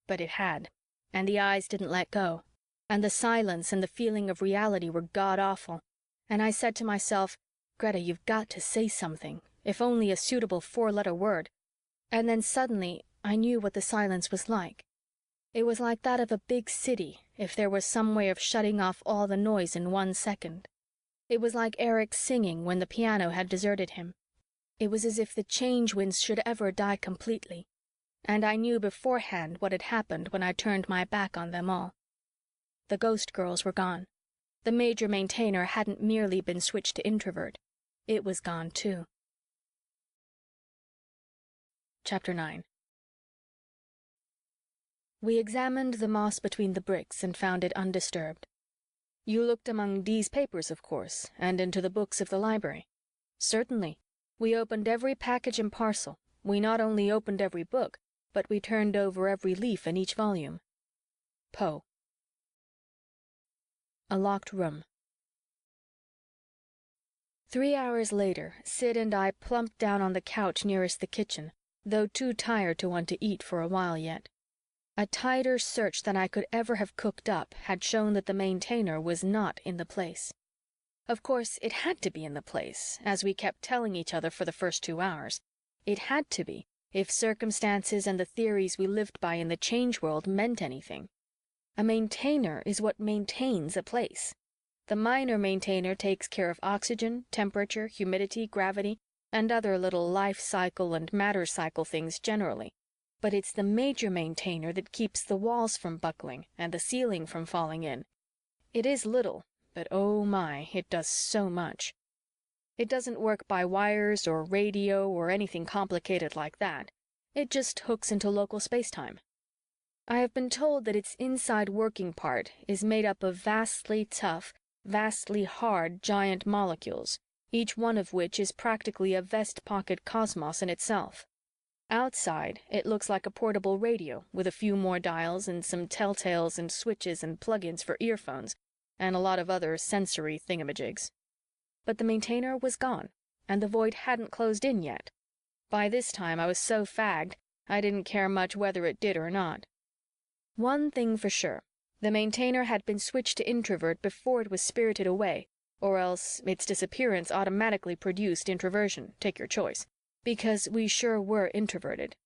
But it had, and the eyes didn't let go, and the silence and the feeling of reality were god-awful, and I said to myself, Greta, you've got to say something, if only a suitable four-letter word. And then suddenly I knew what the silence was like. It was like that of a big city if there was some way of shutting off all the noise in 1 second. It was like Eric singing when the piano had deserted him. It was as if the change winds should ever die completely. And I knew beforehand what had happened when I turned my back on them all. The ghost girls were gone. The Major Maintainer hadn't merely been switched to introvert. It was gone too. Chapter 9. We examined the moss between the bricks and found it undisturbed. "You looked among Dee's papers, of course, and into the books of the library?" "Certainly. We opened every package and parcel. We not only opened every book, but we turned over every leaf in each volume." Poe. A locked room. 3 hours later, Sid and I plumped down on the couch nearest the kitchen, though too tired to want to eat for a while yet. A tighter search than I could ever have cooked up had shown that the Maintainer was not in the place. Of course, it had to be in the place, as we kept telling each other for the first 2 hours. It had to be, if circumstances and the theories we lived by in the Change World meant anything. A Maintainer is what maintains a place. The minor maintainer takes care of oxygen, temperature, humidity, gravity, and other little life cycle and matter cycle things generally. But it's the major maintainer that keeps the walls from buckling and the ceiling from falling in. It is little, but oh my, it does so much. It doesn't work by wires or radio or anything complicated like that. It just hooks into local spacetime. I have been told that its inside working part is made up of vastly tough, vastly hard giant molecules, each one of which is practically a vest-pocket cosmos in itself. Outside, it looks like a portable radio with a few more dials and some telltales and switches and plugins for earphones and a lot of other sensory thingamajigs. But the maintainer was gone, and the void hadn't closed in yet. By this time, I was so fagged, I didn't care much whether it did or not. One thing for sure, the maintainer had been switched to introvert before it was spirited away, or else its disappearance automatically produced introversion, take your choice, because we sure were introverted.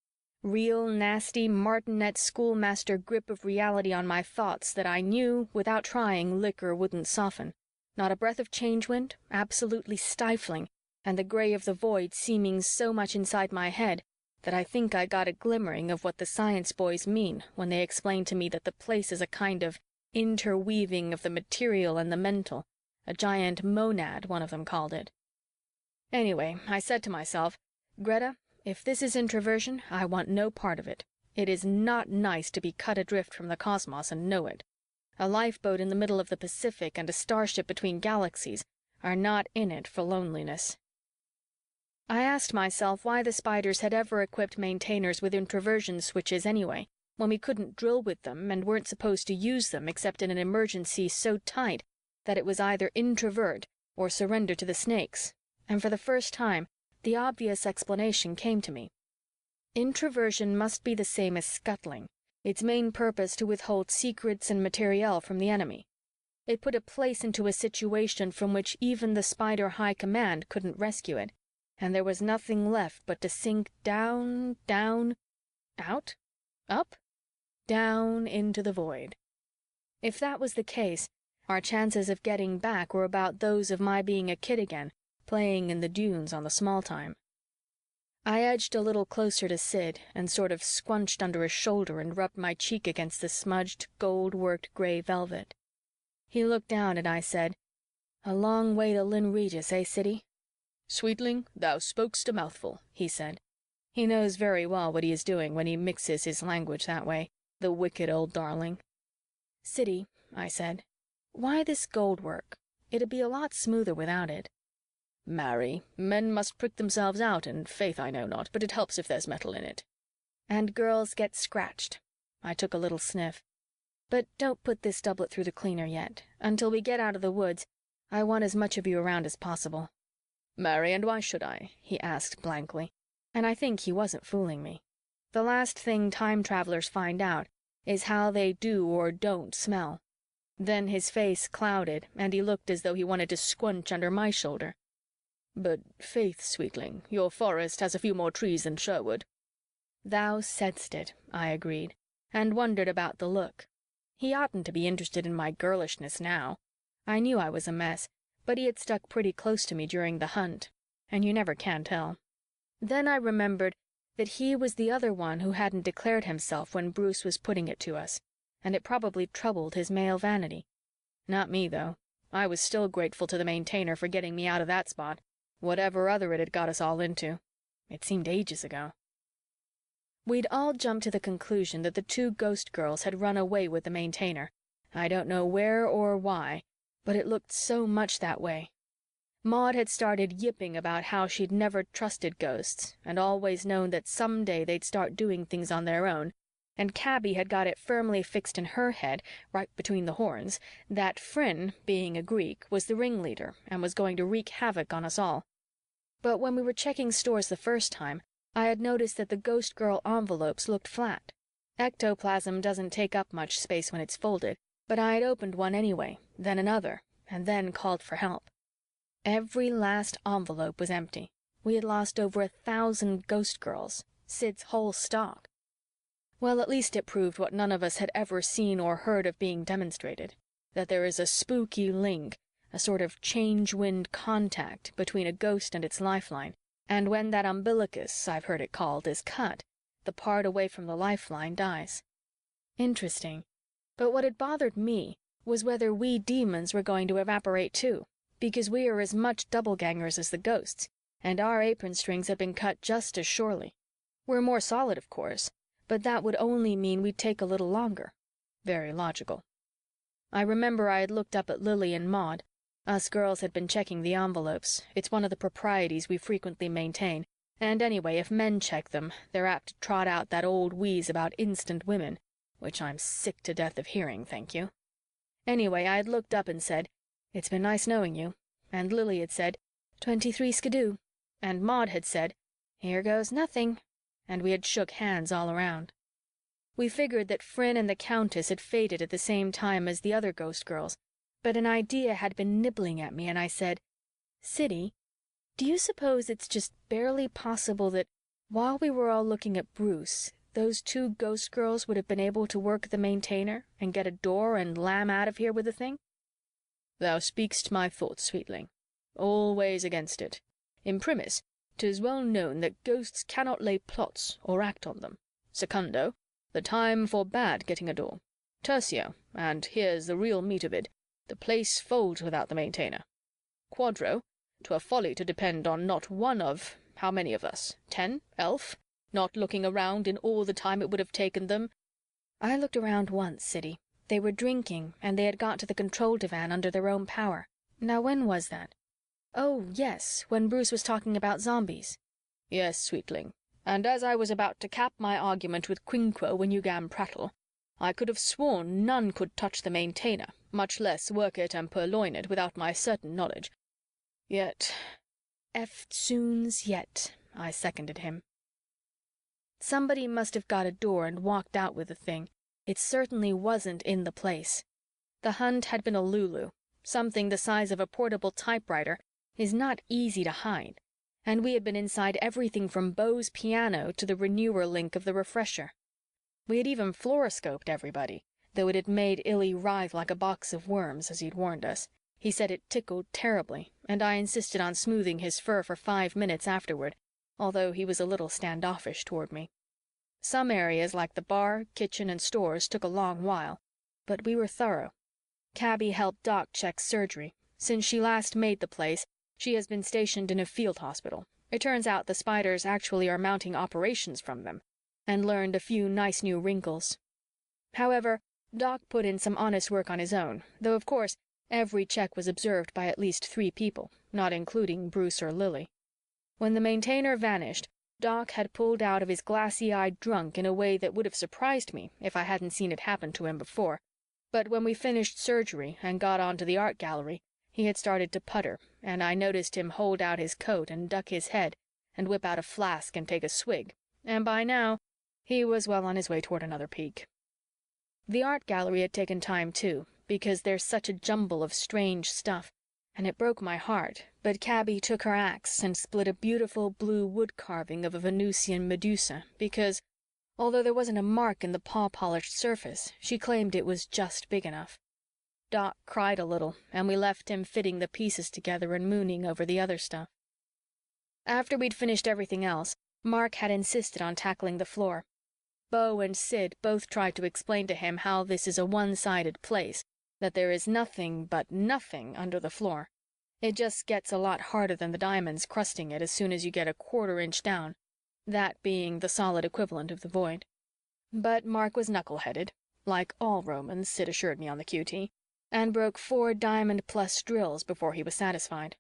Real nasty martinet schoolmaster grip of reality on my thoughts that I knew, without trying, liquor wouldn't soften. Not a breath of change wind, absolutely stifling, and the gray of the void seeming so much inside my head that I think I got a glimmering of what the science boys mean when they explain to me that the place is a kind of interweaving of the material and the mental, a giant monad, one of them called it. Anyway, I said to myself, Greta, if this is introversion, I want no part of it. It is not nice to be cut adrift from the cosmos and know it. A lifeboat in the middle of the Pacific and a starship between galaxies are not in it for loneliness. I asked myself why the Spiders had ever equipped maintainers with introversion switches anyway, when we couldn't drill with them and weren't supposed to use them except in an emergency so tight that it was either introvert or surrender to the snakes, and for the first time, the obvious explanation came to me. Introversion must be the same as scuttling, its main purpose to withhold secrets and materiel from the enemy. It put a place into a situation from which even the Spider High Command couldn't rescue it, and there was nothing left but to sink down, down, out, up, down into the void. If that was the case, our chances of getting back were about those of my being a kid again, playing in the dunes on the small time. I edged a little closer to Sid and sort of squunched under his shoulder and rubbed my cheek against the smudged, gold-worked gray velvet. He looked down and I said, "A long way to Lynn Regis, eh, Siddy?" "Sweetling, thou spokest a mouthful," he said. He knows very well what he is doing when he mixes his language that way, the wicked old darling. "Siddy," I said, "why this gold work? It'd be a lot smoother without it." "Marry, men must prick themselves out, and faith I know not, but it helps if there's metal in it." "And girls get scratched." I took a little sniff. "But don't put this doublet through the cleaner yet. Until we get out of the woods, I want as much of you around as possible." "Marry, and why should I?" he asked blankly. And I think he wasn't fooling me. The last thing time travelers find out is how they do or don't smell. Then his face clouded, and he looked as though he wanted to squunch under my shoulder. "But faith, sweetling, your forest has a few more trees than Sherwood." "Thou saidst it," I agreed, and wondered about the look. He oughtn't to be interested in my girlishness now. I knew I was a mess, but he had stuck pretty close to me during the hunt, and you never can tell. Then I remembered that he was the other one who hadn't declared himself when Bruce was putting it to us, and it probably troubled his male vanity. Not me, though. I was still grateful to the maintainer for getting me out of that spot, whatever other it had got us all into. It seemed ages ago. We'd all jumped to the conclusion that the two ghost girls had run away with the maintainer. I don't know where or why, but it looked so much that way. Maud had started yipping about how she'd never trusted ghosts and always known that someday they'd start doing things on their own, and Cabby had got it firmly fixed in her head, right between the horns, that Phryne, being a Greek, was the ringleader and was going to wreak havoc on us all. But when we were checking stores the first time, I had noticed that the ghost girl envelopes looked flat. Ectoplasm doesn't take up much space when it's folded, but I had opened one anyway, then another, and then called for help. Every last envelope was empty. We had lost over 1,000 ghost girls, Sid's whole stock. Well, at least it proved what none of us had ever seen or heard of being demonstrated, that there is a spooky link a sort of change-wind contact between a ghost and its lifeline, and when that umbilicus, I've heard it called, is cut, the part away from the lifeline dies. Interesting. But what had bothered me was whether we demons were going to evaporate too, because we are as much doublegangers as the ghosts, and our apron strings had been cut just as surely. We're more solid, of course, but that would only mean we'd take a little longer. Very logical. I remember I had looked up at Lily and Maud. Us girls had been checking the envelopes. It's one of the proprieties we frequently maintain, and anyway, if men check them, they're apt to trot out that old wheeze about instant women, which I'm sick to death of hearing, thank you. Anyway, I had looked up and said, "It's been nice knowing you," and Lily had said, "23 skidoo," and Maud had said, "Here goes nothing," and we had shook hands all around. We figured that Fryn and the Countess had faded at the same time as the other ghost girls, but an idea had been nibbling at me, and I said, "Siddy, do you suppose it's just barely possible that, while we were all looking at Bruce, those two ghost girls would have been able to work the Maintainer and get a door and lamb out of here with the thing?" "Thou speakst my thoughts, sweetling. Always against it. Imprimis, 'tis well known that ghosts cannot lay plots or act on them. Secundo, the time forbade getting a door. Tertio, and here's the real meat of it, the place folds without the Maintainer. Quadro, 'twere folly to depend on not one of, how many of us, 10, 11, not looking around in all the time it would have taken them." "I looked around once, Siddy. They were drinking, and they had got to the control divan under their own power. Now when was that? Oh, yes, when Bruce was talking about zombies." "Yes, sweetling, and as I was about to cap my argument with Quinquo when you gan prattle, I could have sworn none could touch the Maintainer, much less work it and purloin it without my certain knowledge. Yet—" "Eftsoons yet," I seconded him. Somebody must have got a door and walked out with the thing. It certainly wasn't in the place. The hunt had been a Lulu. Something the size of a portable typewriter is not easy to hide, and we had been inside everything from Beau's piano to the renewer link of the refresher. We had even fluoroscoped everybody, though it had made Illy writhe like a box of worms, as he'd warned us. He said it tickled terribly, and I insisted on smoothing his fur for 5 minutes afterward, although he was a little standoffish toward me. Some areas, like the bar, kitchen, and stores, took a long while, but we were thorough. Cabby helped Doc check surgery. Since she last made the place, she has been stationed in a field hospital. It turns out the Spiders actually are mounting operations from them, and learned a few nice new wrinkles. However, Doc put in some honest work on his own, though of course every check was observed by at least 3 people, not including Bruce or Lily. When the Maintainer vanished, Doc had pulled out of his glassy-eyed drunk in a way that would have surprised me if I hadn't seen it happen to him before. But when we finished surgery and got onto the art gallery, he had started to putter, and I noticed him hold out his coat and duck his head and whip out a flask and take a swig, and by now he was well on his way toward another peak. The art gallery had taken time too, because there's such a jumble of strange stuff, and it broke my heart, but Cabby took her axe and split a beautiful blue wood carving of a Venusian Medusa because, although there wasn't a mark in the paw-polished surface, she claimed it was just big enough. Doc cried a little, and we left him fitting the pieces together and mooning over the other stuff. After we'd finished everything else, Mark had insisted on tackling the floor. Beau and Sid both tried to explain to him how this is a one-sided place, that there is nothing but nothing under the floor. It just gets a lot harder than the diamonds crusting it as soon as you get a 1/4 inch down, that being the solid equivalent of the void. But Mark was knuckle-headed, like all Romans, Sid assured me on the QT, and broke 4 diamond-plus drills before he was satisfied.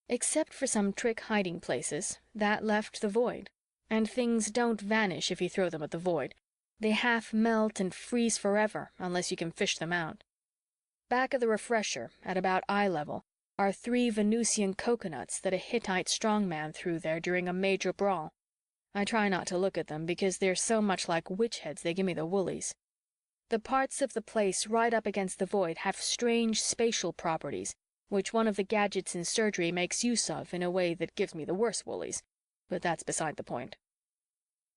Except for some trick hiding places, that left the void, and things don't vanish if you throw them at the void. They half melt and freeze forever unless you can fish them out. Back of the refresher, at about eye level, are 3 Venusian coconuts that a Hittite strongman threw there during a major brawl. I try not to look at them because they're so much like witch heads they give me the woolies. The parts of the place right up against the void have strange spatial properties, which one of the gadgets in surgery makes use of in a way that gives me the worse woolies, but that's beside the point.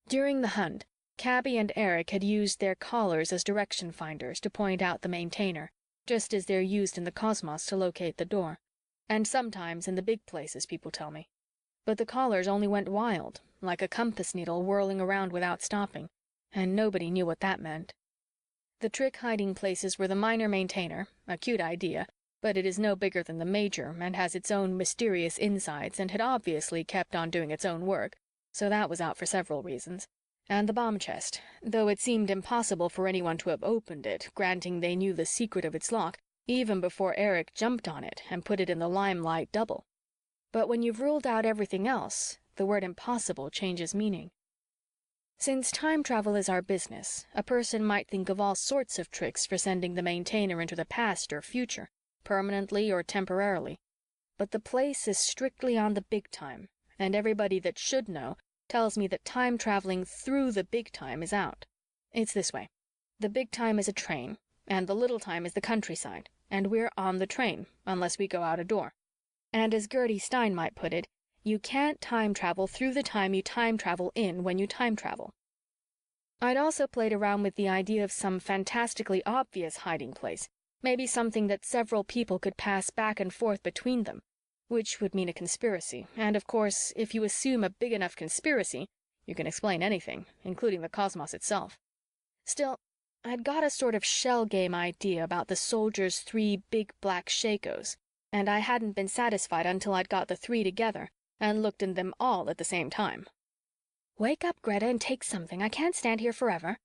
During the hunt, Cabby and Eric had used their collars as direction finders to point out the Maintainer, just as they're used in the cosmos to locate the door. And sometimes in the big places, people tell me. But the callers only went wild, like a compass needle whirling around without stopping, and nobody knew what that meant. The trick hiding places were the minor maintainer, a cute idea, but it is no bigger than the major and has its own mysterious insides and had obviously kept on doing its own work, so that was out for several reasons. And the bomb chest, though it seemed impossible for anyone to have opened it, granting they knew the secret of its lock, even before Eric jumped on it and put it in the limelight double. But when you've ruled out everything else, the word impossible changes meaning. Since time travel is our business, a person might think of all sorts of tricks for sending the maintainer into the past or future, permanently or temporarily. But the place is strictly on the big time, and everybody that should know tells me that time traveling through the big time is out. It's this way. The big time is a train, and the little time is the countryside, and we're on the train, unless we go out a door. And as Gertie Stein might put it, you can't time travel through the time you time travel in when you time travel. I'd also played around with the idea of some fantastically obvious hiding place, maybe something that several people could pass back and forth between them, which would mean a conspiracy, and of course, if you assume a big enough conspiracy, you can explain anything, including the cosmos itself. Still, I'd got a sort of shell game idea about the soldiers' 3 big black shakos, and I hadn't been satisfied until I'd got the 3 together and looked in them all at the same time. "Wake up, Greta, and take something. I can't stand here forever."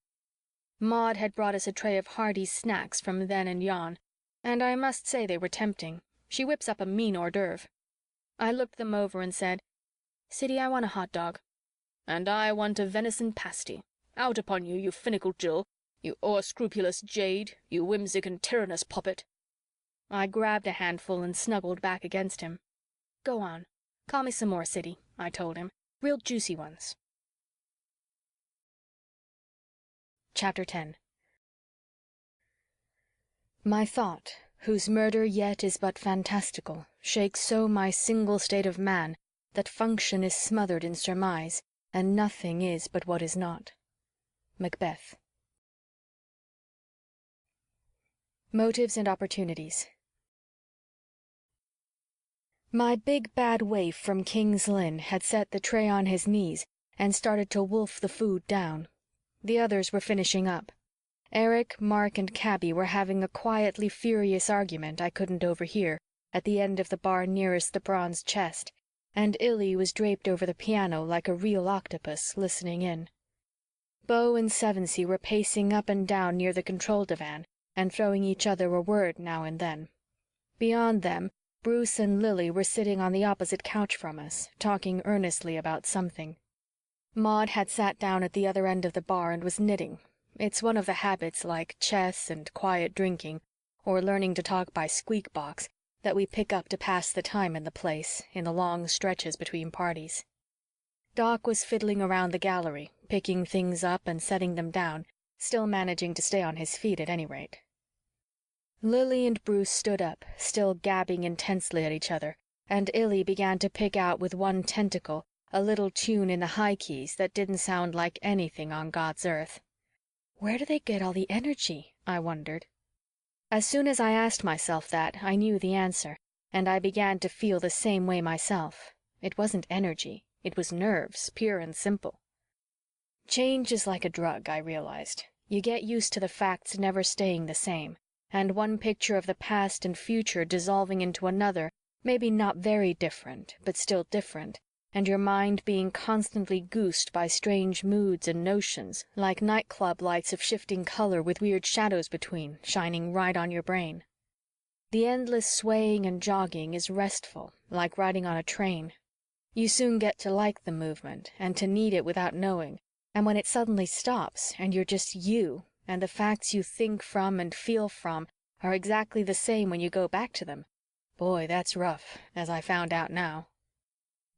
Maud had brought us a tray of hearty snacks from then and yon, and I must say they were tempting. She whips up a mean hors d'oeuvre. I looked them over and said, "Siddy, I want a hot dog." "And I want a venison pasty. Out upon you, you finical Jill, you o'erscrupulous jade, you whimsic and tyrannous poppet." I grabbed a handful and snuggled back against him. "Go on. Call me some more, Siddy," I told him. "Real juicy ones." Chapter 10. My thought, whose murder yet is but fantastical, shakes so my single state of man, that function is smothered in surmise, and nothing is but what is not. Macbeth. Motives and opportunities. My big bad waif from King's Lynn had set the tray on his knees and started to wolf the food down. The others were finishing up. Eric, Mark, and Cabby were having a quietly furious argument I couldn't overhear at the end of the bar nearest the bronze chest, and Illy was draped over the piano like a real octopus, listening in. Beau and Sevensee were pacing up and down near the control divan and throwing each other a word now and then. Beyond them, Bruce and Lily were sitting on the opposite couch from us, talking earnestly about something. Maud had sat down at the other end of the bar and was knitting. It's one of the habits like chess and quiet drinking, or learning to talk by squeak box, that we pick up to pass the time in the place, in the long stretches between parties. Doc was fiddling around the gallery, picking things up and setting them down, still managing to stay on his feet at any rate. Lily and Bruce stood up, still gabbing intensely at each other, and Illy began to pick out with one tentacle a little tune in the high keys that didn't sound like anything on God's earth. Where do they get all the energy? I wondered. As soon as I asked myself that, I knew the answer, and I began to feel the same way myself. It wasn't energy, it was nerves, pure and simple. Change is like a drug, I realized. You get used to the facts never staying the same, and one picture of the past and future dissolving into another, maybe not very different, but still different, and your mind being constantly goosed by strange moods and notions, like nightclub lights of shifting color with weird shadows between, shining right on your brain. The endless swaying and jogging is restful, like riding on a train. You soon get to like the movement and to need it without knowing, and when it suddenly stops and you're just you, and the facts you think from and feel from are exactly the same when you go back to them, boy, that's rough, as I found out now.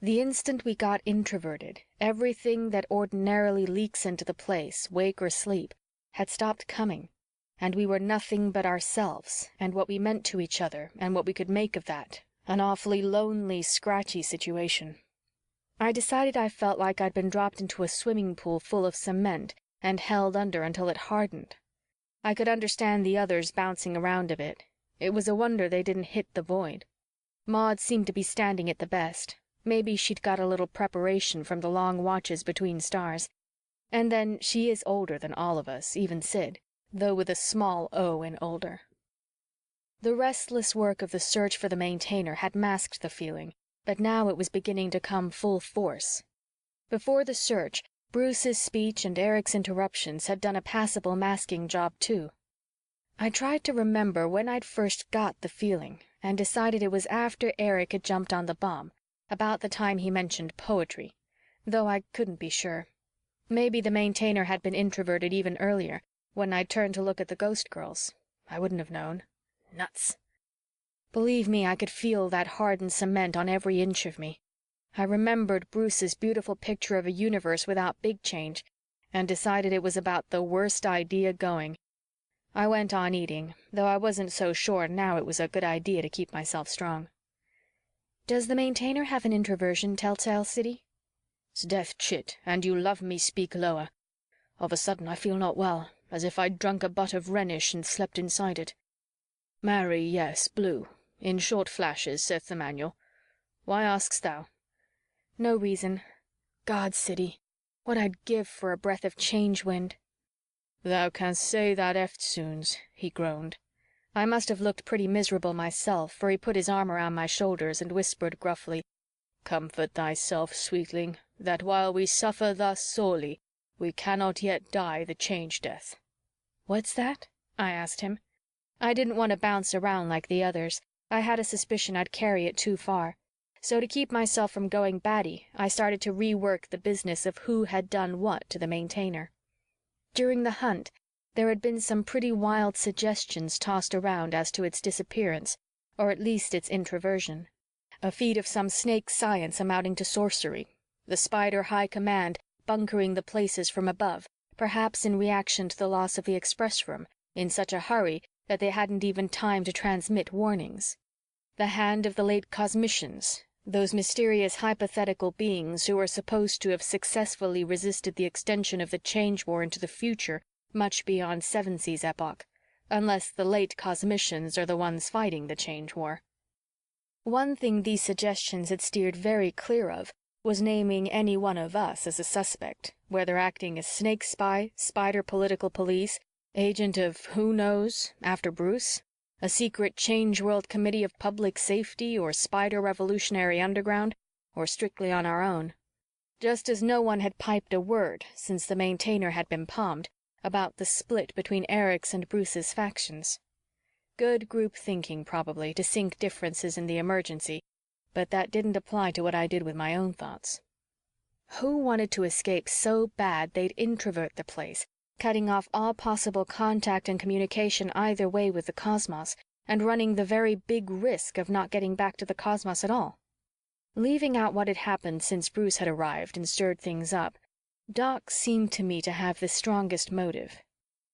The instant we got introverted, everything that ordinarily leaks into the place, wake or sleep, had stopped coming, and we were nothing but ourselves and what we meant to each other and what we could make of that, an awfully lonely, scratchy situation. I decided I felt like I'd been dropped into a swimming pool full of cement and held under until it hardened. I could understand the others bouncing around a bit. It was a wonder they didn't hit the void. Maud seemed to be standing it the best. Maybe she'd got a little preparation from the long watches between stars. And then she is older than all of us, even Sid, though with a small O in older. The restless work of the search for the Maintainer had masked the feeling, but now it was beginning to come full force. Before the search, Bruce's speech and Eric interruptions had done a passable masking job too. I tried to remember when I'd first got the feeling and decided it was after Eric had jumped on the bomb, about the time he mentioned poetry, though I couldn't be sure. Maybe the Maintainer had been introverted even earlier, when I'd turned to look at the ghost girls. I wouldn't have known. Nuts. Believe me, I could feel that hardened cement on every inch of me. I remembered Bruce's beautiful picture of a universe without big change and decided it was about the worst idea going. I went on eating, though I wasn't so sure now it was a good idea to keep myself strong. Does the Maintainer have an introversion, Telltale City? "'Sdeath, chit, and you love me speak lower. Of a sudden I feel not well, as if I'd drunk a butt of Rhenish and slept inside it. Marry, yes, blue, in short flashes, saith the manual. Why ask'st thou?" No reason. God, City, what I'd give for a breath of change wind. "Thou canst say that eftsoons," he groaned. I must have looked pretty miserable myself, for he put his arm around my shoulders and whispered gruffly, "Comfort thyself, sweetling, that while we suffer thus sorely, we cannot yet die the change death." "What's that?" I asked him. I didn't want to bounce around like the others. I had a suspicion I'd carry it too far. So to keep myself from going batty, I started to rework the business of who had done what to the Maintainer. During the hunt, there had been some pretty wild suggestions tossed around as to its disappearance, or at least its introversion. A feat of some snake science amounting to sorcery. The Spider High Command bunkering the places from above, perhaps in reaction to the loss of the express room, in such a hurry that they hadn't even time to transmit warnings. The hand of the late cosmicians, those mysterious hypothetical beings who were supposed to have successfully resisted the extension of the Change War into the future much beyond Sevensee's epoch, unless the late cosmicians are the ones fighting the Change War. One thing these suggestions had steered very clear of was naming any one of us as a suspect, whether acting as snake spy, spider political police, agent of who knows, after Bruce, a secret Change World Committee of Public Safety or Spider Revolutionary Underground, or strictly on our own. Just as no one had piped a word, since the Maintainer had been palmed, about the split between Eric's and Bruce's factions. Good group thinking, probably, to sink differences in the emergency, but that didn't apply to what I did with my own thoughts. Who wanted to escape so bad they'd introvert the place, cutting off all possible contact and communication either way with the cosmos, and running the very big risk of not getting back to the cosmos at all? Leaving out what had happened since Bruce had arrived and stirred things up, Doc seemed to me to have the strongest motive.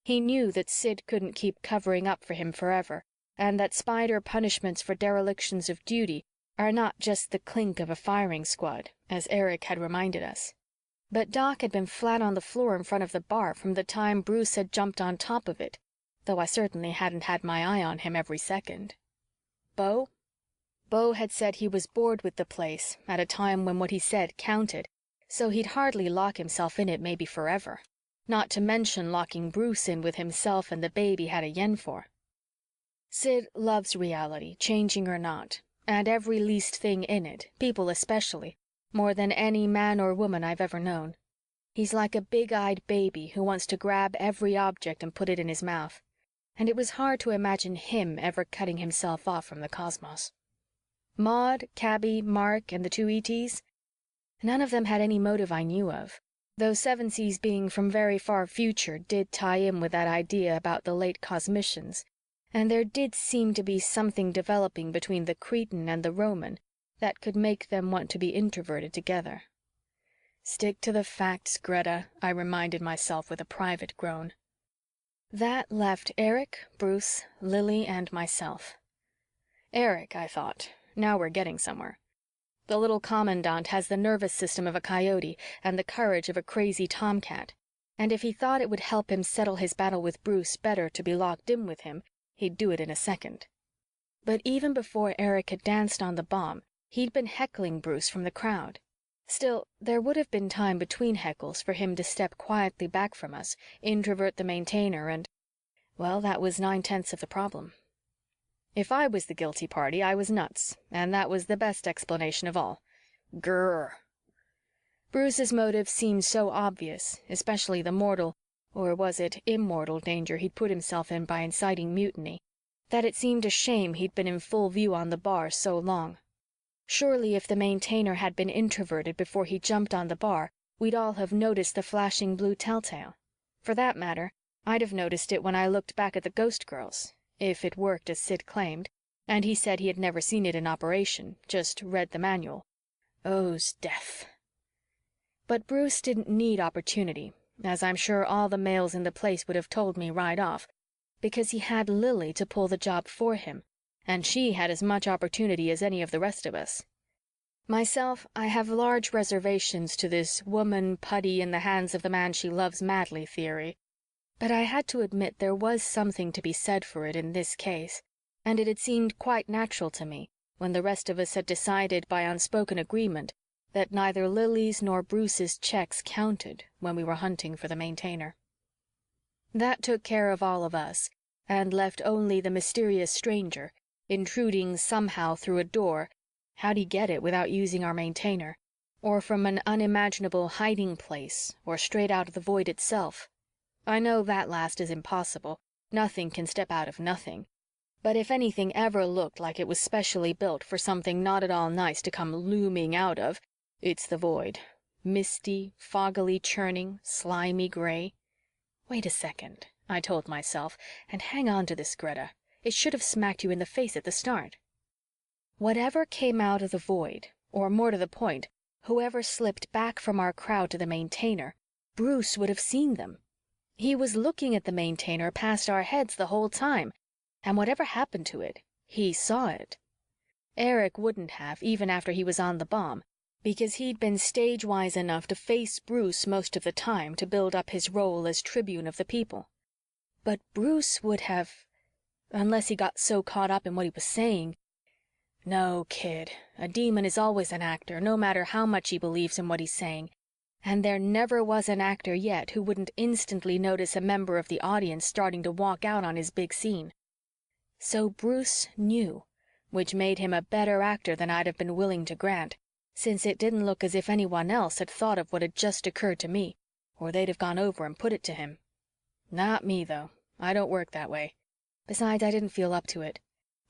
He knew that Sid couldn't keep covering up for him forever, and that Spider punishments for derelictions of duty are not just the clink of a firing squad, as Eric had reminded us. But Doc had been flat on the floor in front of the bar from the time Bruce had jumped on top of it, though I certainly hadn't had my eye on him every second. Beau? Beau had said he was bored with the place at a time when what he said counted, so he'd hardly lock himself in it maybe forever, not to mention locking Bruce in with himself and the babe he had a yen for. Sid loves reality, changing or not, and every least thing in it, people especially, more than any man or woman I've ever known. He's like a big-eyed baby who wants to grab every object and put it in his mouth, and it was hard to imagine him ever cutting himself off from the cosmos. Maud, Cabby, Mark, and the two ETs? None of them had any motive I knew of, though Sevensee's being from very far future did tie in with that idea about the late cosmicians, and there did seem to be something developing between the Cretan and the Roman that could make them want to be introverted together. Stick to the facts, Greta, I reminded myself with a private groan. That left Eric, Bruce, Lily, and myself. Eric, I thought. Now we're getting somewhere. The little commandant has the nervous system of a coyote and the courage of a crazy tomcat, and if he thought it would help him settle his battle with Bruce better to be locked in with him, he'd do it in a second. But even before Eric had danced on the bomb, he'd been heckling Bruce from the crowd. Still, there would have been time between heckles for him to step quietly back from us, introvert the Maintainer, and, well, that was 9/10 of the problem. If I was the guilty party, I was nuts, and that was the best explanation of all. Grrr. Bruce's motive seemed so obvious, especially the mortal, or was it immortal, danger he'd put himself in by inciting mutiny, that it seemed a shame he'd been in full view on the bar so long. Surely if the Maintainer had been introverted before he jumped on the bar, we'd all have noticed the flashing blue telltale. For that matter, I'd have noticed it when I looked back at the Ghost Girls, if it worked as Sid claimed, and he said he had never seen it in operation, just read the manual. Oh's death. But Bruce didn't need opportunity, as I'm sure all the males in the place would have told me right off, because he had Lili to pull the job for him, and she had as much opportunity as any of the rest of us. Myself, I have large reservations to this woman putty in the hands of the man she loves madly theory, but I had to admit there was something to be said for it in this case, and it had seemed quite natural to me when the rest of us had decided by unspoken agreement that neither Lili's nor Bruce's checks counted when we were hunting for the Maintainer. That took care of all of us and left only the mysterious stranger, intruding somehow through a door, how'd he get it without using our Maintainer, or from an unimaginable hiding place, or straight out of the void itself. I know that last is impossible. Nothing can step out of nothing. But if anything ever looked like it was specially built for something not at all nice to come looming out of, it's the void. Misty, foggily churning, slimy gray. Wait a second, I told myself, and hang on to this, Greta. It should have smacked you in the face at the start. Whatever came out of the void, or more to the point, whoever slipped back from our crowd to the Maintainer, Bruce would have seen them. He was looking at the Maintainer past our heads the whole time, and whatever happened to it, he saw it. Erich wouldn't have, even after he was on the bomb, because he'd been stage-wise enough to face Bruce most of the time to build up his role as tribune of the people. But Bruce would have, unless he got so caught up in what he was saying. No, kid, a demon is always an actor, no matter how much he believes in what he's saying, and there never was an actor yet who wouldn't instantly notice a member of the audience starting to walk out on his big scene. So Bruce knew, which made him a better actor than I'd have been willing to grant, since it didn't look as if anyone else had thought of what had just occurred to me, or they'd have gone over and put it to him. Not me, though. I don't work that way. Besides, I didn't feel up to it.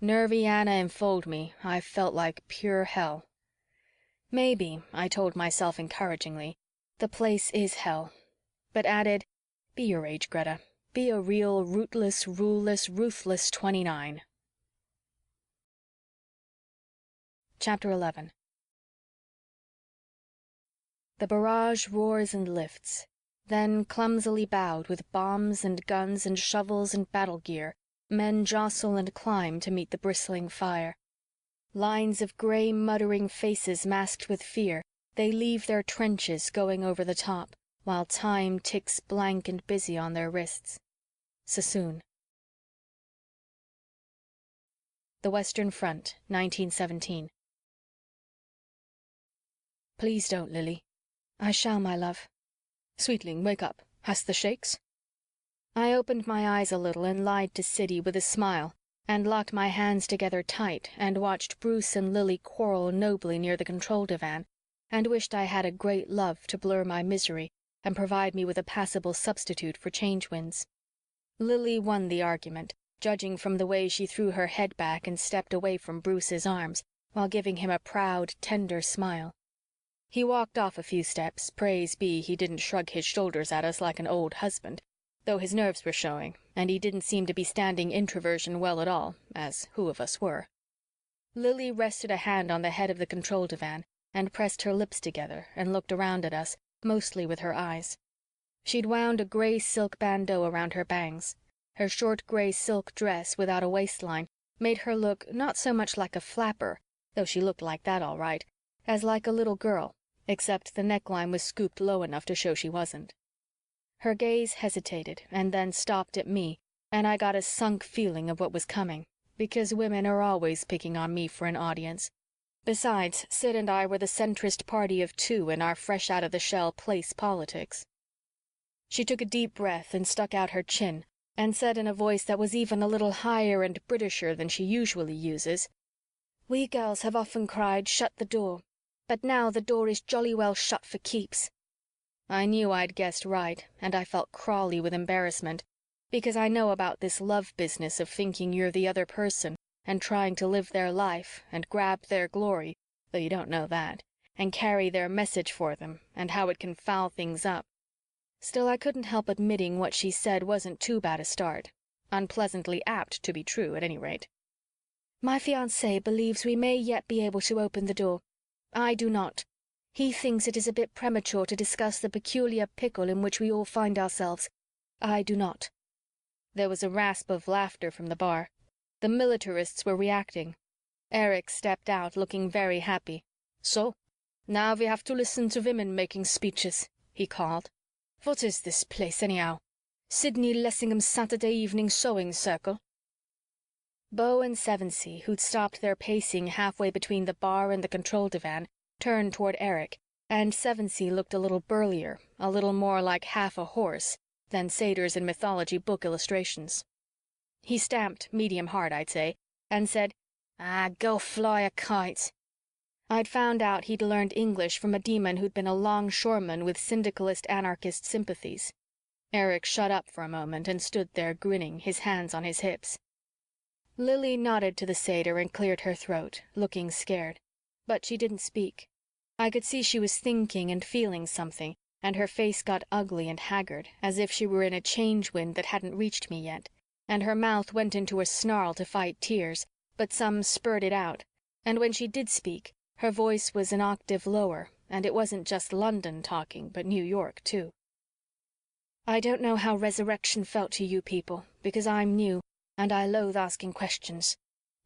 Nervy Anna enfold me, I felt like pure hell. Maybe, I told myself encouragingly, the place is hell, but added, be your age, Greta. Be a real rootless, ruleless, ruthless 29. Chapter 11. The barrage roars and lifts, then clumsily bowed with bombs and guns and shovels and battle gear, men jostle and climb to meet the bristling fire. Lines of gray muttering faces masked with fear, they leave their trenches going over the top, while time ticks blank and busy on their wrists. Sassoon. The Western Front, 1917. Please don't, Lili. I shall, my love. Sweetling, wake up. Hast the shakes? I opened my eyes a little and lied to Siddy with a smile, and locked my hands together tight and watched Bruce and Lili quarrel nobly near the control divan, and wished I had a great love to blur my misery and provide me with a passable substitute for change winds. Lili won the argument, judging from the way she threw her head back and stepped away from Bruce's arms, while giving him a proud, tender smile. He walked off a few steps, praise be he didn't shrug his shoulders at us like an old husband, though his nerves were showing, and he didn't seem to be standing introversion well at all, as who of us were. Lili rested a hand on the head of the control divan and pressed her lips together and looked around at us, mostly with her eyes. She'd wound a gray silk bandeau around her bangs. Her short gray silk dress without a waistline made her look not so much like a flapper, though she looked like that all right, as like a little girl, except the neckline was scooped low enough to show she wasn't. Her gaze hesitated and then stopped at me, and I got a sunk feeling of what was coming. because women are always picking on me for an audience. Besides, Sid and I were the centrist party of two in our fresh-out-of-the-shell place politics. She took a deep breath and stuck out her chin and said in a voice that was even a little higher and Britisher than she usually uses, "We girls have often cried, 'Shut the door,' but now the door is jolly well shut for keeps." I knew I'd guessed right, and I felt crawly with embarrassment, because I know about this love business of thinking you're the other person and trying to live their life and grab their glory, though you don't know that, and carry their message for them, and how it can foul things up. Still, I couldn't help admitting what she said wasn't too bad a start. Unpleasantly apt to be true, at any rate. "My fiancé believes we may yet be able to open the door. I do not. He thinks it is a bit premature to discuss the peculiar pickle in which we all find ourselves. I do not." There was a rasp of laughter from the bar. The militarists were reacting. Eric stepped out, looking very happy. "So, now we have to listen to women making speeches," he called. "What is this place, anyhow? Sidney Lessingham's Saturday evening sewing circle?" Beau and Sevensee, who'd stopped their pacing halfway between the bar and the control divan, turned toward Eric, and Sevensee looked a little burlier, a little more like half a horse than satyrs in mythology book illustrations. He stamped medium hard, I'd say, and said, Go fly a kite." I'd found out he'd learned English from a demon who'd been a longshoreman with syndicalist anarchist sympathies. Eric shut up for a moment and stood there grinning, his hands on his hips. Lily nodded to the satyr and cleared her throat, looking scared. But she didn't speak. I could see she was thinking and feeling something, and her face got ugly and haggard, as if she were in a change wind that hadn't reached me yet, and her mouth went into a snarl to fight tears, but some spurted out, and when she did speak, her voice was an octave lower, and it wasn't just London talking, but New York, too. "I don't know how resurrection felt to you people, because I'm new, and I loathe asking questions.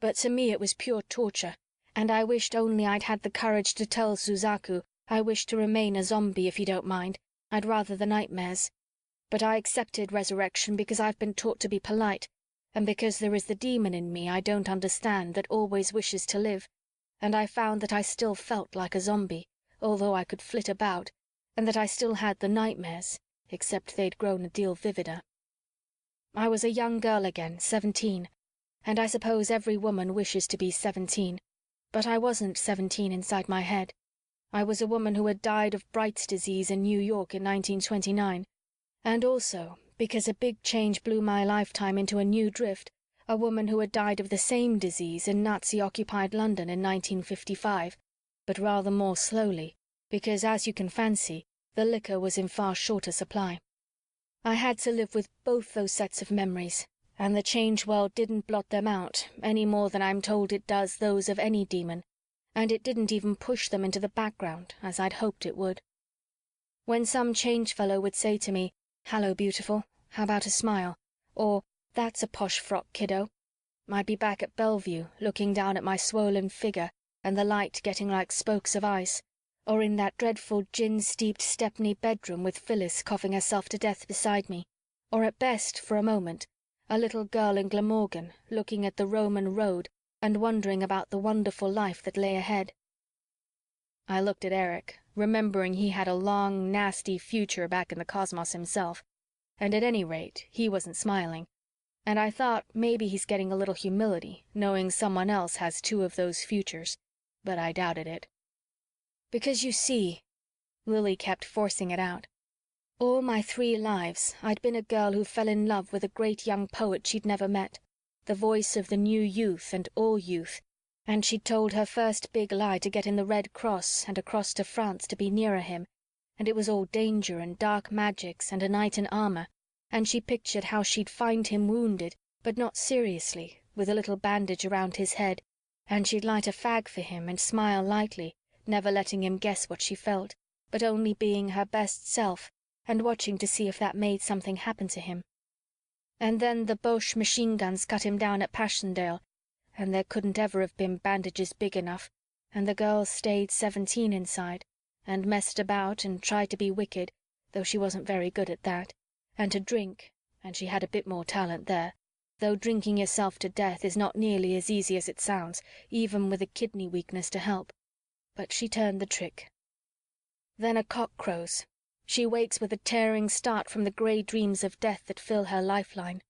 But to me it was pure torture, and I wished only I'd had the courage to tell Suzaku I wish to remain a zombie if you don't mind. I'd rather the nightmares. But I accepted resurrection because I've been taught to be polite, and because there is the demon in me I don't understand that always wishes to live, and I found that I still felt like a zombie, although I could flit about, and that I still had the nightmares, except they'd grown a deal vivider. I was a young girl again, 17, and I suppose every woman wishes to be 17, but I wasn't 17 inside my head. I was a woman who had died of Bright's disease in New York in 1929, and also, because a big change blew my lifetime into a new drift, a woman who had died of the same disease in Nazi-occupied London in 1955, but rather more slowly, because, as you can fancy, the liquor was in far shorter supply. I had to live with both those sets of memories, and the change world didn't blot them out any more than I'm told it does those of any demon, and it didn't even push them into the background as I'd hoped it would. When some change fellow would say to me, "Hello, beautiful, how about a smile?" or "That's a posh frock, kiddo," I'd be back at Bellevue looking down at my swollen figure and the light getting like spokes of ice, or in that dreadful gin-steeped Stepney bedroom with Phyllis coughing herself to death beside me, or at best, for a moment, a little girl in Glamorgan looking at the Roman road and wondering about the wonderful life that lay ahead. I looked at Eric, remembering he had a long, nasty future back in the cosmos himself, and at any rate, he wasn't smiling, and I thought maybe he's getting a little humility, knowing someone else has two of those futures, but I doubted it. "Because you see," Lily kept forcing it out, "all my 3 lives I'd been a girl who fell in love with a great young poet she'd never met, the voice of the new youth and all youth, and she'd told her first big lie to get in the Red Cross and across to France to be nearer him, and it was all danger and dark magics and a knight in armor, and she pictured how she'd find him wounded, but not seriously, with a little bandage around his head, and she'd light a fag for him and smile lightly, never letting him guess what she felt, but only being her best self and watching to see if that made something happen to him. And then the Boche machine guns cut him down at Passchendaele, and there couldn't ever have been bandages big enough, and the girl stayed 17 inside, and messed about and tried to be wicked, though she wasn't very good at that, and to drink, and she had a bit more talent there, though drinking yourself to death is not nearly as easy as it sounds, even with a kidney weakness to help. But she turned the trick. Then a cock crows. She wakes with a tearing start from the grey dreams of death that fill her lifeline.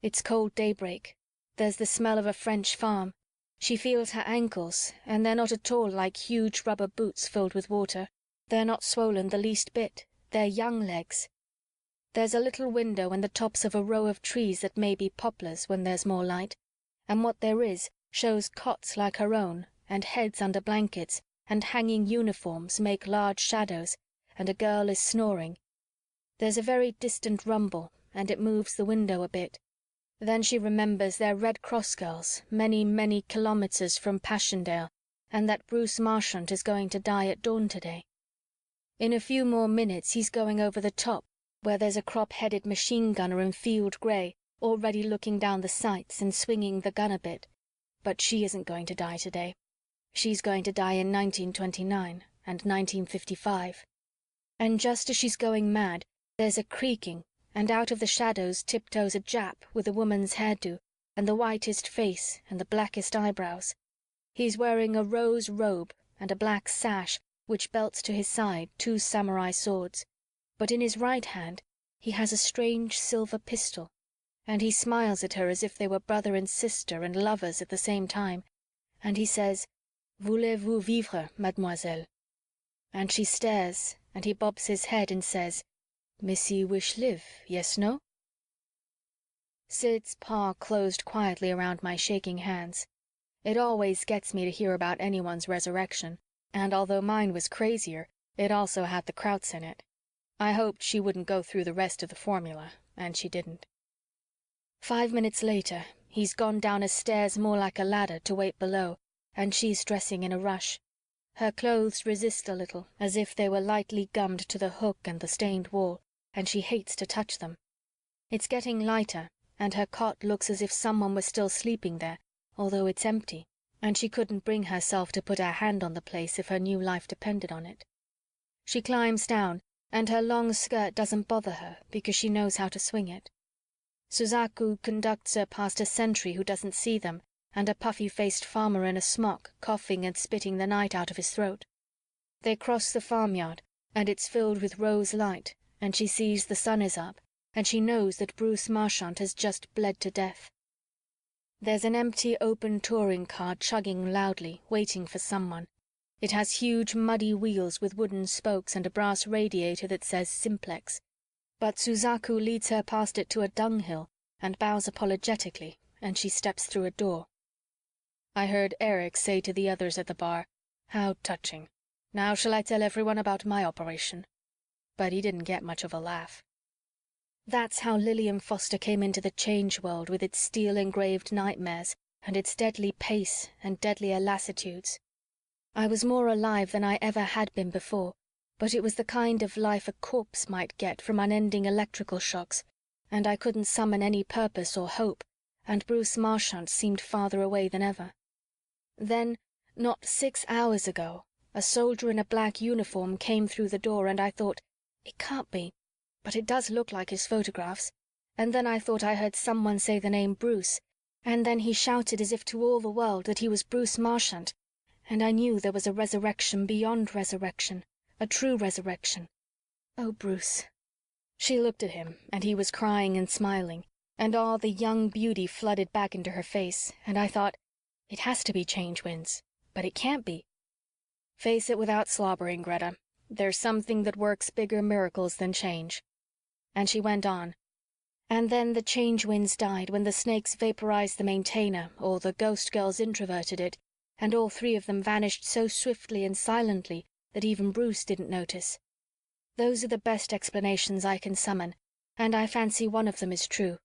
It's cold daybreak. There's the smell of a French farm. She feels her ankles, and they're not at all like huge rubber boots filled with water. They're not swollen the least bit. They're young legs. There's a little window in the tops of a row of trees that may be poplars when there's more light, and what there is shows cots like her own, and heads under blankets, and hanging uniforms make large shadows, and a girl is snoring. There's a very distant rumble, and it moves the window a bit. Then she remembers they're Red Cross girls, many, many kilometers from Passchendaele, and that Bruce Marchant is going to die at dawn today. In a few more minutes he's going over the top, where there's a crop-headed machine gunner in field grey, already looking down the sights and swinging the gun a bit. But she isn't going to die today. She's going to die in 1929 and 1955. And just as she's going mad, there's a creaking, and out of the shadows tiptoes a Jap with a woman's hairdo, and the whitest face and the blackest eyebrows. He's wearing a rose robe and a black sash, which belts to his side 2 samurai swords, but in his right hand he has a strange silver pistol, and he smiles at her as if they were brother and sister and lovers at the same time, and he says, "Voulez-vous vivre, mademoiselle?" And she stares, and he bobs his head and says, "Missy wish live, yes, no?" Sid's paw closed quietly around my shaking hands. It always gets me to hear about anyone's resurrection, and although mine was crazier, it also had the Krauts in it. I hoped she wouldn't go through the rest of the formula, and she didn't. 5 minutes later, he's gone down a stairs more like a ladder to wait below, and she's dressing in a rush. Her clothes resist a little, as if they were lightly gummed to the hook and the stained wall, and she hates to touch them. It's getting lighter, and her cot looks as if someone were still sleeping there, although it's empty, and she couldn't bring herself to put her hand on the place if her new life depended on it. She climbs down, and her long skirt doesn't bother her because she knows how to swing it. Suzaku conducts her past a sentry who doesn't see them, and a puffy-faced farmer in a smock coughing and spitting the night out of his throat. They cross the farmyard, and it's filled with rose light, and she sees the sun is up, and she knows that Bruce Marchant has just bled to death. There's an empty open touring car chugging loudly, waiting for someone. It has huge muddy wheels with wooden spokes and a brass radiator that says Simplex. But Suzaku leads her past it to a dunghill and bows apologetically, and she steps through a door. I heard Eric say to the others at the bar, "How touching. Now shall I tell everyone about my operation?" But he didn't get much of a laugh. That's how Lillian Foster came into the change world with its steel-engraved nightmares and its deadly pace and deadlier lassitudes. I was more alive than I ever had been before, but it was the kind of life a corpse might get from unending electrical shocks, and I couldn't summon any purpose or hope, and Bruce Marchant seemed farther away than ever. Then, not 6 hours ago, a soldier in a black uniform came through the door, and I thought, it can't be, but it does look like his photographs. And then I thought I heard someone say the name Bruce, and then he shouted as if to all the world that he was Bruce Marchant, and I knew there was a resurrection beyond resurrection, a true resurrection. Oh, Bruce. She looked at him, and he was crying and smiling, and all the young beauty flooded back into her face, and I thought, it has to be change winds, but it can't be. Face it without slobbering, Greta. There's something that works bigger miracles than change. And she went on. And then the change winds died when the snakes vaporized the maintainer, or the ghost girls introverted it, and all 3 of them vanished so swiftly and silently that even Bruce didn't notice. Those are the best explanations I can summon, and I fancy one of them is true.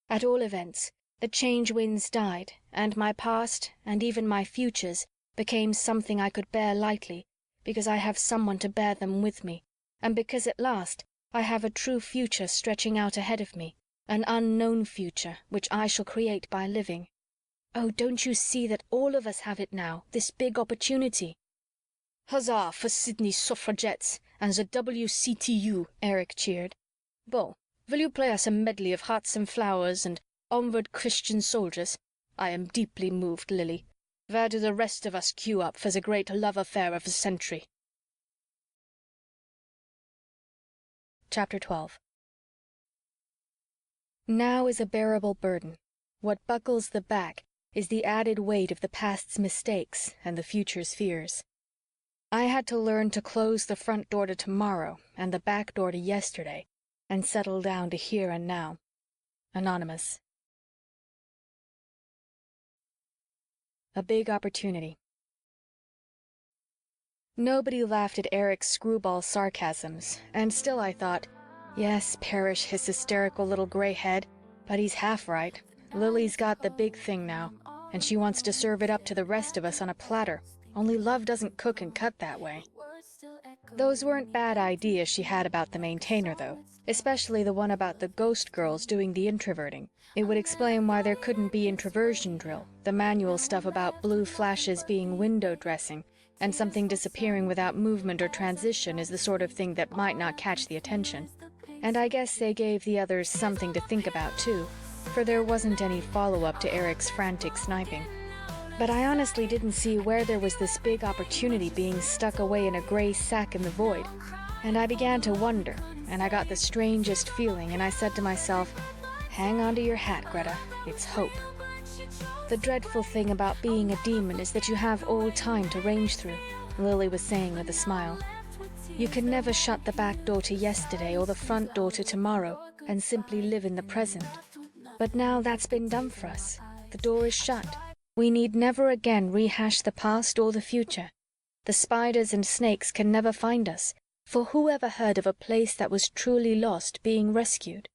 At all events, the change winds died, and my past, and even my futures, became something I could bear lightly, because I have someone to bear them with me, and because at last I have a true future stretching out ahead of me, an unknown future which I shall create by living. Oh, don't you see that all of us have it now, this big opportunity? Huzzah for Sydney suffragettes and the WCTU, Eric cheered. Bon, will you play us a medley of Hearts and Flowers and Onward, Christian soldiers. I am deeply moved, Lily. Where do the rest of us queue up for the great love affair of the century? Chapter 12. Now is a bearable burden. What buckles the back is the added weight of the past's mistakes and the future's fears. I had to learn to close the front door to tomorrow and the back door to yesterday and settle down to here and now. Anonymous. A big opportunity. Nobody laughed at Eric's screwball sarcasms, and still I thought, yes, perish his hysterical little gray head, but he's half right. Lily's got the big thing now, and she wants to serve it up to the rest of us on a platter. Only love doesn't cook and cut that way. Those weren't bad ideas she had about the maintainer, though, especially the one about the ghost girls doing the introverting. It would explain why there couldn't be introversion drill, the manual stuff about blue flashes being window dressing, and something disappearing without movement or transition is the sort of thing that might not catch the attention. And I guess they gave the others something to think about, too, for there wasn't any follow-up to Eric's frantic sniping. But I honestly didn't see where there was this big opportunity being stuck away in a gray sack in the void. And I began to wonder, and I got the strangest feeling, and I said to myself, hang on to your hat, Greta. It's hope. The dreadful thing about being a demon is that you have all time to range through, Lily was saying with a smile. You can never shut the back door to yesterday or the front door to tomorrow and simply live in the present. But now that's been done for us. The door is shut. We need never again rehash the past or the future. The spiders and snakes can never find us, for who ever heard of a place that was truly lost being rescued?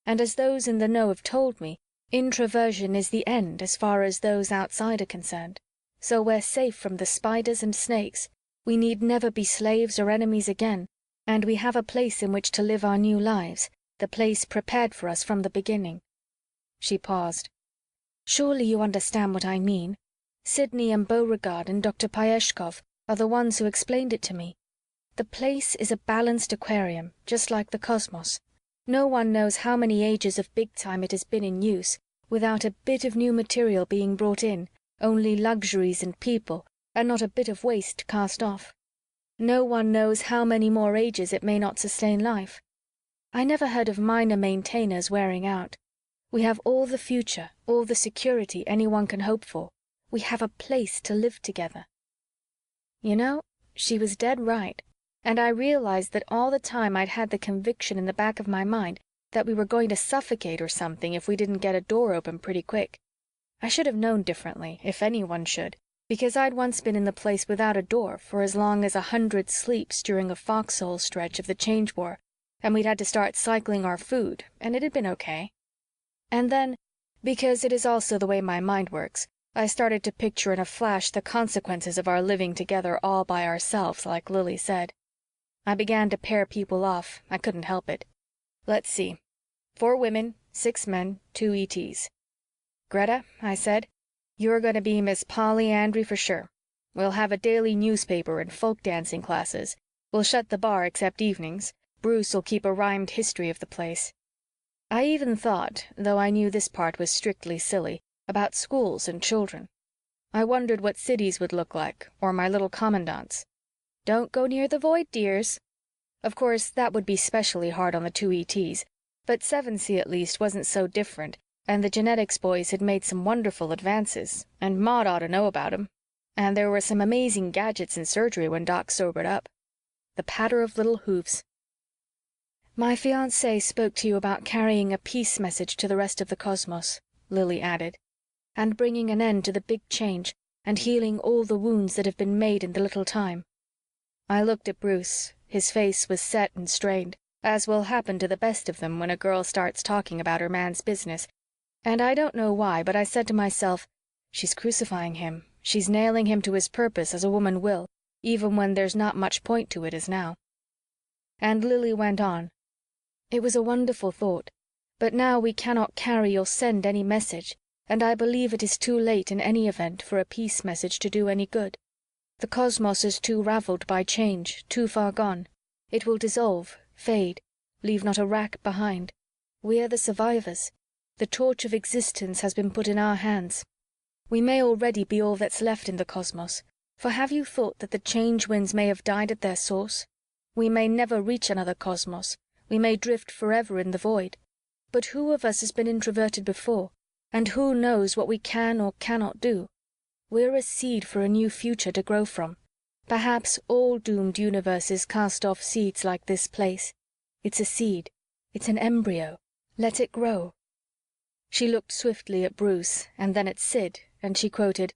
And as those in the know have told me, introversion is the end as far as those outside are concerned. So we're safe from the spiders and snakes. We need never be slaves or enemies again, and we have a place in which to live our new lives, the place prepared for us from the beginning. She paused. Surely you understand what I mean. Sidney and Beauregard and Dr. Pyeshkov are the ones who explained it to me. The place is a balanced aquarium, just like the cosmos. No one knows how many ages of big time it has been in use, without a bit of new material being brought in, only luxuries and people, and not a bit of waste cast off. No one knows how many more ages it may not sustain life. I never heard of minor maintainers wearing out. We have all the future, all the security anyone can hope for. We have a place to live together. You know, she was dead right, and I realized that all the time I'd had the conviction in the back of my mind that we were going to suffocate or something if we didn't get a door open pretty quick. I should have known differently, if anyone should, because I'd once been in the place without a door for as long as 100 sleeps during a foxhole stretch of the Change War, and we'd had to start cycling our food, and it had been okay. And then, because it is also the way my mind works, I started to picture in a flash the consequences of our living together all by ourselves, like Lily said. I began to pair people off. I couldn't help it. Let's see. 4 women, 6 men, 2 ETs. Greta, I said, you're going to be Miss Polly Andry for sure. We'll have a daily newspaper and folk dancing classes. We'll shut the bar except evenings. Bruce'll keep a rhymed history of the place. I even thought, though I knew this part was strictly silly, about schools and children. I wondered what cities would look like, or my little commandants. Don't go near the void, dears. Of course, that would be specially hard on the 2 ETs, but 7C at least wasn't so different, and the genetics boys had made some wonderful advances, and Maud ought to know about 'em. And there were some amazing gadgets in surgery when Doc sobered up. The patter of little hoofs. My fiancé spoke to you about carrying a peace message to the rest of the cosmos, Lily added, and bringing an end to the big change and healing all the wounds that have been made in the little time. I looked at Bruce. His face was set and strained, as will happen to the best of them when a girl starts talking about her man's business, and I don't know why, but I said to myself, she's crucifying him. She's nailing him to his purpose as a woman will, even when there's not much point to it as now. And Lily went on. It was a wonderful thought, but now we cannot carry or send any message, and I believe it is too late in any event for a peace message to do any good. The cosmos is too raveled by change, too far gone. It will dissolve, fade, leave not a rack behind. We're the survivors. The torch of existence has been put in our hands. We may already be all that's left in the cosmos, for have you thought that the change winds may have died at their source? We may never reach another cosmos. We may drift forever in the void. But who of us has been introverted before? And who knows what we can or cannot do? We're a seed for a new future to grow from. Perhaps all doomed universes cast off seeds like this place. It's a seed. It's an embryo. Let it grow. She looked swiftly at Bruce and then at Sid, and she quoted,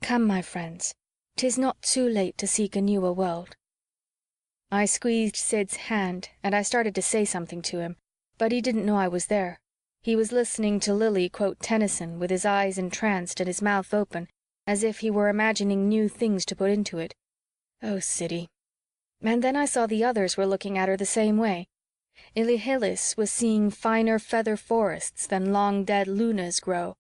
"Come, my friends, 'tis not too late to seek a newer world." I squeezed Sid's hand, and I started to say something to him, but he didn't know I was there. He was listening to Lily quote Tennyson with his eyes entranced and his mouth open, as if he were imagining new things to put into it. Oh, Siddy. And then I saw the others were looking at her the same way. Ilhillis was seeing finer feather forests than long-dead lunas grow.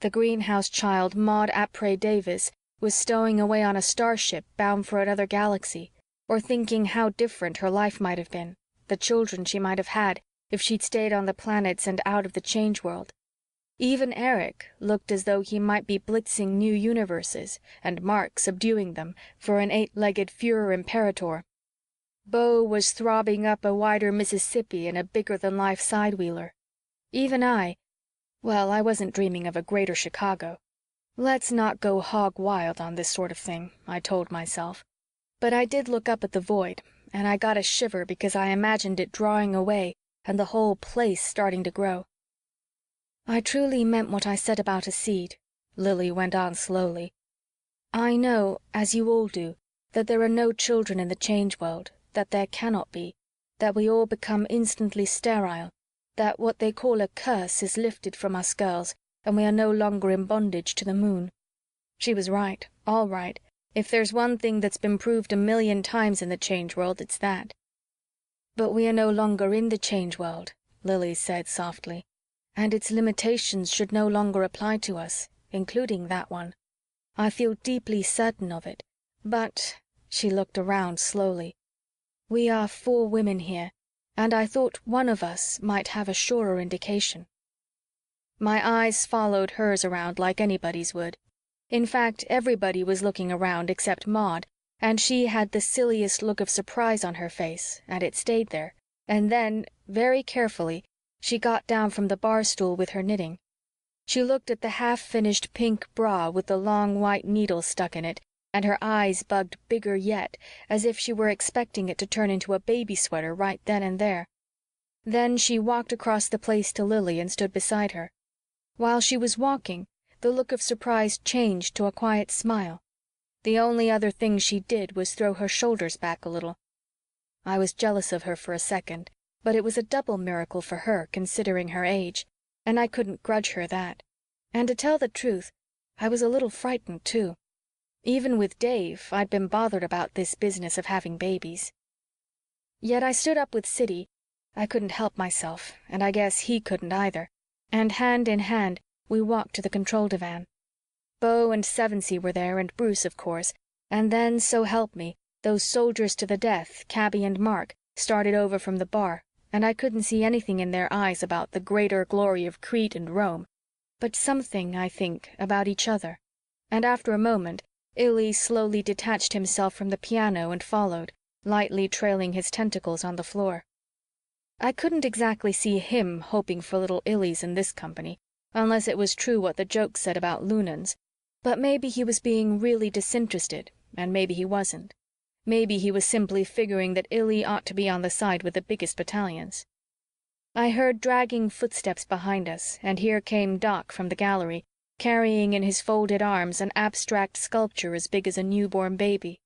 The greenhouse child Maud Apres Davis was stowing away on a starship bound for another galaxy, or thinking how different her life might have been, the children she might have had, if she'd stayed on the planets and out of the change world. Even Eric looked as though he might be blitzing new universes, and Mark subduing them, for an 8-legged Führer Imperator. Beau was throbbing up a wider Mississippi in a bigger-than-life sidewheeler. Even I wasn't dreaming of a greater Chicago. Let's not go hog wild on this sort of thing, I told myself. But I did look up at the void, and I got a shiver because I imagined it drawing away and the whole place starting to grow. I truly meant what I said about a seed, Lily went on slowly. I know, as you all do, that there are no children in the change world, that there cannot be, that we all become instantly sterile, that what they call a curse is lifted from us girls, and we are no longer in bondage to the moon. She was right, all right. If there's one thing that's been proved 1,000,000 times in the change world, it's that. But we are no longer in the change world, Lily said softly, and its limitations should no longer apply to us, including that one. I feel deeply certain of it, but, she looked around slowly, we are 4 women here, and I thought one of us might have a surer indication. My eyes followed hers around like anybody's would. In fact, everybody was looking around except Maud, and she had the silliest look of surprise on her face, and it stayed there, and then, very carefully, she got down from the bar stool with her knitting. She looked at the half-finished pink bra with the long white needle stuck in it, and her eyes bugged bigger yet, as if she were expecting it to turn into a baby sweater right then and there. Then she walked across the place to Lily and stood beside her. While she was walking, the look of surprise changed to a quiet smile. The only other thing she did was throw her shoulders back a little. I was jealous of her for a second, but it was a double miracle for her, considering her age, and I couldn't grudge her that. And to tell the truth, I was a little frightened, too. Even with Dave, I'd been bothered about this business of having babies. Yet I stood up with Siddy. I couldn't help myself, and I guess he couldn't either, and hand in hand, we walked to the control divan. Beau and Sevensee were there, and Bruce, of course, and then, so help me, those soldiers to the death, Cabby and Mark, started over from the bar, and I couldn't see anything in their eyes about the greater glory of Crete and Rome, but something, I think, about each other. And after a moment, Illy slowly detached himself from the piano and followed, lightly trailing his tentacles on the floor. I couldn't exactly see him hoping for little Illys in this company, unless it was true what the joke said about Lunans, but maybe he was being really disinterested, and maybe he wasn't. Maybe he was simply figuring that Illy ought to be on the side with the biggest battalions. I heard dragging footsteps behind us, and here came Doc from the gallery, carrying in his folded arms an abstract sculpture as big as a newborn baby.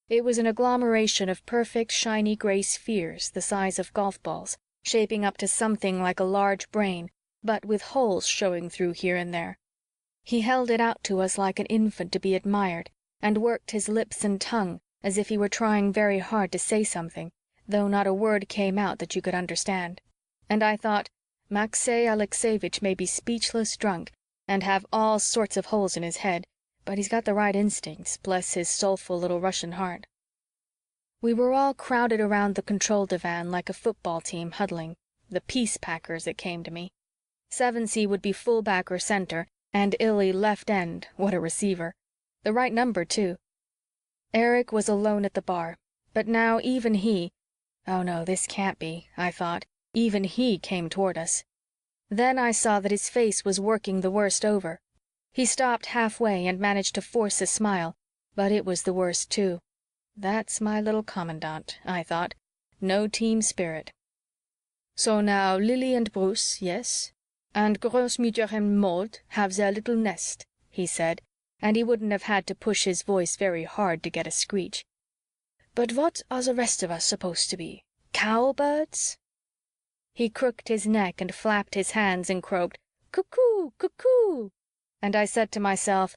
It was an agglomeration of perfect, shiny gray spheres the size of golf balls, shaping up to something like a large brain, but with holes showing through here and there. He held it out to us like an infant to be admired, and worked his lips and tongue as if he were trying very hard to say something, though not a word came out that you could understand. And I thought, Maxey Alexeyevich may be speechless drunk and have all sorts of holes in his head, but he's got the right instincts, bless his soulful little Russian heart. We were all crowded around the control divan like a football team huddling, the peace packers, it came to me. Sevensee would be fullback or center, and Illy left end. What a receiver. The right number, too. Eric was alone at the bar, but now even he— oh no, this can't be, I thought. Even he came toward us. Then I saw that his face was working the worst over. He stopped halfway and managed to force a smile, but it was the worst, too. That's my little commandant, I thought. No team spirit. So now Lily and Bruce, yes, and Großmütter and Maud have their little nest, he said, and he wouldn't have had to push his voice very hard to get a screech. But what are the rest of us supposed to be? Cowbirds? He crooked his neck and flapped his hands and croaked, "Cuckoo, cuckoo!" And I said to myself,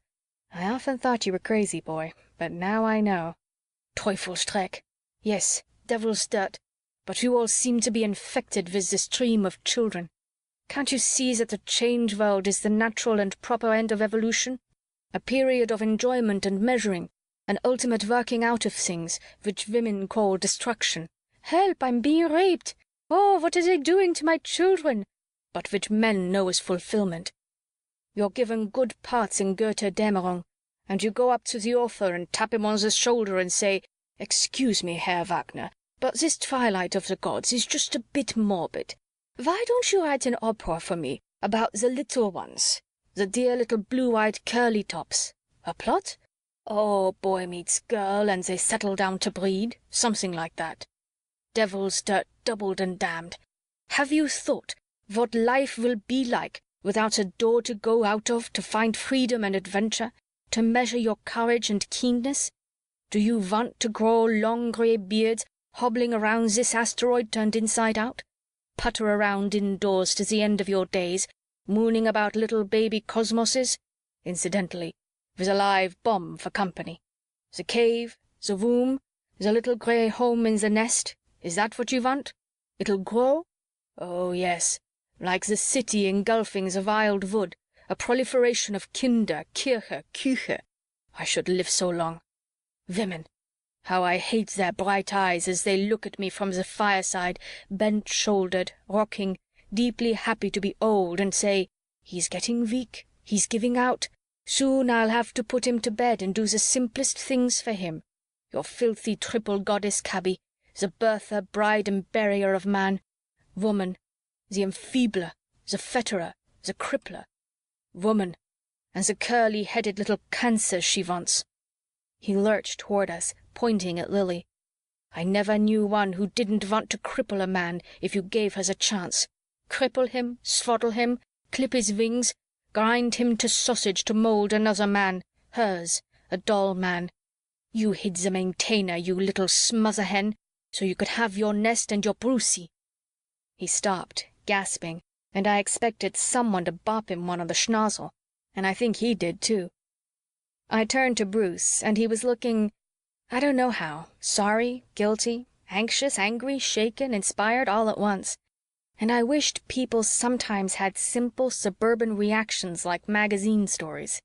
I often thought you were crazy, boy, but now I know. Teufelsdreck. Yes, devil's dirt. But you all seem to be infected with this dream of children. Can't you see that the change world is the natural and proper end of evolution? A period of enjoyment and measuring, an ultimate working out of things, which women call destruction. Help, I'm being raped. Oh, what are they doing to my children? But which men know as fulfillment. You're given good parts in Goethe-Dämmerung, and you go up to the author and tap him on the shoulder and say, "Excuse me, Herr Wagner, but this Twilight of the Gods is just a bit morbid. Why don't you write an opera for me about the little ones, the dear little blue-eyed curly tops? A plot? Oh, boy meets girl and they settle down to breed, something like that. Devil's dirt doubled and damned. Have you thought what life will be like without a door to go out of to find freedom and adventure, to measure your courage and keenness? Do you want to grow long grey beards hobbling around this asteroid turned inside out? Putter around indoors to the end of your days, mooning about little baby cosmoses? Incidentally, with a live bomb for company. The cave, the womb, the little grey home in the nest, is that what you want? It'll grow? Oh, yes, like the city engulfing the wild wood, a proliferation of Kinder, Kirche, Küche. I should live so long. Women, how I hate their bright eyes as they look at me from the fireside, bent-shouldered, rocking, deeply happy to be old, and say, "He's getting weak, he's giving out. Soon I'll have to put him to bed and do the simplest things for him. Your filthy triple goddess, cabby, the birther, bride, and barrier of man. Woman, the enfeebler, the fetterer, the crippler. Woman, and the curly-headed little cancer she wants." He lurched toward us, pointing at Lily. "I never knew one who didn't want to cripple a man if you gave her the chance. Cripple him, swaddle him, clip his wings, grind him to sausage to mold another man, hers, a doll man. You hid the maintainer, you little smother hen, so you could have your nest and your Brucey." He stopped, gasping, and I expected someone to bop him one on the schnozzle, and I think he did too. I turned to Bruce, and he was looking, I don't know how, sorry, guilty, anxious, angry, shaken, inspired, all at once. And I wished people sometimes had simple suburban reactions like magazine stories.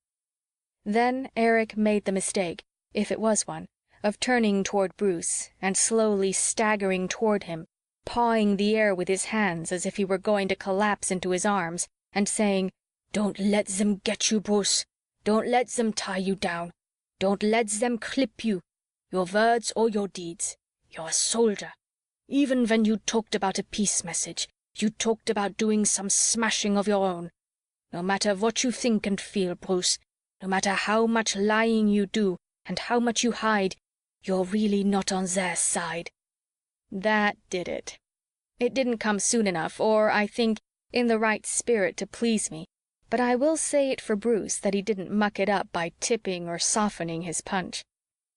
Then Eric made the mistake, if it was one, of turning toward Bruce and slowly staggering toward him, pawing the air with his hands as if he were going to collapse into his arms, and saying, "Don't let them get you, Bruce. Don't let them tie you down. Don't let them clip you, your words or your deeds. You're a soldier. Even when you talked about a peace message, you talked about doing some smashing of your own. No matter what you think and feel, Bruce, no matter how much lying you do and how much you hide, you're really not on their side." That did it. It didn't come soon enough, or, I think, in the right spirit to please me, but I will say it for Bruce that he didn't muck it up by tipping or softening his punch.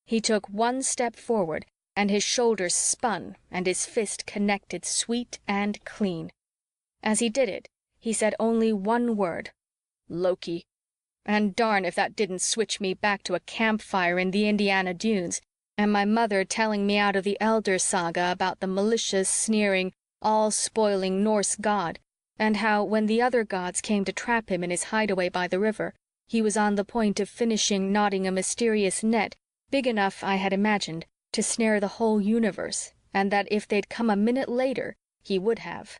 He took one step forward, and his shoulders spun and his fist connected sweet and clean. As he did it, he said only one word, "Loki." And darn if that didn't switch me back to a campfire in the Indiana Dunes, and my mother telling me out of the Elder Saga about the malicious, sneering, all-spoiling Norse god, and how, when the other gods came to trap him in his hideaway by the river, he was on the point of finishing knotting a mysterious net big enough, I had imagined, to snare the whole universe, and that if they'd come a minute later, he would have.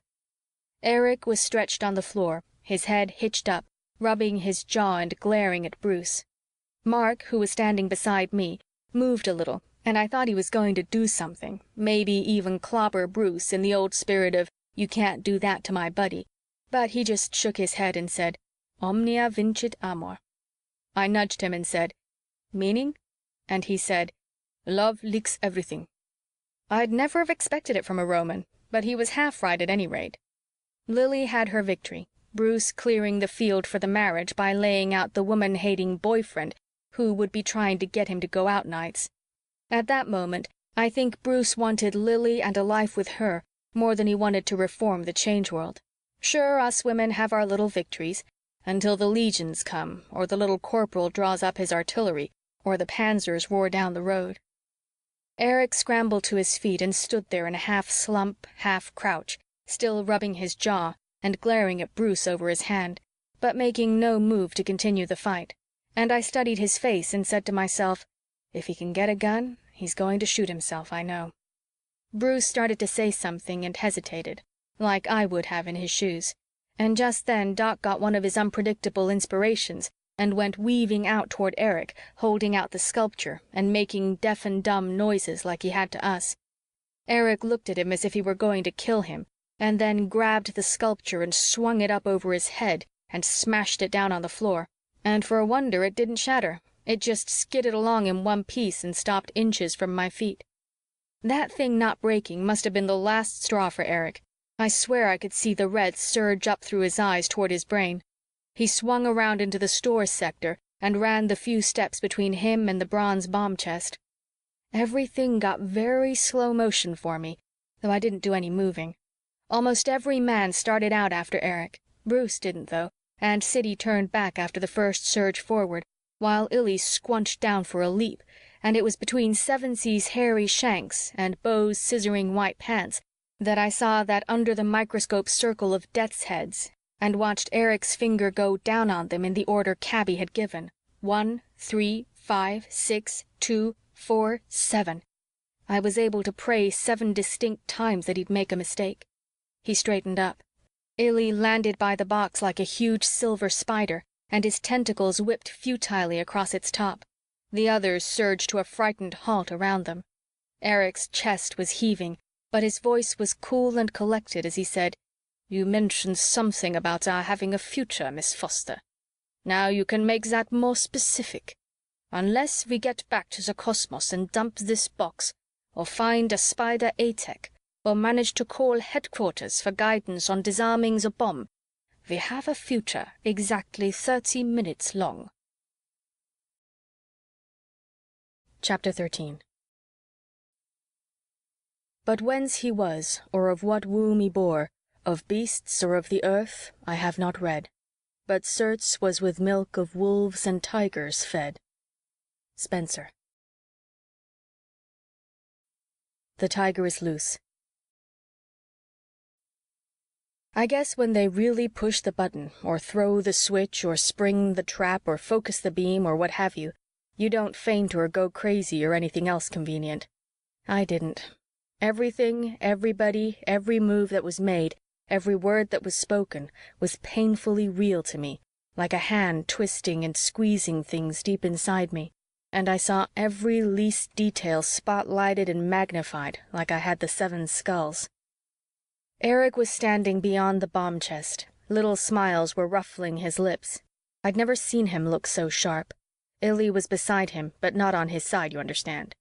Eric was stretched on the floor, his head hitched up, rubbing his jaw and glaring at Bruce. Mark, who was standing beside me, moved a little, and I thought he was going to do something, maybe even clobber Bruce in the old spirit of, "You can't do that to my buddy," but he just shook his head and said, "Omnia vincit amor." I nudged him and said, "Meaning?" And he said, "Love licks everything." I'd never have expected it from a Roman, but he was half right at any rate. Lily had her victory, Bruce clearing the field for the marriage by laying out the woman-hating boyfriend who would be trying to get him to go out nights. At that moment, I think Bruce wanted Lily and a life with her more than he wanted to reform the Change World. Sure, us women have our little victories, until the legions come, or the little corporal draws up his artillery, or the panzers roar down the road. Erich scrambled to his feet and stood there in a half slump, half crouch, still rubbing his jaw and glaring at Bruce over his hand, but making no move to continue the fight. And I studied his face and said to myself, if he can get a gun, he's going to shoot himself, I know. Bruce started to say something and hesitated, like I would have in his shoes. And just then Doc got one of his unpredictable inspirations and went weaving out toward Erich, holding out the sculpture and making deaf and dumb noises like he had to us. Erich looked at him as if he were going to kill him, and then grabbed the sculpture and swung it up over his head and smashed it down on the floor. And for a wonder, it didn't shatter. It just skidded along in one piece and stopped inches from my feet. That thing not breaking must have been the last straw for Erich. I swear I could see the red surge up through his eyes toward his brain. He swung around into the stores sector and ran the few steps between him and the bronze bomb chest. Everything got very slow motion for me, though I didn't do any moving. Almost every man started out after Erich. Bruce didn't, though, and Siddy turned back after the first surge forward, while Illy squunched down for a leap, and it was between Sevensee's hairy shanks and Beau's scissoring white pants that I saw that under the microscope circle of death's heads and watched Erich's finger go down on them in the order Kaby had given. 1, 3, 5, 6, 2, 4, 7. I was able to pray 7 distinct times that he'd make a mistake. He straightened up. Illy landed by the box like a huge silver spider, and his tentacles whipped futilely across its top. The others surged to a frightened halt around them. Erich's chest was heaving, but his voice was cool and collected as he said, "You mentioned something about our having a future, Miss Foster. Now you can make that more specific. Unless we get back to the cosmos and dump this box, or find a spider A-Tech, or manage to call headquarters for guidance on disarming the bomb, we have a future exactly 30 minutes long." Chapter 13. But whence he was, or of what womb he bore, of beasts or of the earth, I have not read, but certes was with milk of wolves and tigers fed. Spenser. The tiger is loose. I guess when they really push the button, or throw the switch, or spring the trap, or focus the beam, or what have you, you don't faint or go crazy or anything else convenient. I didn't. Everything, everybody, every move that was made, every word that was spoken, was painfully real to me, like a hand twisting and squeezing things deep inside me, and I saw every least detail spotlighted and magnified like I had the 7 skulls. Erich was standing beyond the bomb chest. Little smiles were ruffling his lips. I'd never seen him look so sharp. Illy was beside him, but not on his side, you understand.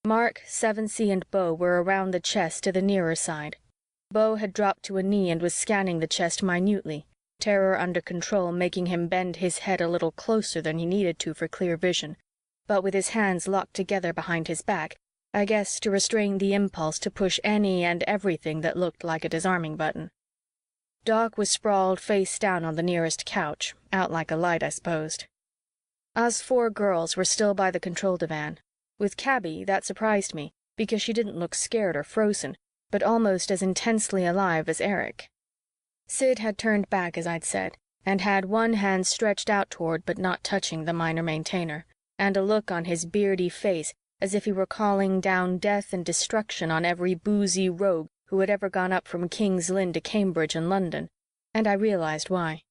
Mark, Sevensee, and Beau were around the chest to the nearer side. Beau had dropped to a knee and was scanning the chest minutely, terror under control making him bend his head a little closer than he needed to for clear vision, but with his hands locked together behind his back, I guess to restrain the impulse to push any and everything that looked like a disarming button. Doc was sprawled face down on the nearest couch, out like a light, I supposed. Us 4 girls were still by the control divan. With Kaby, that surprised me, because she didn't look scared or frozen, but almost as intensely alive as Erich. Sid had turned back, as I'd said, and had one hand stretched out toward but not touching the minor maintainer, and a look on his beardy face as if he were calling down death and destruction on every boozy rogue who had ever gone up from King's Lynn to Cambridge and London, and I realized why.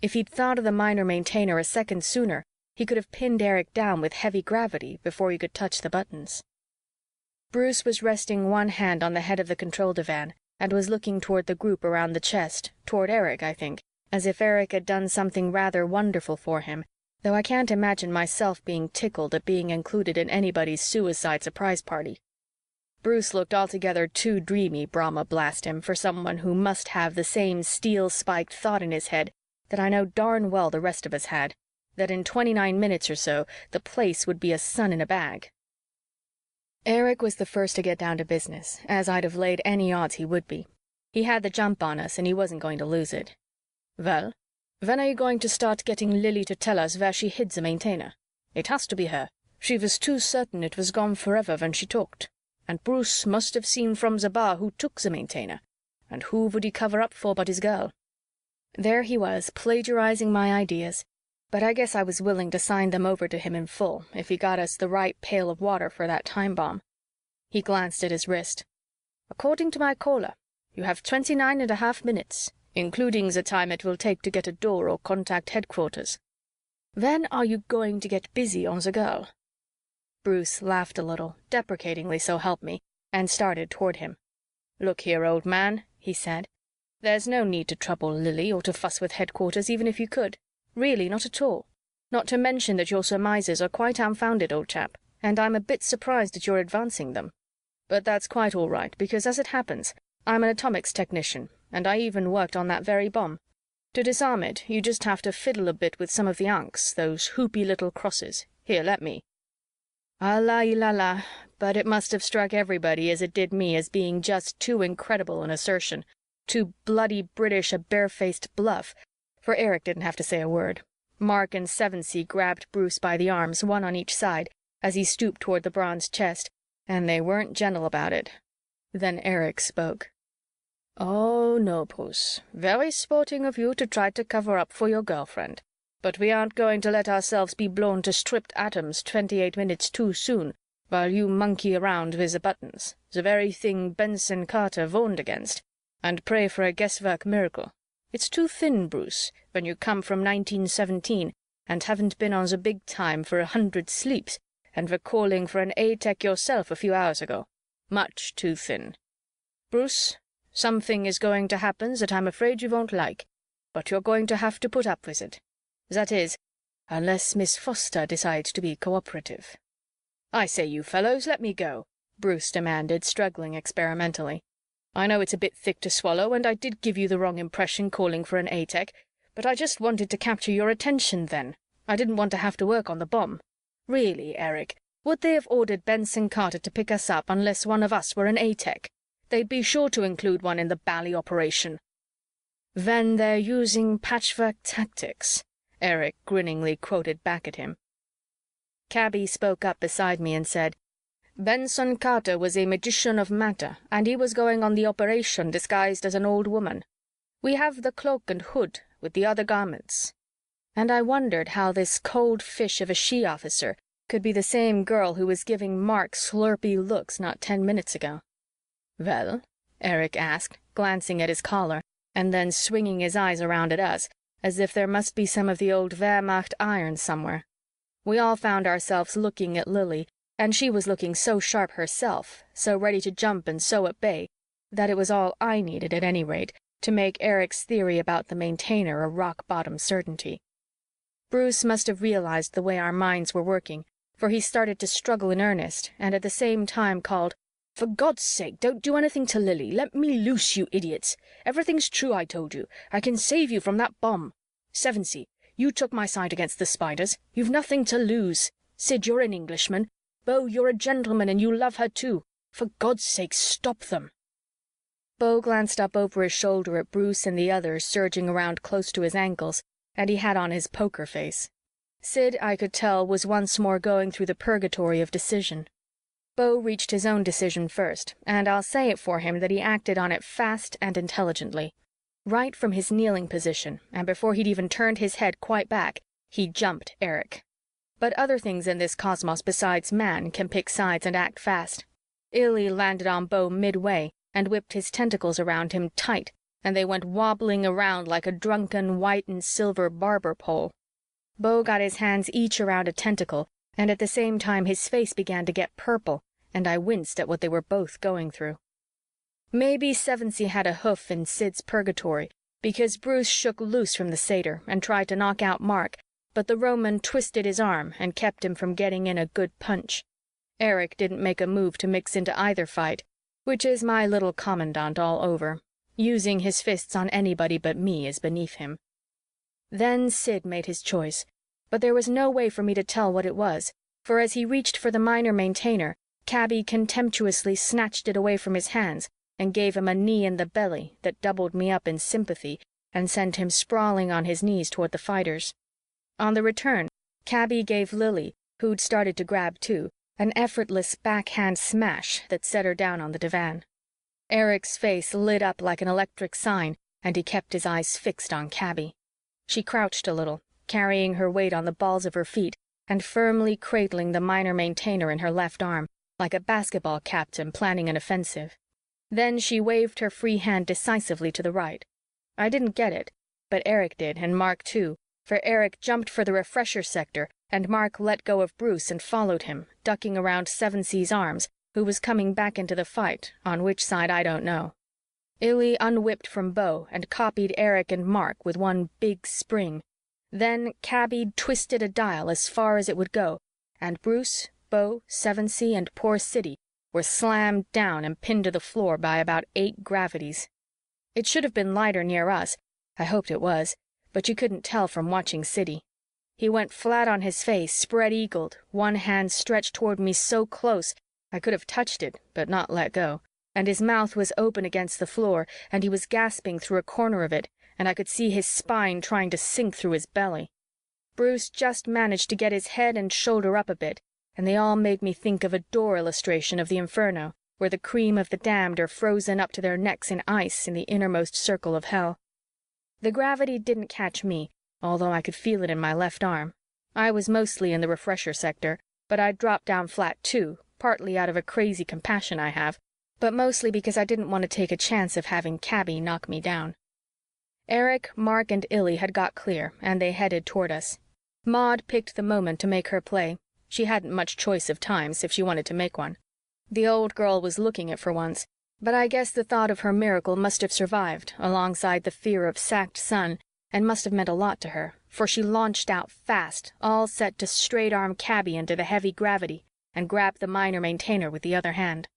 If he'd thought of the minor maintainer a second sooner, he could have pinned Eric down with heavy gravity before he could touch the buttons. Bruce was resting one hand on the head of the control divan and was looking toward the group around the chest, toward Eric, I think, as if Eric had done something rather wonderful for him, though I can't imagine myself being tickled at being included in anybody's suicide surprise party. Bruce looked altogether too dreamy, Brahma blast him, for someone who must have the same steel-spiked thought in his head that I know darn well the rest of us had, that in 29 minutes or so the place would be a sun in a bag. Eric was the first to get down to business, as I'd have laid any odds he would be. He had the jump on us, and he wasn't going to lose it. "Well, when are you going to start getting Lily to tell us where she hid the maintainer? It has to be her. She was too certain it was gone forever when she talked. And Bruce must have seen from the bar who took the maintainer. And who would he cover up for but his girl?" There he was, plagiarizing my ideas, but I guess I was willing to sign them over to him in full if he got us the right pail of water for that time bomb. He glanced at his wrist. "According to my caller, you have 29.5 minutes, including the time it will take to get a door or contact headquarters. When are you going to get busy on the girl?" Bruce laughed a little, deprecatingly so help me, and started toward him. "Look here, old man," he said. "There's no need to trouble Lily or to fuss with headquarters, even if you could. Really, not at all. Not to mention that your surmises are quite unfounded, old chap, and I'm a bit surprised at your advancing them. But that's quite all right, because as it happens, I'm an atomics technician, and I even worked on that very bomb. To disarm it, you just have to fiddle a bit with some of the ankhs, those hoopy little crosses. Here, let me." Allah, but it must have struck everybody as it did me as being just too incredible an assertion, too bloody British a barefaced bluff, for Eric didn't have to say a word. Mark and Sevensee grabbed Bruce by the arms, one on each side, as he stooped toward the bronze chest, and they weren't gentle about it. Then Eric spoke. "Oh, no, Bruce. Very sporting of you to try to cover up for your girlfriend. But we aren't going to let ourselves be blown to stripped atoms 28 minutes too soon while you monkey around with the buttons, the very thing Benson Carter warned against, and pray for a guesswork miracle. It's too thin, Bruce, when you come from 1917 and haven't been on the big time for 100 sleeps and were calling for an A-Tech yourself a few hours ago. Much too thin. Bruce, something is going to happen that I'm afraid you won't like, but you're going to have to put up with it. That is, unless Miss Foster decides to be cooperative." "I say, you fellows, let me go," Bruce demanded, struggling experimentally. "I know it's a bit thick to swallow, and I did give you the wrong impression calling for an A-Tech, but I just wanted to capture your attention then. I didn't want to have to work on the bomb. Really, Eric, would they have ordered Benson Carter to pick us up unless one of us were an A-Tech? They'd be sure to include one in the bally operation." "When they're using patchwork tactics," Eric grinningly quoted back at him. Cabby spoke up beside me and said, "Benson Carter was a magician of matter, and he was going on the operation disguised as an old woman. We have the cloak and hood with the other garments." And I wondered how this cold fish of a she-officer could be the same girl who was giving Mark slurpy looks not 10 minutes ago. "Well?" Eric asked, glancing at his collar, and then swinging his eyes around at us, as if there must be some of the old Wehrmacht iron somewhere. We all found ourselves looking at Lily, and she was looking so sharp herself, so ready to jump and so at bay, that it was all I needed, at any rate, to make Eric's theory about the maintainer a rock-bottom certainty. Bruce must have realized the way our minds were working, for he started to struggle in earnest, and at the same time called, "For God's sake, don't do anything to Lily. Let me loose, you idiots. Everything's true, I told you. I can save you from that bomb. Sevensee, you took my side against the Spiders. You've nothing to lose. Sid, you're an Englishman. Beau, you're a gentleman and you love her too. For God's sake, stop them." Beau glanced up over his shoulder at Bruce and the others surging around close to his ankles, and he had on his poker face. Sid, I could tell, was once more going through the purgatory of decision. Beau reached his own decision first, and I'll say it for him that he acted on it fast and intelligently. Right from his kneeling position, and before he'd even turned his head quite back, he jumped Eric. But other things in this cosmos besides man can pick sides and act fast. Illy landed on Beau midway and whipped his tentacles around him tight, and they went wobbling around like a drunken white and silver barber pole. Beau got his hands each around a tentacle, and at the same time his face began to get purple, and I winced at what they were both going through. Maybe Sevensee had a hoof in Sid's purgatory, because Bruce shook loose from the satyr and tried to knock out Mark, but the Roman twisted his arm and kept him from getting in a good punch. Eric didn't make a move to mix into either fight, which is my little commandant all over. Using his fists on anybody but me is beneath him. Then Sid made his choice, but there was no way for me to tell what it was, for as he reached for the minor maintainer, Cabby contemptuously snatched it away from his hands and gave him a knee in the belly that doubled me up in sympathy and sent him sprawling on his knees toward the fighters. On the return, Cabby gave Lily, who'd started to grab too, an effortless backhand smash that set her down on the divan. Eric's face lit up like an electric sign, and he kept his eyes fixed on Cabby. She crouched a little, carrying her weight on the balls of her feet and firmly cradling the minor maintainer in her left arm, like a basketball captain planning an offensive. Then she waved her free hand decisively to the right. I didn't get it, but Eric did, and Mark too, for Eric jumped for the refresher sector, and Mark let go of Bruce and followed him, ducking around Sevensee's arms, who was coming back into the fight, on which side I don't know. Illy unwhipped from Beau and copied Eric and Mark with one big spring. Then Cabby twisted a dial as far as it would go, and Bruce, Beau, Sevensee, and poor Siddy were slammed down and pinned to the floor by about 8 gravities. It should have been lighter near us. I hoped it was, but you couldn't tell from watching Siddy. He went flat on his face, spread-eagled, one hand stretched toward me so close I could have touched it but not let go, and his mouth was open against the floor, and he was gasping through a corner of it, and I could see his spine trying to sink through his belly. Bruce just managed to get his head and shoulder up a bit, and they all made me think of a door illustration of the Inferno, where the cream of the damned are frozen up to their necks in ice in the innermost circle of hell. The gravity didn't catch me, although I could feel it in my left arm. I was mostly in the refresher sector, but I'd dropped down flat too, partly out of a crazy compassion I have, but mostly because I didn't want to take a chance of having Cabby knock me down. Eric, Mark, and Illy had got clear, and they headed toward us. Maud picked the moment to make her play. She hadn't much choice of times if she wanted to make one. The old girl was looking it for once, but I guess the thought of her miracle must have survived alongside the fear of sacked sun and must have meant a lot to her, for she launched out fast, all set to straight-arm Cabby into the heavy gravity and grab the minor maintainer with the other hand.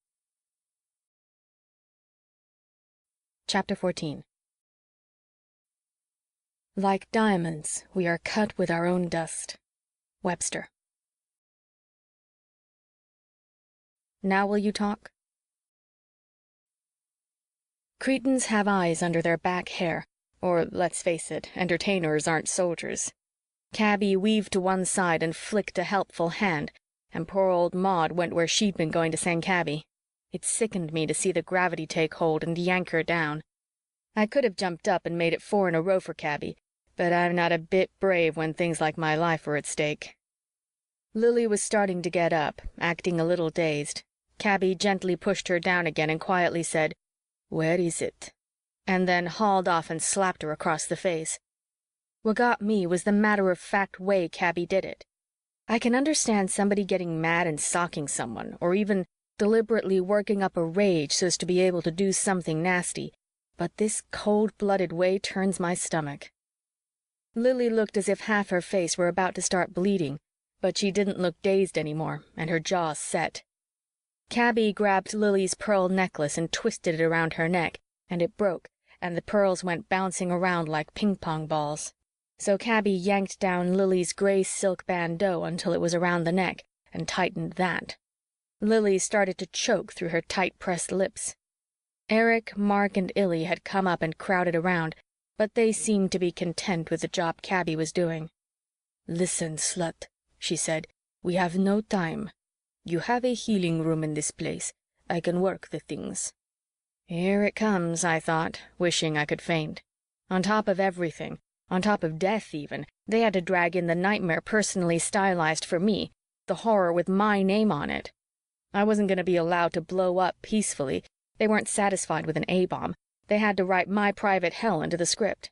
Chapter 14. Like diamonds, we are cut with our own dust. Webster. Now will you talk? Cretans have eyes under their back hair, or let's face it, entertainers aren't soldiers. Cabby weaved to one side and flicked a helpful hand, and poor old Maud went where she'd been going to send Cabby. It sickened me to see the gravity take hold and yank her down. I could have jumped up and made it 4 in a row for Cabby, but I'm not a bit brave when things like my life are at stake. Lily was starting to get up, acting a little dazed. Cabby gently pushed her down again and quietly said, "Where is it?" and then hauled off and slapped her across the face. What got me was the matter-of-fact way Cabby did it. I can understand somebody getting mad and socking someone, or even deliberately working up a rage so as to be able to do something nasty, but this cold-blooded way turns my stomach. Lily looked as if half her face were about to start bleeding, but she didn't look dazed anymore, and her jaw set. Cabby grabbed Lily's pearl necklace and twisted it around her neck, and it broke, and the pearls went bouncing around like ping-pong balls. So Cabby yanked down Lily's gray silk bandeau until it was around the neck, and tightened that. Lily started to choke through her tight-pressed lips. Eric, Mark, and Illy had come up and crowded around, but they seemed to be content with the job Cabby was doing. "Listen, slut," she said, "we have no time. You have a healing room in this place. I can work the things." Here it comes, I thought, wishing I could faint. On top of everything, on top of death even, they had to drag in the nightmare personally stylized for me, the horror with my name on it. I wasn't going to be allowed to blow up peacefully. They weren't satisfied with an A-bomb, They had to write my private hell into the script.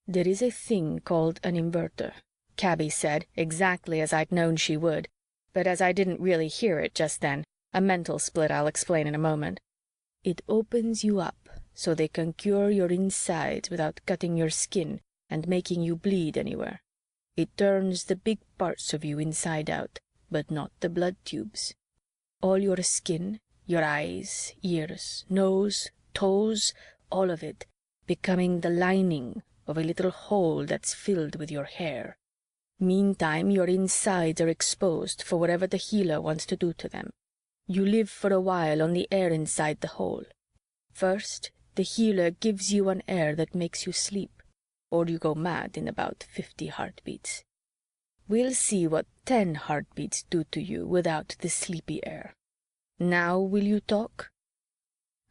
"There is a thing called an inverter," Cabby said, exactly as I'd known she would, but as I didn't really hear it just then, a mental split I'll explain in a moment. "It opens you up so they can cure your insides without cutting your skin and making you bleed anywhere. It turns the big parts of you inside out, but not the blood tubes. All your skin, your eyes, ears, nose, toes, all of it, becoming the lining of a little hole that's filled with your hair. Meantime, your insides are exposed for whatever the healer wants to do to them. You live for a while on the air inside the hole. First, the healer gives you an air that makes you sleep, or you go mad in about 50 heartbeats. We'll see what 10 heartbeats do to you without the sleepy air. Now will you talk?"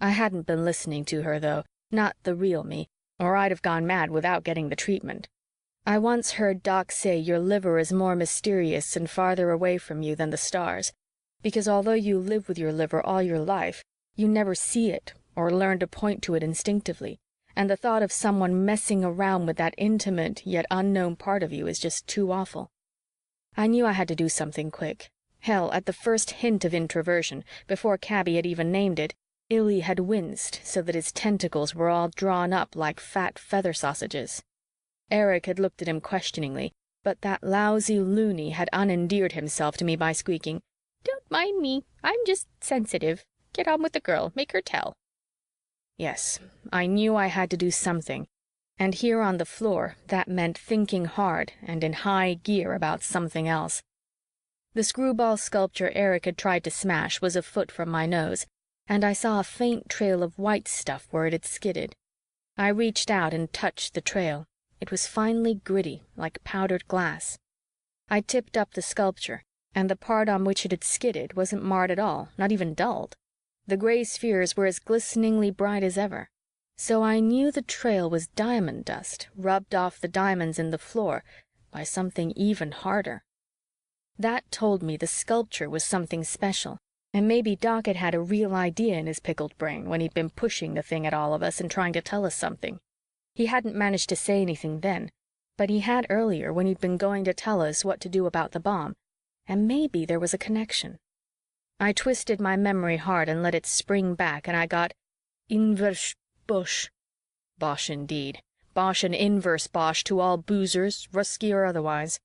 I hadn't been listening to her, though, not the real me, or I'd have gone mad without getting the treatment. I once heard Doc say your liver is more mysterious and farther away from you than the stars, because although you live with your liver all your life, you never see it or learn to point to it instinctively, and the thought of someone messing around with that intimate yet unknown part of you is just too awful. I knew I had to do something quick. Hell, at the first hint of introversion, before Cabby had even named it, Illy had winced so that his tentacles were all drawn up like fat feather sausages. Eric had looked at him questioningly, but that lousy loony had unendeared himself to me by squeaking, "Don't mind me, I'm just sensitive. Get on with the girl, make her tell." Yes, I knew I had to do something, and here on the floor that meant thinking hard and in high gear about something else. The screwball sculpture Eric had tried to smash was a foot from my nose, and I saw a faint trail of white stuff where it had skidded. I reached out and touched the trail. It was finely gritty, like powdered glass. I tipped up the sculpture, and the part on which it had skidded wasn't marred at all, not even dulled. The gray spheres were as glisteningly bright as ever. So I knew the trail was diamond dust, rubbed off the diamonds in the floor by something even harder. That told me the sculpture was something special, and maybe Doc had had a real idea in his pickled brain when he'd been pushing the thing at all of us and trying to tell us something. He hadn't managed to say anything then, but he had earlier when he'd been going to tell us what to do about the bomb, and maybe there was a connection. I twisted my memory hard and let it spring back, and I got inverse bosh. Bosh indeed. Bosh and inverse bosh to all boozers, Rusky or otherwise.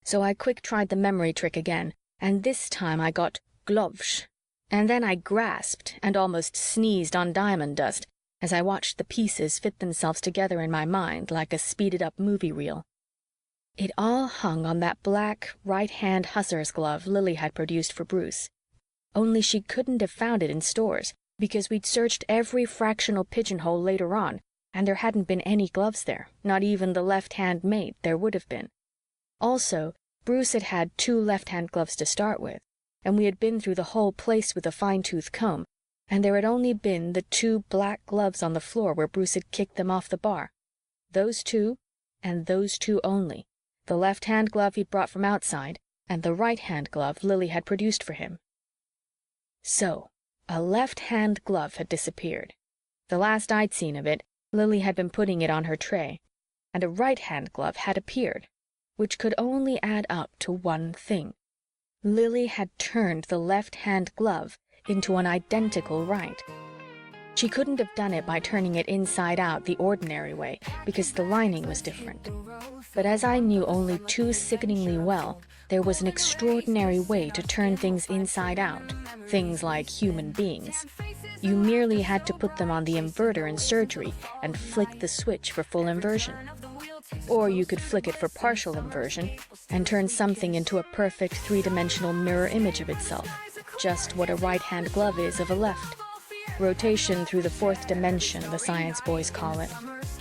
So I quick tried the memory trick again, and this time I got glovsh, and then I grasped and almost sneezed on diamond dust as I watched the pieces fit themselves together in my mind like a speeded-up movie reel. It all hung on that black right-hand hussar's glove Lily had produced for Bruce. Only she couldn't have found it in stores because we'd searched every fractional pigeonhole later on, and there hadn't been any gloves there, not even the left-hand mate there would have been. Also, Bruce had had 2 left-hand gloves to start with, and we had been through the whole place with a fine-tooth comb, and there had only been the 2 black gloves on the floor where Bruce had kicked them off the bar. Those 2, and those 2 only. The left-hand glove he'd brought from outside, and the right-hand glove Lily had produced for him. So, a left-hand glove had disappeared. The last I'd seen of it, Lily had been putting it on her tray, and a right-hand glove had appeared, which could only add up to one thing. Lily had turned the left-hand glove into an identical right. She couldn't have done it by turning it inside out the ordinary way, because the lining was different. But as I knew only too sickeningly well, there was an extraordinary way to turn things inside out, things like human beings. You merely had to put them on the inverter in surgery and flick the switch for full inversion. Or you could flick it for partial inversion and turn something into a perfect 3-dimensional mirror image of itself, just what a right-hand glove is of a left. Rotation through the 4th dimension, the science boys call it.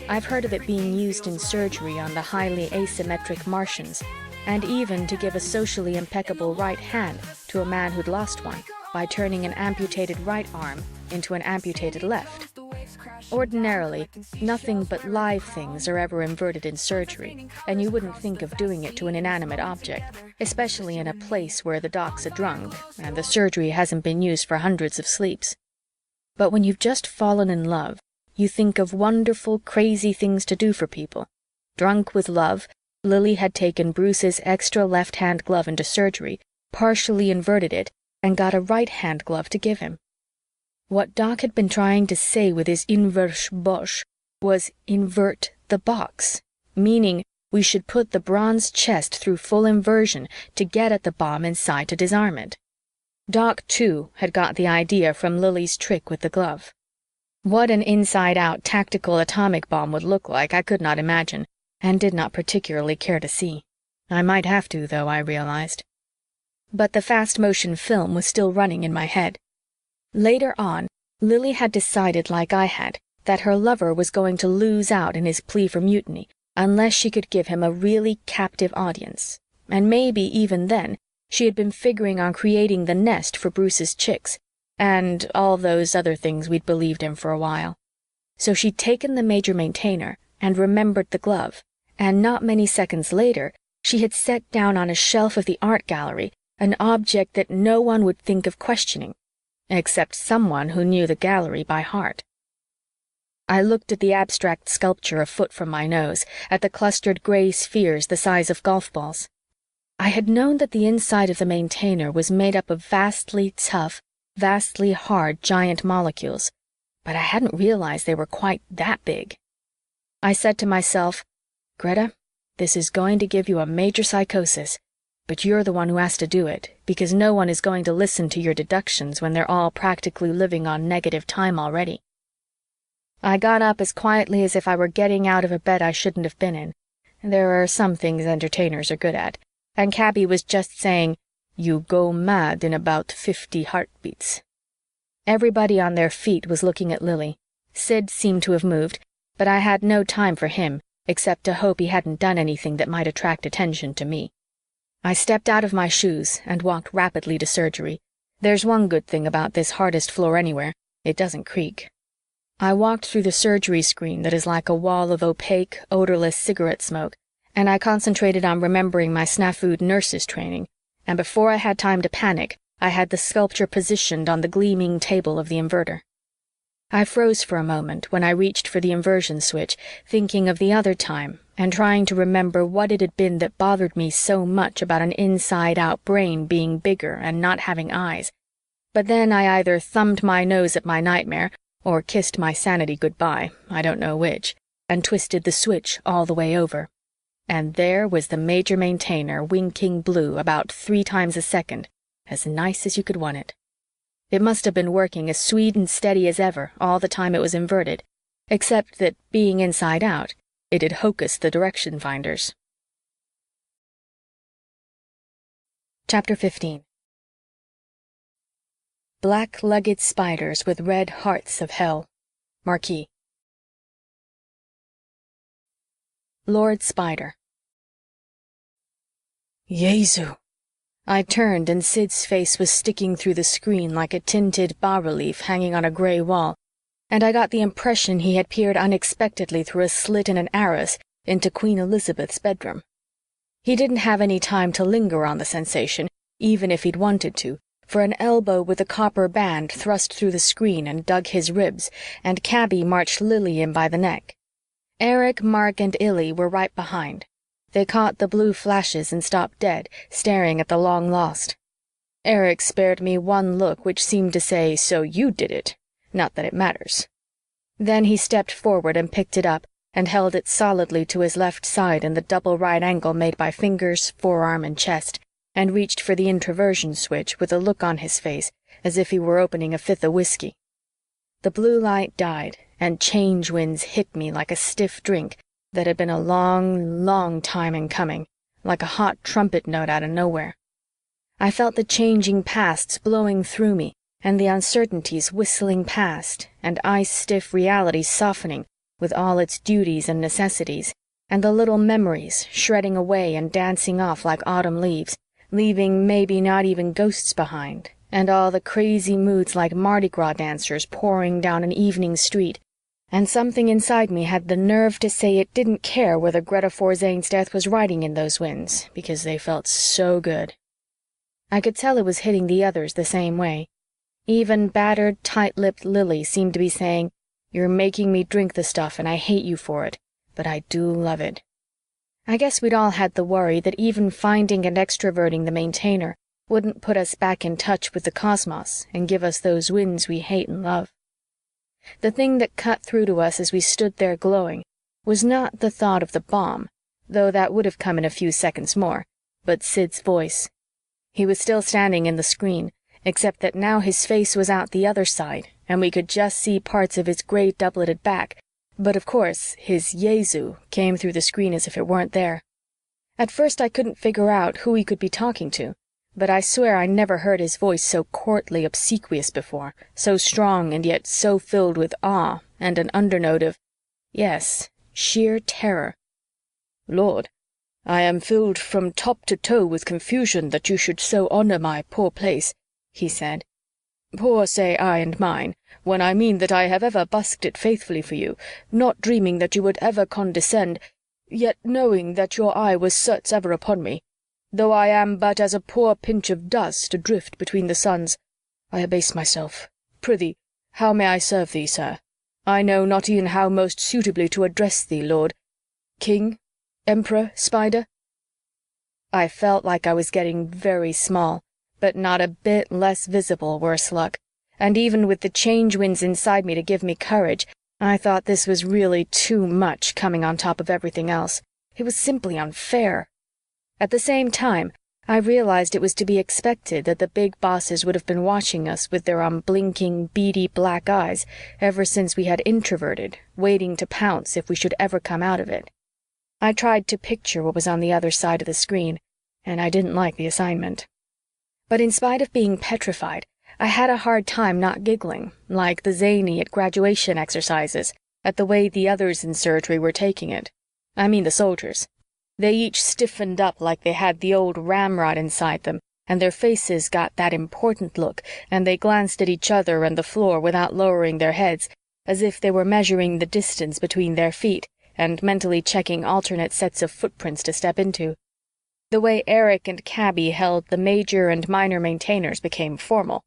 I've heard of it being used in surgery on the highly asymmetric Martians, and even to give a socially impeccable right hand to a man who'd lost one by turning an amputated right arm into an amputated left. Ordinarily, nothing but live things are ever inverted in surgery, and you wouldn't think of doing it to an inanimate object, especially in a place where the doc's a drunk and the surgery hasn't been used for hundreds of sleeps. But when you've just fallen in love, you think of wonderful, crazy things to do for people. Drunk with love, Lily had taken Bruce's extra left-hand glove into surgery, partially inverted it, and got a right-hand glove to give him. What Doc had been trying to say with his inverse bosch was invert the box, meaning we should put the bronze chest through full inversion to get at the bomb inside to disarm it. Doc, too, had got the idea from Lily's trick with the glove. What an inside-out tactical atomic bomb would look like I could not imagine, and did not particularly care to see. I might have to, though, I realized. But the fast-motion film was still running in my head. Later on, Lily had decided, like I had, that her lover was going to lose out in his plea for mutiny unless she could give him a really captive audience, and maybe even then she had been figuring on creating the nest for Bruce's chicks, and all those other things we'd believed in for a while. So she'd taken the Major Maintainer and remembered the glove, and not many seconds later she had set down on a shelf of the art gallery an object that no one would think of questioning, except someone who knew the gallery by heart. I looked at the abstract sculpture a foot from my nose, at the clustered gray spheres the size of golf balls. I had known that the inside of the Maintainer was made up of vastly tough, vastly hard giant molecules, but I hadn't realized they were quite that big. I said to myself, Greta, this is going to give you a major psychosis, but you're the one who has to do it, because no one is going to listen to your deductions when they're all practically living on negative time already. I got up as quietly as if I were getting out of a bed I shouldn't have been in. There are some things entertainers are good at, and Cabby was just saying, "You go mad in about 50 heartbeats." Everybody on their feet was looking at Lily. Sid seemed to have moved, but I had no time for him, except to hope he hadn't done anything that might attract attention to me. I stepped out of my shoes and walked rapidly to surgery. There's one good thing about this hardest floor anywhere: it doesn't creak. I walked through the surgery screen that is like a wall of opaque, odorless cigarette smoke, and I concentrated on remembering my snafu'd nurse's training, and before I had time to panic, I had the sculpture positioned on the gleaming table of the inverter. I froze for a moment when I reached for the inversion switch, thinking of the other time and trying to remember what it had been that bothered me so much about an inside-out brain being bigger and not having eyes. But then I either thumbed my nose at my nightmare or kissed my sanity goodbye, I don't know which, and twisted the switch all the way over. And there was the Major Maintainer winking blue about 3 times a second, as nice as you could want it. It must have been working as sweet and steady as ever all the time it was inverted, except that, being inside out, it had hocused the direction finders. Chapter 15. Black-legged spiders with red hearts of hell. Marquis. Lord Spider. Jesu. I turned and Sid's face was sticking through the screen like a tinted bas-relief hanging on a gray wall, and I got the impression he had peered unexpectedly through a slit in an arras into Queen Elizabeth's bedroom. He didn't have any time to linger on the sensation, even if he'd wanted to, for an elbow with a copper band thrust through the screen and dug his ribs, and Cabby marched Lily in by the neck. Eric, Mark, and Illy were right behind. They caught the blue flashes and stopped dead, staring at the long-lost. Eric spared me one look which seemed to say, "So you did it. Not that it matters." Then he stepped forward and picked it up and held it solidly to his left side in the double right angle made by fingers, forearm, and chest, and reached for the introversion switch with a look on his face as if he were opening a fifth of whiskey. The blue light died, and change winds hit me like a stiff drink that had been a long, long time in coming, like a hot trumpet note out of nowhere. I felt the changing pasts blowing through me, and the uncertainties whistling past, and ice-stiff reality softening with all its duties and necessities, and the little memories shredding away and dancing off like autumn leaves, leaving maybe not even ghosts behind, and all the crazy moods like Mardi Gras dancers pouring down an evening street, and something inside me had the nerve to say it didn't care whether Greta Forzane's death was riding in those winds, because they felt so good. I could tell it was hitting the others the same way. Even battered, tight-lipped Lily seemed to be saying, You're making me drink the stuff, and I hate you for it, but I do love it." I guess we'd all had the worry that even finding and extroverting the Maintainer wouldn't put us back in touch with the cosmos and give us those winds we hate and love. The thing that cut through to us as we stood there glowing was not the thought of the bomb, though that would have come in a few seconds more, but Sid's voice. He was still standing in the screen, except that now his face was out the other side, and we could just see parts of his gray doubleted back, but of course his Jesu came through the screen as if it weren't there. At first I couldn't figure out who he could be talking to, but I swear I never heard his voice so courtly obsequious before, so strong and yet so filled with awe and an undernote of, yes, sheer terror. "Lord, I am filled from top to toe with confusion that you should so honor my poor place," he said. "Poor say I and mine, when I mean that I have ever busked it faithfully for you, not dreaming that you would ever condescend, yet knowing that your eye was certes ever upon me. Though I am but as a poor pinch of dust adrift between the suns, I abase myself. Prithee, how may I serve thee, sir? I know not e'en how most suitably to address thee, Lord. King? Emperor? Spider?" I felt like I was getting very small, but not a bit less visible, worse luck, and even with the change winds inside me to give me courage, I thought this was really too much coming on top of everything else. It was simply unfair. At the same time, I realized it was to be expected that the big bosses would have been watching us with their unblinking, beady black eyes ever since we had introverted, waiting to pounce if we should ever come out of it. I tried to picture what was on the other side of the screen, and I didn't like the assignment. But in spite of being petrified, I had a hard time not giggling, like the zany at graduation exercises, at the way the others in surgery were taking it. I mean the soldiers. They each stiffened up like they had the old ramrod inside them, and their faces got that important look, and they glanced at each other and the floor without lowering their heads, as if they were measuring the distance between their feet and mentally checking alternate sets of footprints to step into. The way Eric and Cabby held the major and minor maintainers became formal.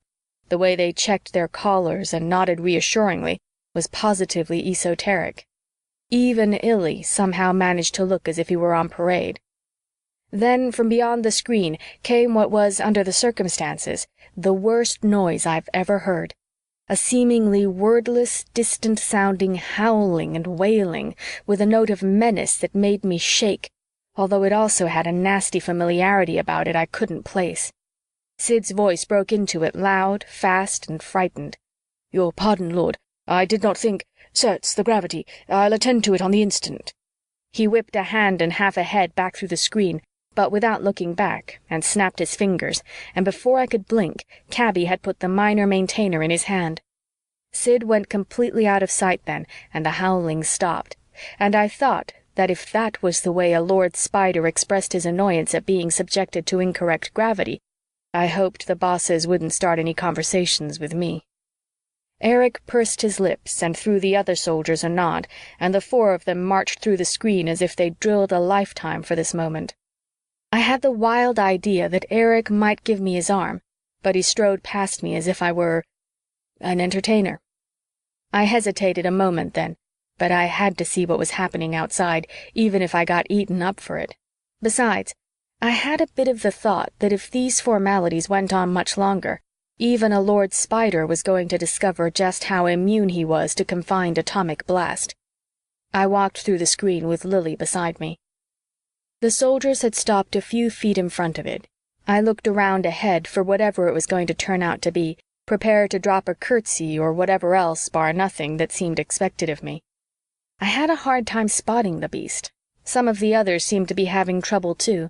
The way they checked their collars and nodded reassuringly was positively esoteric. Even Illy somehow managed to look as if he were on parade. Then, from beyond the screen, came what was, under the circumstances, the worst noise I've ever heard. A seemingly wordless, distant-sounding howling and wailing, with a note of menace that made me shake, although it also had a nasty familiarity about it I couldn't place. Sid's voice broke into it loud, fast, and frightened. "Your pardon, Lord. I did not think— Certes, the gravity. I'll attend to it on the instant." He whipped a hand and half a head back through the screen, but without looking back, and snapped his fingers, and before I could blink, Cabby had put the minor maintainer in his hand. Sid went completely out of sight then, and the howling stopped, and I thought that if that was the way a Lord Spider expressed his annoyance at being subjected to incorrect gravity, I hoped the bosses wouldn't start any conversations with me. Eric pursed his lips and threw the other soldiers a nod, and the four of them marched through the screen as if they'd drilled a lifetime for this moment. I had the wild idea that Eric might give me his arm, but he strode past me as if I were an entertainer. I hesitated a moment then, but I had to see what was happening outside, even if I got eaten up for it. Besides, I had a bit of the thought that if these formalities went on much longer, even a Lord Spider was going to discover just how immune he was to confined atomic blast. I walked through the screen with Lily beside me. The soldiers had stopped a few feet in front of it. I looked around ahead for whatever it was going to turn out to be, prepared to drop a curtsy or whatever else, bar nothing, that seemed expected of me. I had a hard time spotting the beast. Some of the others seemed to be having trouble too.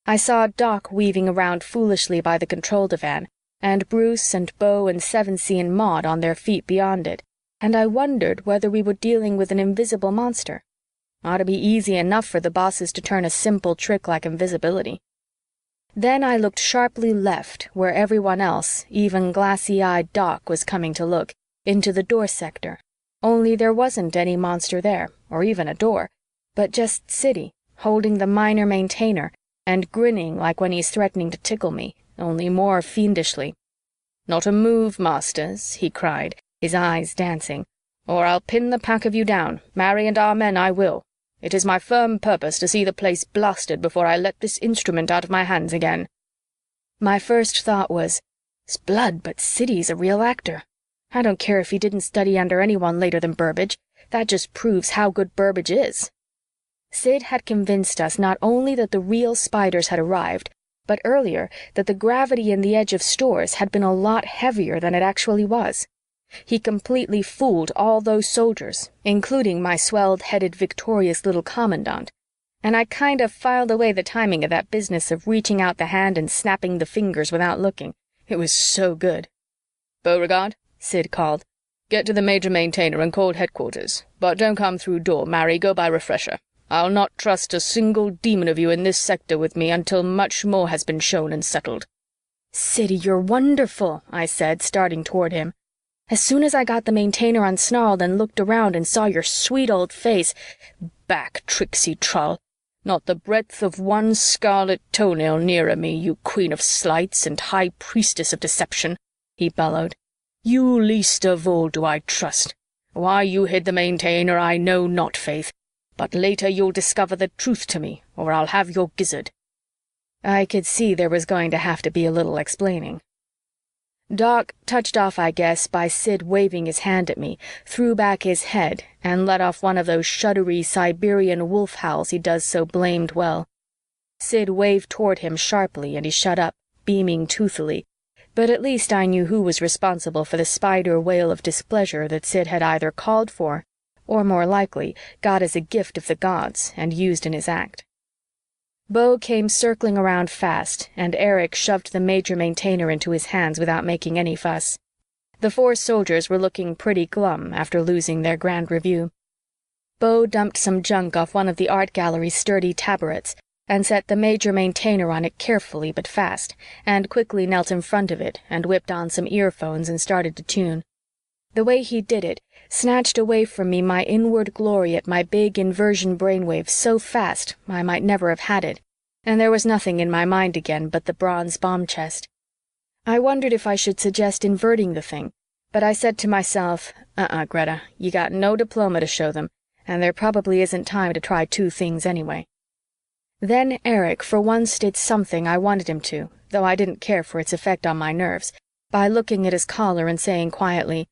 I saw Doc weaving around foolishly by the control divan, and Bruce and Beau and Sevensee and Maud on their feet beyond it, and I wondered whether we were dealing with an invisible monster. Ought to be easy enough for the bosses to turn a simple trick like invisibility. Then I looked sharply left, where everyone else, even glassy-eyed Doc, was coming to look, into the door sector. Only there wasn't any monster there, or even a door, but just Siddy, holding the minor maintainer, and grinning like when he's threatening to tickle me, only more fiendishly. "Not a move, masters," he cried, his eyes dancing. or I'll pin the pack of you down, marry and our men I will. It is my firm purpose to see the place blasted before I let this instrument out of my hands again." My first thought was, "'Sblood, but Siddy's a real actor. I don't care if he didn't study under anyone later than Burbage. That just proves how good Burbage is." Sid had convinced us not only that the real spiders had arrived, but earlier that the gravity in the edge of stores had been a lot heavier than it actually was. He completely fooled all those soldiers, including my swelled-headed victorious little commandant, and I kind of filed away the timing of that business of reaching out the hand and snapping the fingers without looking. It was so good. "Beauregard," Sid called. "get to the Major Maintainer and call headquarters, but don't come through door, marry, go by refresher. I'll not trust a single demon of you in this sector with me until much more has been shown and settled." "Siddy, you're wonderful," I said, starting toward him. "As soon as I got the Maintainer unsnarled and looked around and saw your sweet old face—" "Back, tricksy trull. Not the breadth of one scarlet toenail nearer me, you queen of sleights and high priestess of deception," he bellowed. "You least of all do I trust. Why you hid the Maintainer I know not, faith, but later you'll discover the truth to me, or I'll have your gizzard." I could see there was going to have to be a little explaining. Doc, touched off, I guess, by Sid waving his hand at me, threw back his head and let off one of those shuddery Siberian wolf howls he does so blamed well. Sid waved toward him sharply and he shut up, beaming toothily, but at least I knew who was responsible for the spider wail of displeasure that Sid had either called for, or more likely, got as a gift of the gods and used in his act. Beau came circling around fast, and Erich shoved the Major Maintainer into his hands without making any fuss. The 4 soldiers were looking pretty glum after losing their grand review. Beau dumped some junk off one of the art gallery's sturdy taborets and set the Major Maintainer on it carefully but fast, and quickly knelt in front of it and whipped on some earphones and started to tune. The way he did it snatched away from me my inward glory at my big inversion brainwave so fast I might never have had it, and there was nothing in my mind again but the bronze bomb chest. I wondered if I should suggest inverting the thing, but I said to myself, Greta, you got no diploma to show them, and there probably isn't time to try 2 things anyway. Then Erich for once did something I wanted him to, though I didn't care for its effect on my nerves, by looking at his collar and saying quietly,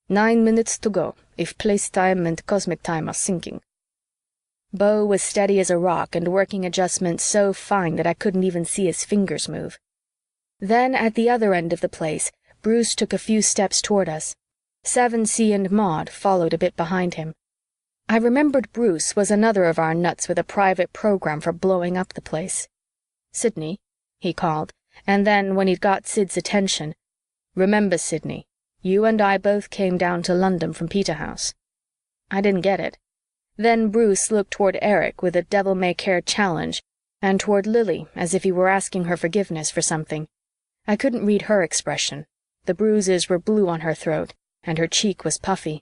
9 minutes to go, if place-time and cosmic time are syncing. Beau was steady as a rock and working adjustments so fine that I couldn't even see his fingers move. Then at the other end of the place, Bruce took a few steps toward us. 7C and Maud followed a bit behind him. I remembered Bruce was another of our nuts with a private program for blowing up the place. "Sidney," he called, and then, when he'd got Sid's attention, "Remember, Sidney, you and I both came down to London from Peterhouse." I didn't get it. Then Bruce looked toward Erich with a devil-may-care challenge, and toward Lily as if he were asking her forgiveness for something. I couldn't read her expression. The bruises were blue on her throat, and her cheek was puffy.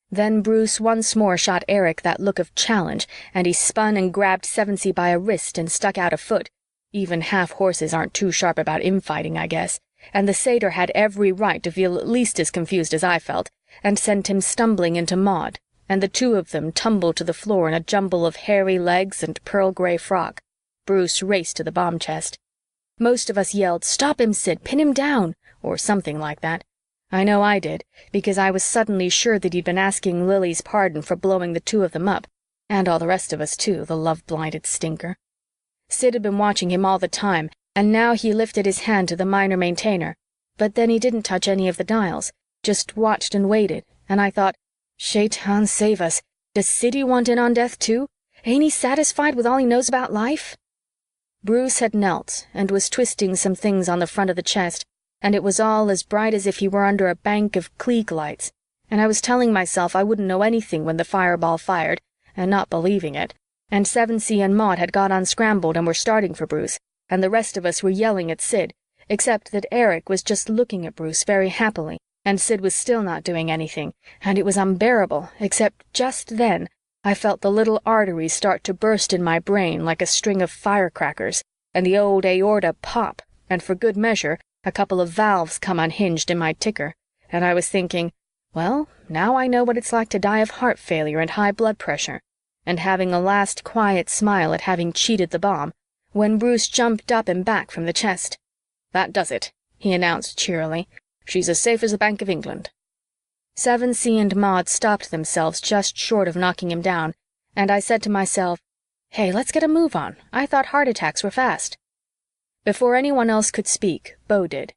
Then Bruce once more shot Erich that look of challenge, and he spun and grabbed 7C by a wrist and stuck out a foot. Even half-horses aren't too sharp about infighting, I guess, and the satyr had every right to feel at least as confused as I felt, and sent him stumbling into Maud, and the 2 of them tumbled to the floor in a jumble of hairy legs and pearl-gray frock. Bruce raced to the bomb chest. Most of us yelled, "Stop him, Sid, pin him down," or something like that. I know I did, because I was suddenly sure that he'd been asking Lily's pardon for blowing the 2 of them up, and all the rest of us too, the love-blinded stinker. Sid had been watching him all the time, and now he lifted his hand to the Minor Maintainer, but then he didn't touch any of the dials, just watched and waited, and I thought, Shaitan save us, does Siddy want in on death too? Ain't he satisfied with all he knows about life? Bruce had knelt and was twisting some things on the front of the chest, and it was all as bright as if he were under a bank of Klieg lights, and I was telling myself I wouldn't know anything when the fireball fired, and not believing it, and 7C and Maud had got unscrambled and were starting for Bruce, and the rest of us were yelling at Sid, except that Erich was just looking at Bruce very happily, and Sid was still not doing anything, and it was unbearable, except just then I felt the little arteries start to burst in my brain like a string of firecrackers, and the old aorta pop, and for good measure, a couple of valves come unhinged in my ticker, and I was thinking, Well, now I know what it's like to die of heart failure and high blood pressure, and having a last quiet smile at having cheated the bomb when Bruce jumped up and back from the chest. "That does it," he announced cheerily. "She's as safe as the Bank of England." Sevensee and Maud stopped themselves just short of knocking him down, and I said to myself, "Hey, let's get a move on. I thought heart attacks were fast." Before anyone else could speak, Beau did.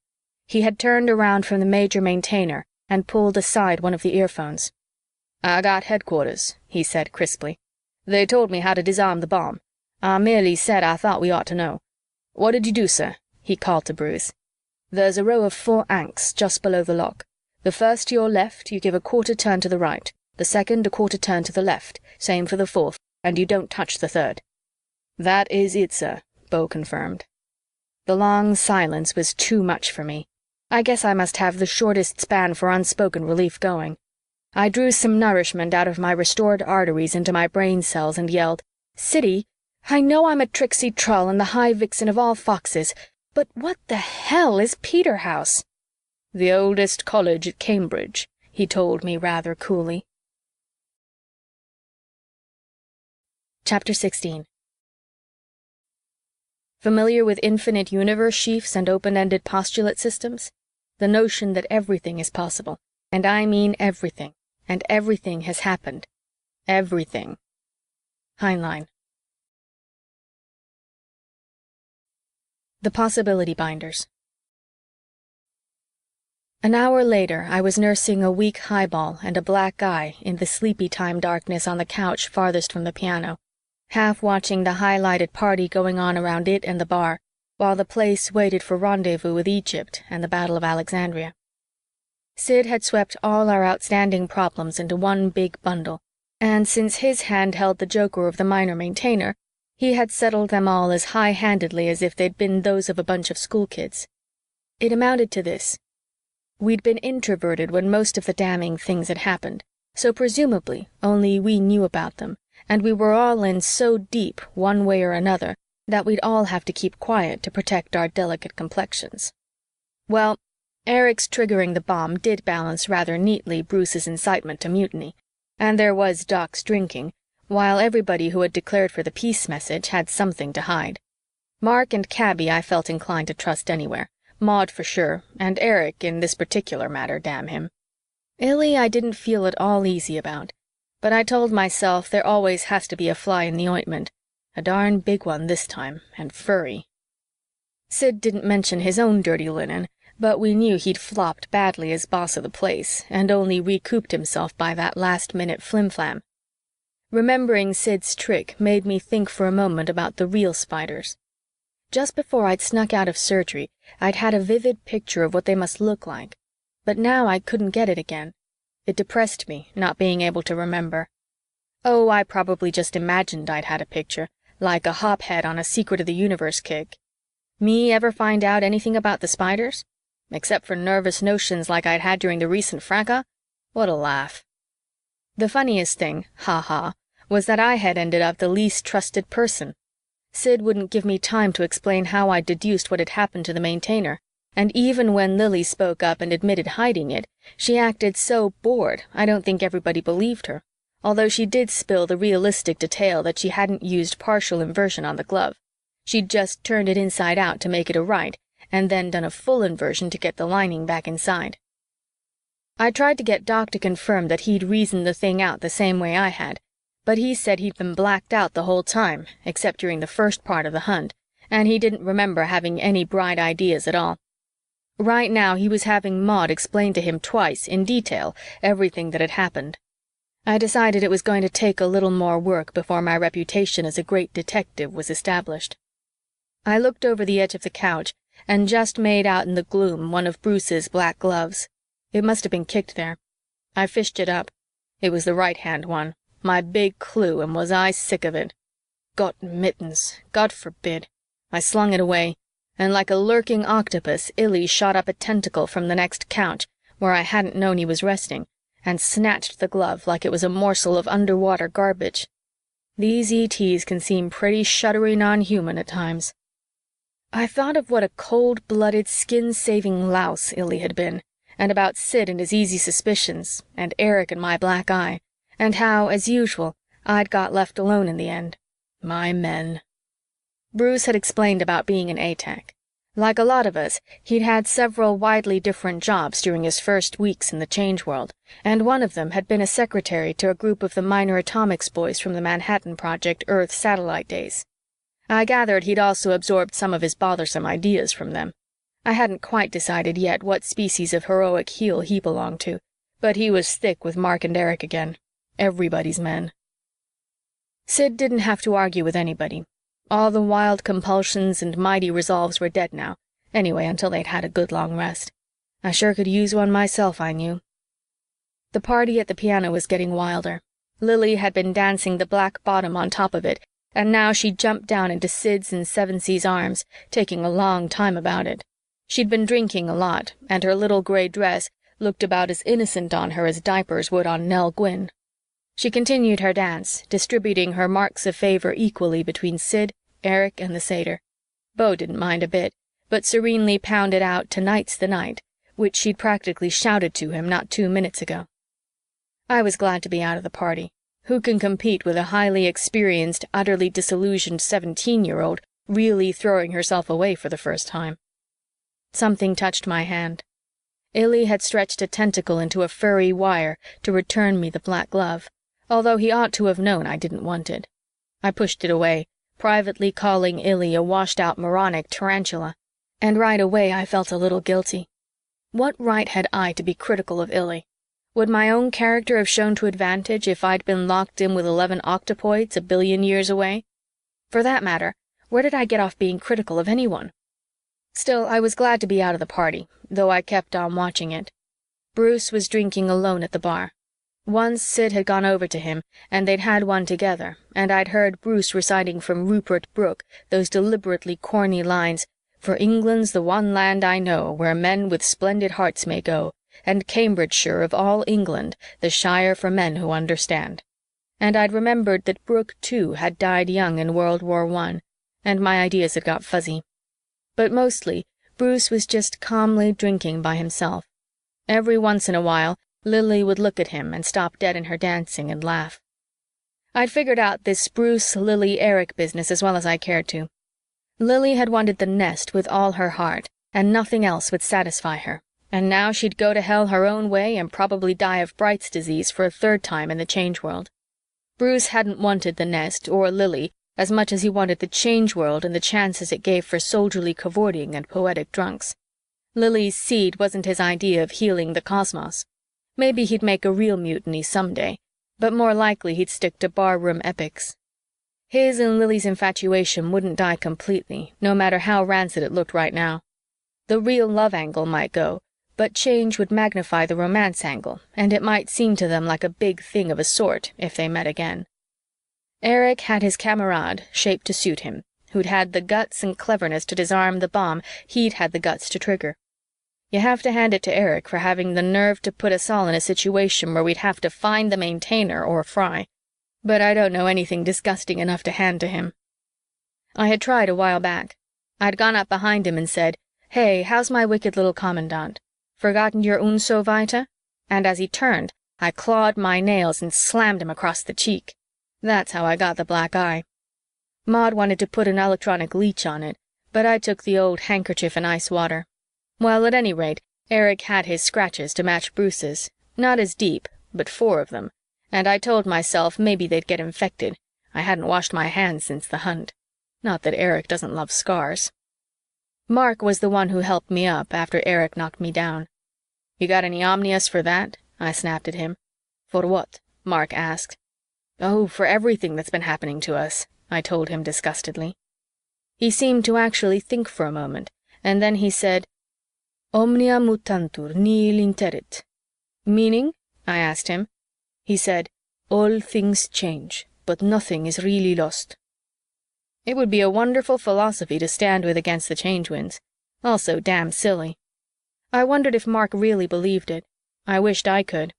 He had turned around from the Major Maintainer and pulled aside one of the earphones. "I got headquarters," he said crisply. "They told me how to disarm the bomb. I merely said I thought we ought to know. What did you do, sir?" he called to Bruce. "There's a row of 4 anks just below the lock. The first to your left, you give a quarter turn to the right, the second a quarter turn to the left, same for the fourth, and you don't touch the third." "That is it, sir," Beau confirmed. The long silence was too much for me. I guess I must have the shortest span for unspoken relief going. I drew some nourishment out of my restored arteries into my brain cells and yelled, "Siddy, I know I'm a tricksy trull and the high vixen of all foxes, but what the hell is Peterhouse?" "The oldest college at Cambridge," he told me rather coolly. Chapter 16. Familiar with infinite universe sheafs and open-ended postulate systems? The notion that everything is possible, and I mean everything, and everything has happened. Everything. Heinlein. The Possibility Binders. An hour later, I was nursing a weak highball and a black eye in the sleepy-time darkness on the couch farthest from the piano, half watching the highlighted party going on around it and the bar, while the place waited for rendezvous with Egypt and the Battle of Alexandria. Sid had swept all our outstanding problems into one big bundle, and since his hand held the joker of the minor maintainer, he had settled them all as high-handedly as if they'd been those of a bunch of schoolkids. It amounted to this. We'd been introverted when most of the damning things had happened, so presumably only we knew about them, and we were all in so deep, one way or another, that we'd all have to keep quiet to protect our delicate complexions. Well, Ericc's triggering the bomb did balance rather neatly Bruce's incitement to mutiny, and there was Doc's drinking, while everybody who had declared for the peace message had something to hide. Mark and Cabby I felt inclined to trust anywhere, Maud for sure, and Eric in this particular matter, damn him. Illy I didn't feel at all easy about, but I told myself there always has to be a fly in the ointment, a darn big one this time, and furry. Sid didn't mention his own dirty linen, but we knew he'd flopped badly as boss of the place and only recouped himself by that last-minute flimflam. Remembering Sid's trick made me think for a moment about the real spiders. Just before I'd snuck out of surgery, I'd had a vivid picture of what they must look like, but now I couldn't get it again. It depressed me, not being able to remember. Oh, I probably just imagined I'd had a picture, like a hophead on a Secret of the Universe kick. Me ever find out anything about the spiders? Except for nervous notions like I'd had during the recent fracas? What a laugh. The funniest thing, ha-ha, was that I had ended up the least trusted person. Sid wouldn't give me time to explain how I deduced what had happened to the maintainer, and even when Lily spoke up and admitted hiding it, she acted so bored I don't think everybody believed her, although she did spill the realistic detail that she hadn't used partial inversion on the glove. She'd just turned it inside out to make it a right, and then done a full inversion to get the lining back inside. I tried to get Doc to confirm that he'd reasoned the thing out the same way I had, but he said he'd been blacked out the whole time, except during the first part of the hunt, and he didn't remember having any bright ideas at all. Right now he was having Maud explain to him twice, in detail, everything that had happened. I decided it was going to take a little more work before my reputation as a great detective was established. I looked over the edge of the couch and just made out in the gloom one of Bruce's black gloves. It must have been kicked there. I fished it up. It was the right-hand one, my big clue, and was I sick of it. Got mittens, God forbid. I slung it away, and like a lurking octopus, Illy shot up a tentacle from the next couch, where I hadn't known he was resting, and snatched the glove like it was a morsel of underwater garbage. These ETs can seem pretty shuddery non-human at times. I thought of what a cold-blooded, skin-saving louse Illy had been, and about Sid and his easy suspicions, and Eric and my black eye, and how, as usual, I'd got left alone in the end. My men. Bruce had explained about being an A-Tech. Like a lot of us, he'd had several widely different jobs during his first weeks in the Change World, and one of them had been a secretary to a group of the minor atomics boys from the Manhattan Project Earth satellite days. I gathered he'd also absorbed some of his bothersome ideas from them. I hadn't quite decided yet what species of heroic heel he belonged to, but he was thick with Mark and Eric again. Everybody's men. Sid didn't have to argue with anybody. All the wild compulsions and mighty resolves were dead now, anyway until they'd had a good long rest. I sure could use one myself, I knew. The party at the piano was getting wilder. Lily had been dancing the black bottom on top of it, and now she jumped down into Sid's and Sevensee's arms, taking a long time about it. She'd been drinking a lot, and her little gray dress looked about as innocent on her as diapers would on Nell Gwyn. She continued her dance, distributing her marks of favor equally between Sid, Eric, and the satyr. Beau didn't mind a bit, but serenely pounded out "Tonight's the Night," which she'd practically shouted to him not 2 minutes ago. I was glad to be out of the party. Who can compete with a highly experienced, utterly disillusioned 17-year-old really throwing herself away for the first time? Something touched my hand. Illy had stretched a tentacle into a furry wire to return me the black glove, although he ought to have known I didn't want it. I pushed it away, privately calling Illy a washed-out moronic tarantula, and right away I felt a little guilty. What right had I to be critical of Illy? Would my own character have shown to advantage if I'd been locked in with 11 octopoids 1 billion years away? For that matter, where did I get off being critical of anyone? Still, I was glad to be out of the party, though I kept on watching it. Bruce was drinking alone at the bar. Once Sid had gone over to him, and they'd had one together, and I'd heard Bruce reciting from Rupert Brooke those deliberately corny lines, "For England's the one land I know, where men with splendid hearts may go, and Cambridgeshire of all England, the shire for men who understand." And I'd remembered that Brooke, too, had died young in World War I, and my ideas had got fuzzy. But mostly, Bruce was just calmly drinking by himself. Every once in a while, Lily would look at him and stop dead in her dancing and laugh. I'd figured out this Bruce, Lily, Eric business as well as I cared to. Lily had wanted the nest with all her heart, and nothing else would satisfy her, and now she'd go to hell her own way and probably die of Bright's disease for a 3rd time in the Change World. Bruce hadn't wanted the nest or Lily as much as he wanted the Change World and the chances it gave for soldierly cavorting and poetic drunks. Lily's seed wasn't his idea of healing the cosmos. Maybe he'd make a real mutiny someday, but more likely he'd stick to barroom epics. His and Lily's infatuation wouldn't die completely, no matter how rancid it looked right now. The real love angle might go, but change would magnify the romance angle, and it might seem to them like a big thing of a sort if they met again. Eric had his camarade, shaped to suit him, who'd had the guts and cleverness to disarm the bomb he'd had the guts to trigger. You have to hand it to Eric for having the nerve to put us all in a situation where we'd have to find the maintainer or fry, but I don't know anything disgusting enough to hand to him. I had tried a while back. I'd gone up behind him and said, "Hey, how's my wicked little commandant? Forgotten your und so weiter?" And as he turned, I clawed my nails and slammed him across the cheek. That's how I got the black eye. Maud wanted to put an electronic leech on it, but I took the old handkerchief and ice water. Well, at any rate, Eric had his scratches to match Bruce's, not as deep, but 4 of them, and I told myself maybe they'd get infected. I hadn't washed my hands since the hunt. Not that Eric doesn't love scars. Mark was the one who helped me up after Eric knocked me down. "You got any omnias for that?" I snapped at him. "For what?" Mark asked. "Oh, for everything that's been happening to us," I told him disgustedly. He seemed to actually think for a moment, and then he said, "Omnia mutantur, nihil interit." "Meaning?" I asked him. He said, "All things change, but nothing is really lost." It would be a wonderful philosophy to stand with against the change winds. Also damn silly. I wondered if Mark really believed it. I wished I could.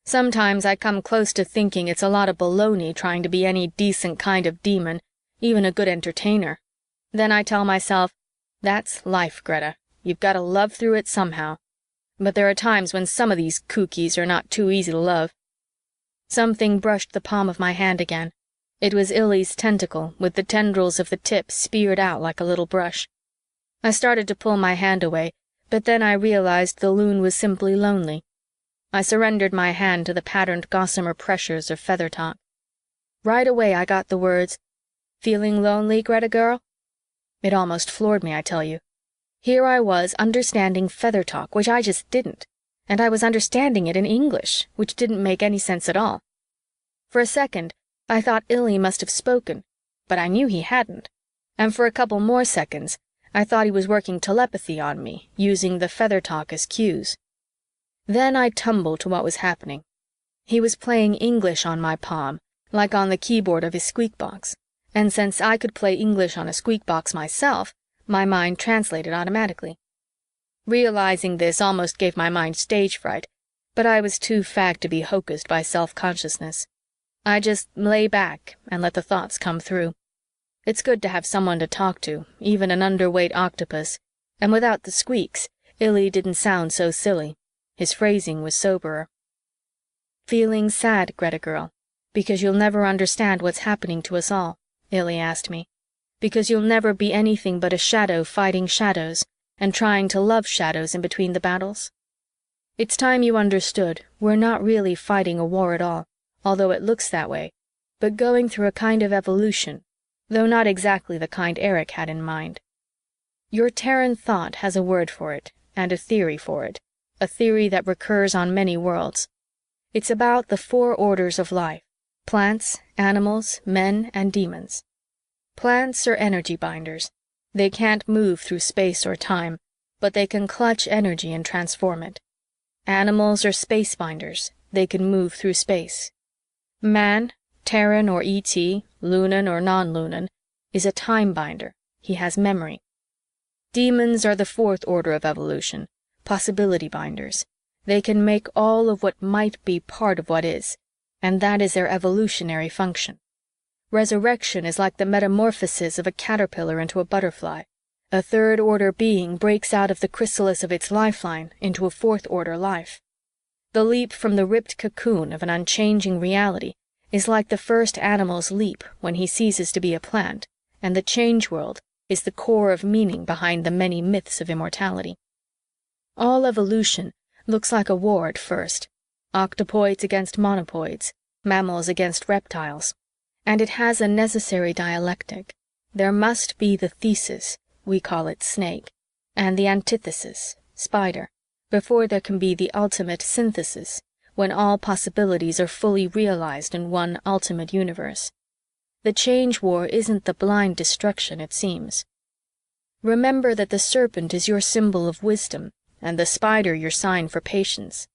Sometimes I come close to thinking it's a lot of baloney trying to be any decent kind of demon, even a good entertainer. Then I tell myself, that's life, Greta. You've got to love through it somehow. But there are times when some of these kookies are not too easy to love. Something brushed the palm of my hand again. It was Illy's tentacle, with the tendrils of the tip speared out like a little brush. I started to pull my hand away, but then I realized the loon was simply lonely. I surrendered my hand to the patterned gossamer pressures of feather talk. Right away I got the words, "Feeling lonely, Greta girl?" It almost floored me, I tell you. Here I was understanding feather talk, which I just didn't, and I was understanding it in English, which didn't make any sense at all. For a second, I thought Illy must have spoken, but I knew he hadn't, and for a couple more seconds, I thought he was working telepathy on me, using the feather talk as cues. Then I tumbled to what was happening. He was playing English on my palm, like on the keyboard of his squeakbox, and since I could play English on a squeakbox myself, my mind translated automatically. Realizing this almost gave my mind stage fright, but I was too fagged to be hocused by self-consciousness. I just lay back and let the thoughts come through. It's good to have someone to talk to, even an underweight octopus, and without the squeaks, Illy didn't sound so silly. His phrasing was soberer. "Feeling sad, Greta girl, because you'll never understand what's happening to us all?" Illy asked me. "Because you'll never be anything but a shadow fighting shadows and trying to love shadows in between the battles? It's time you understood we're not really fighting a war at all, although it looks that way, but going through a kind of evolution, though not exactly the kind Erich had in mind. Your Terran thought has a word for it and a theory for it, a theory that recurs on many worlds. It's about the 4 orders of life: plants, animals, men, and demons. Plants are energy binders. They can't move through space or time, but they can clutch energy and transform it. Animals are space binders. They can move through space. Man, Terran or ET, Lunan or non-Lunan, is a time binder. He has memory. Demons are the 4th order of evolution, possibility binders. They can make all of what might be part of what is, and that is their evolutionary function. Resurrection is like the metamorphosis of a caterpillar into a butterfly. A 3rd order being breaks out of the chrysalis of its lifeline into a 4th order life. The leap from the ripped cocoon of an unchanging reality is like the first animal's leap when he ceases to be a plant, and the change world is the core of meaning behind the many myths of immortality. All evolution looks like a war at first, octopoids against monopoids, mammals against reptiles, and it has a necessary dialectic. There must be the thesis, we call it snake, and the antithesis, spider, before there can be the ultimate synthesis, when all possibilities are fully realized in one ultimate universe. The change war isn't the blind destruction it seems. Remember that the serpent is your symbol of wisdom, and the spider your sign for patience.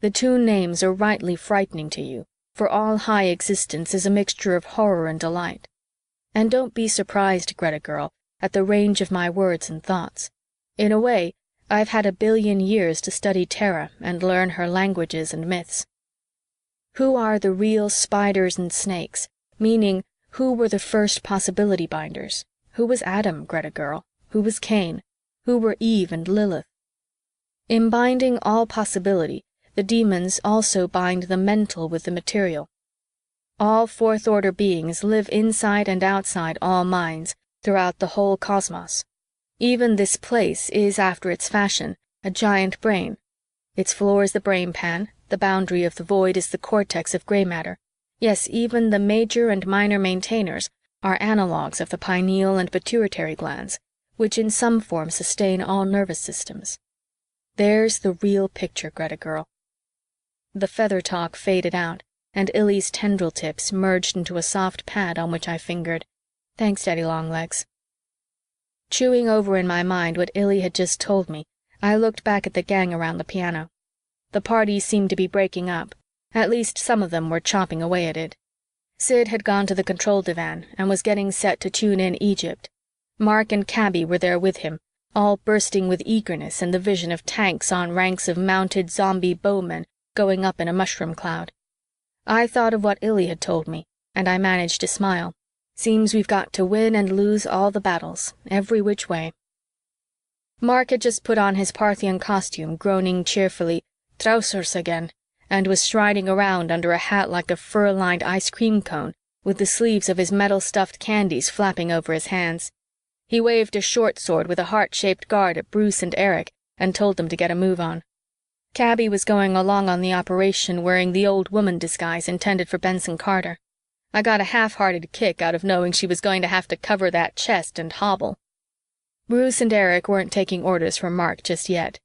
The 2 names are rightly frightening to you, for all high existence is a mixture of horror and delight. And don't be surprised, Greta girl, at the range of my words and thoughts. In a way, I've had 1 billion years to study Terra and learn her languages and myths. Who are the real spiders and snakes? Meaning, who were the first possibility binders? Who was Adam, Greta girl? Who was Cain? Who were Eve and Lilith? In binding all possibility, the demons also bind the mental with the material. All 4th order beings live inside and outside all minds throughout the whole cosmos. Even this place is, after its fashion, a giant brain. Its floor is the brain pan, the boundary of the void is the cortex of gray matter. Yes, even the major and minor maintainers are analogues of the pineal and pituitary glands, which in some form sustain all nervous systems. There's the real picture, Greta girl. The feather talk faded out, and Illy's tendril tips merged into a soft pad on which I fingered. Thanks, Daddy Longlegs. Chewing over in my mind what Illy had just told me, I looked back at the gang around the piano. The party seemed to be breaking up. At least some of them were chopping away at it. Sid had gone to the control divan and was getting set to tune in Egypt. Mark and Cabby were there with him, all bursting with eagerness and the vision of tanks on ranks of mounted zombie bowmen going up in a mushroom cloud. I thought of what Illy had told me, and I managed to smile. Seems we've got to win and lose all the battles, every which way. Mark had just put on his Parthian costume, groaning cheerfully, "Trousers again," and was striding around under a hat like a fur-lined ice cream cone, with the sleeves of his metal-stuffed candies flapping over his hands. He waved a short sword with a heart-shaped guard at Bruce and Eric and told them to get a move on. Cabby was going along on the operation wearing the old woman disguise intended for Benson Carter. I got a half-hearted kick out of knowing she was going to have to cover that chest and hobble. Bruce and Eric weren't taking orders from Mark just yet.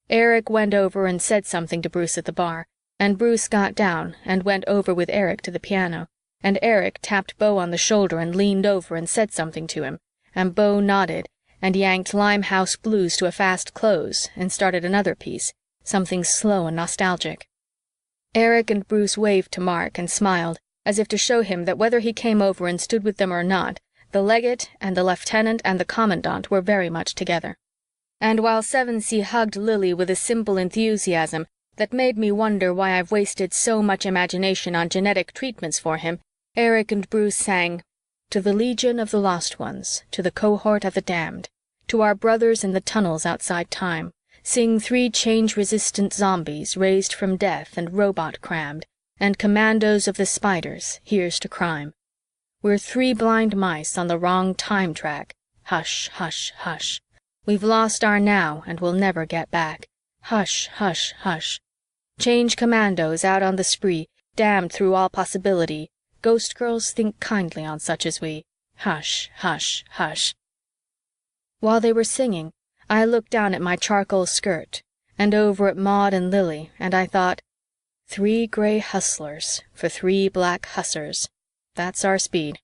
Eric went over and said something to Bruce at the bar, and Bruce got down and went over with Eric to the piano, and Eric tapped Beau on the shoulder and leaned over and said something to him, and Beau nodded and yanked Limehouse Blues to a fast close and started another piece, something slow and nostalgic. Eric and Bruce waved to Mark and smiled, as if to show him that whether he came over and stood with them or not, the legate and the lieutenant and the commandant were very much together. And while Sevensee hugged Lily with a simple enthusiasm that made me wonder why I've wasted so much imagination on genetic treatments for him, Eric and Bruce sang, "To the legion of the lost ones, to the cohort of the damned, to our brothers in the tunnels outside time, sing 3 change-resistant zombies raised from death and robot-crammed, and commandos of the spiders, here's to crime. We're 3 blind mice on the wrong time track. Hush, hush, hush. We've lost our now and we'll never get back. Hush, hush, hush. Change commandos out on the spree, damned through all possibility. Ghost girls, think kindly on such as we. Hush, hush, hush." While they were singing, I looked down at my charcoal skirt and over at Maud and Lily, and I thought, 3 gray hustlers for 3 black hussars. That's our speed.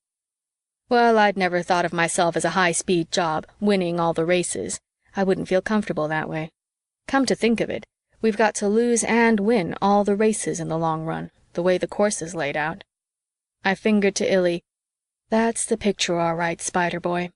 Well, I'd never thought of myself as a high-speed job, winning all the races. I wouldn't feel comfortable that way. Come to think of it, we've got to lose and win all the races in the long run, the way the course is laid out. I fingered to Illy, "That's the picture all right, Spider Boy.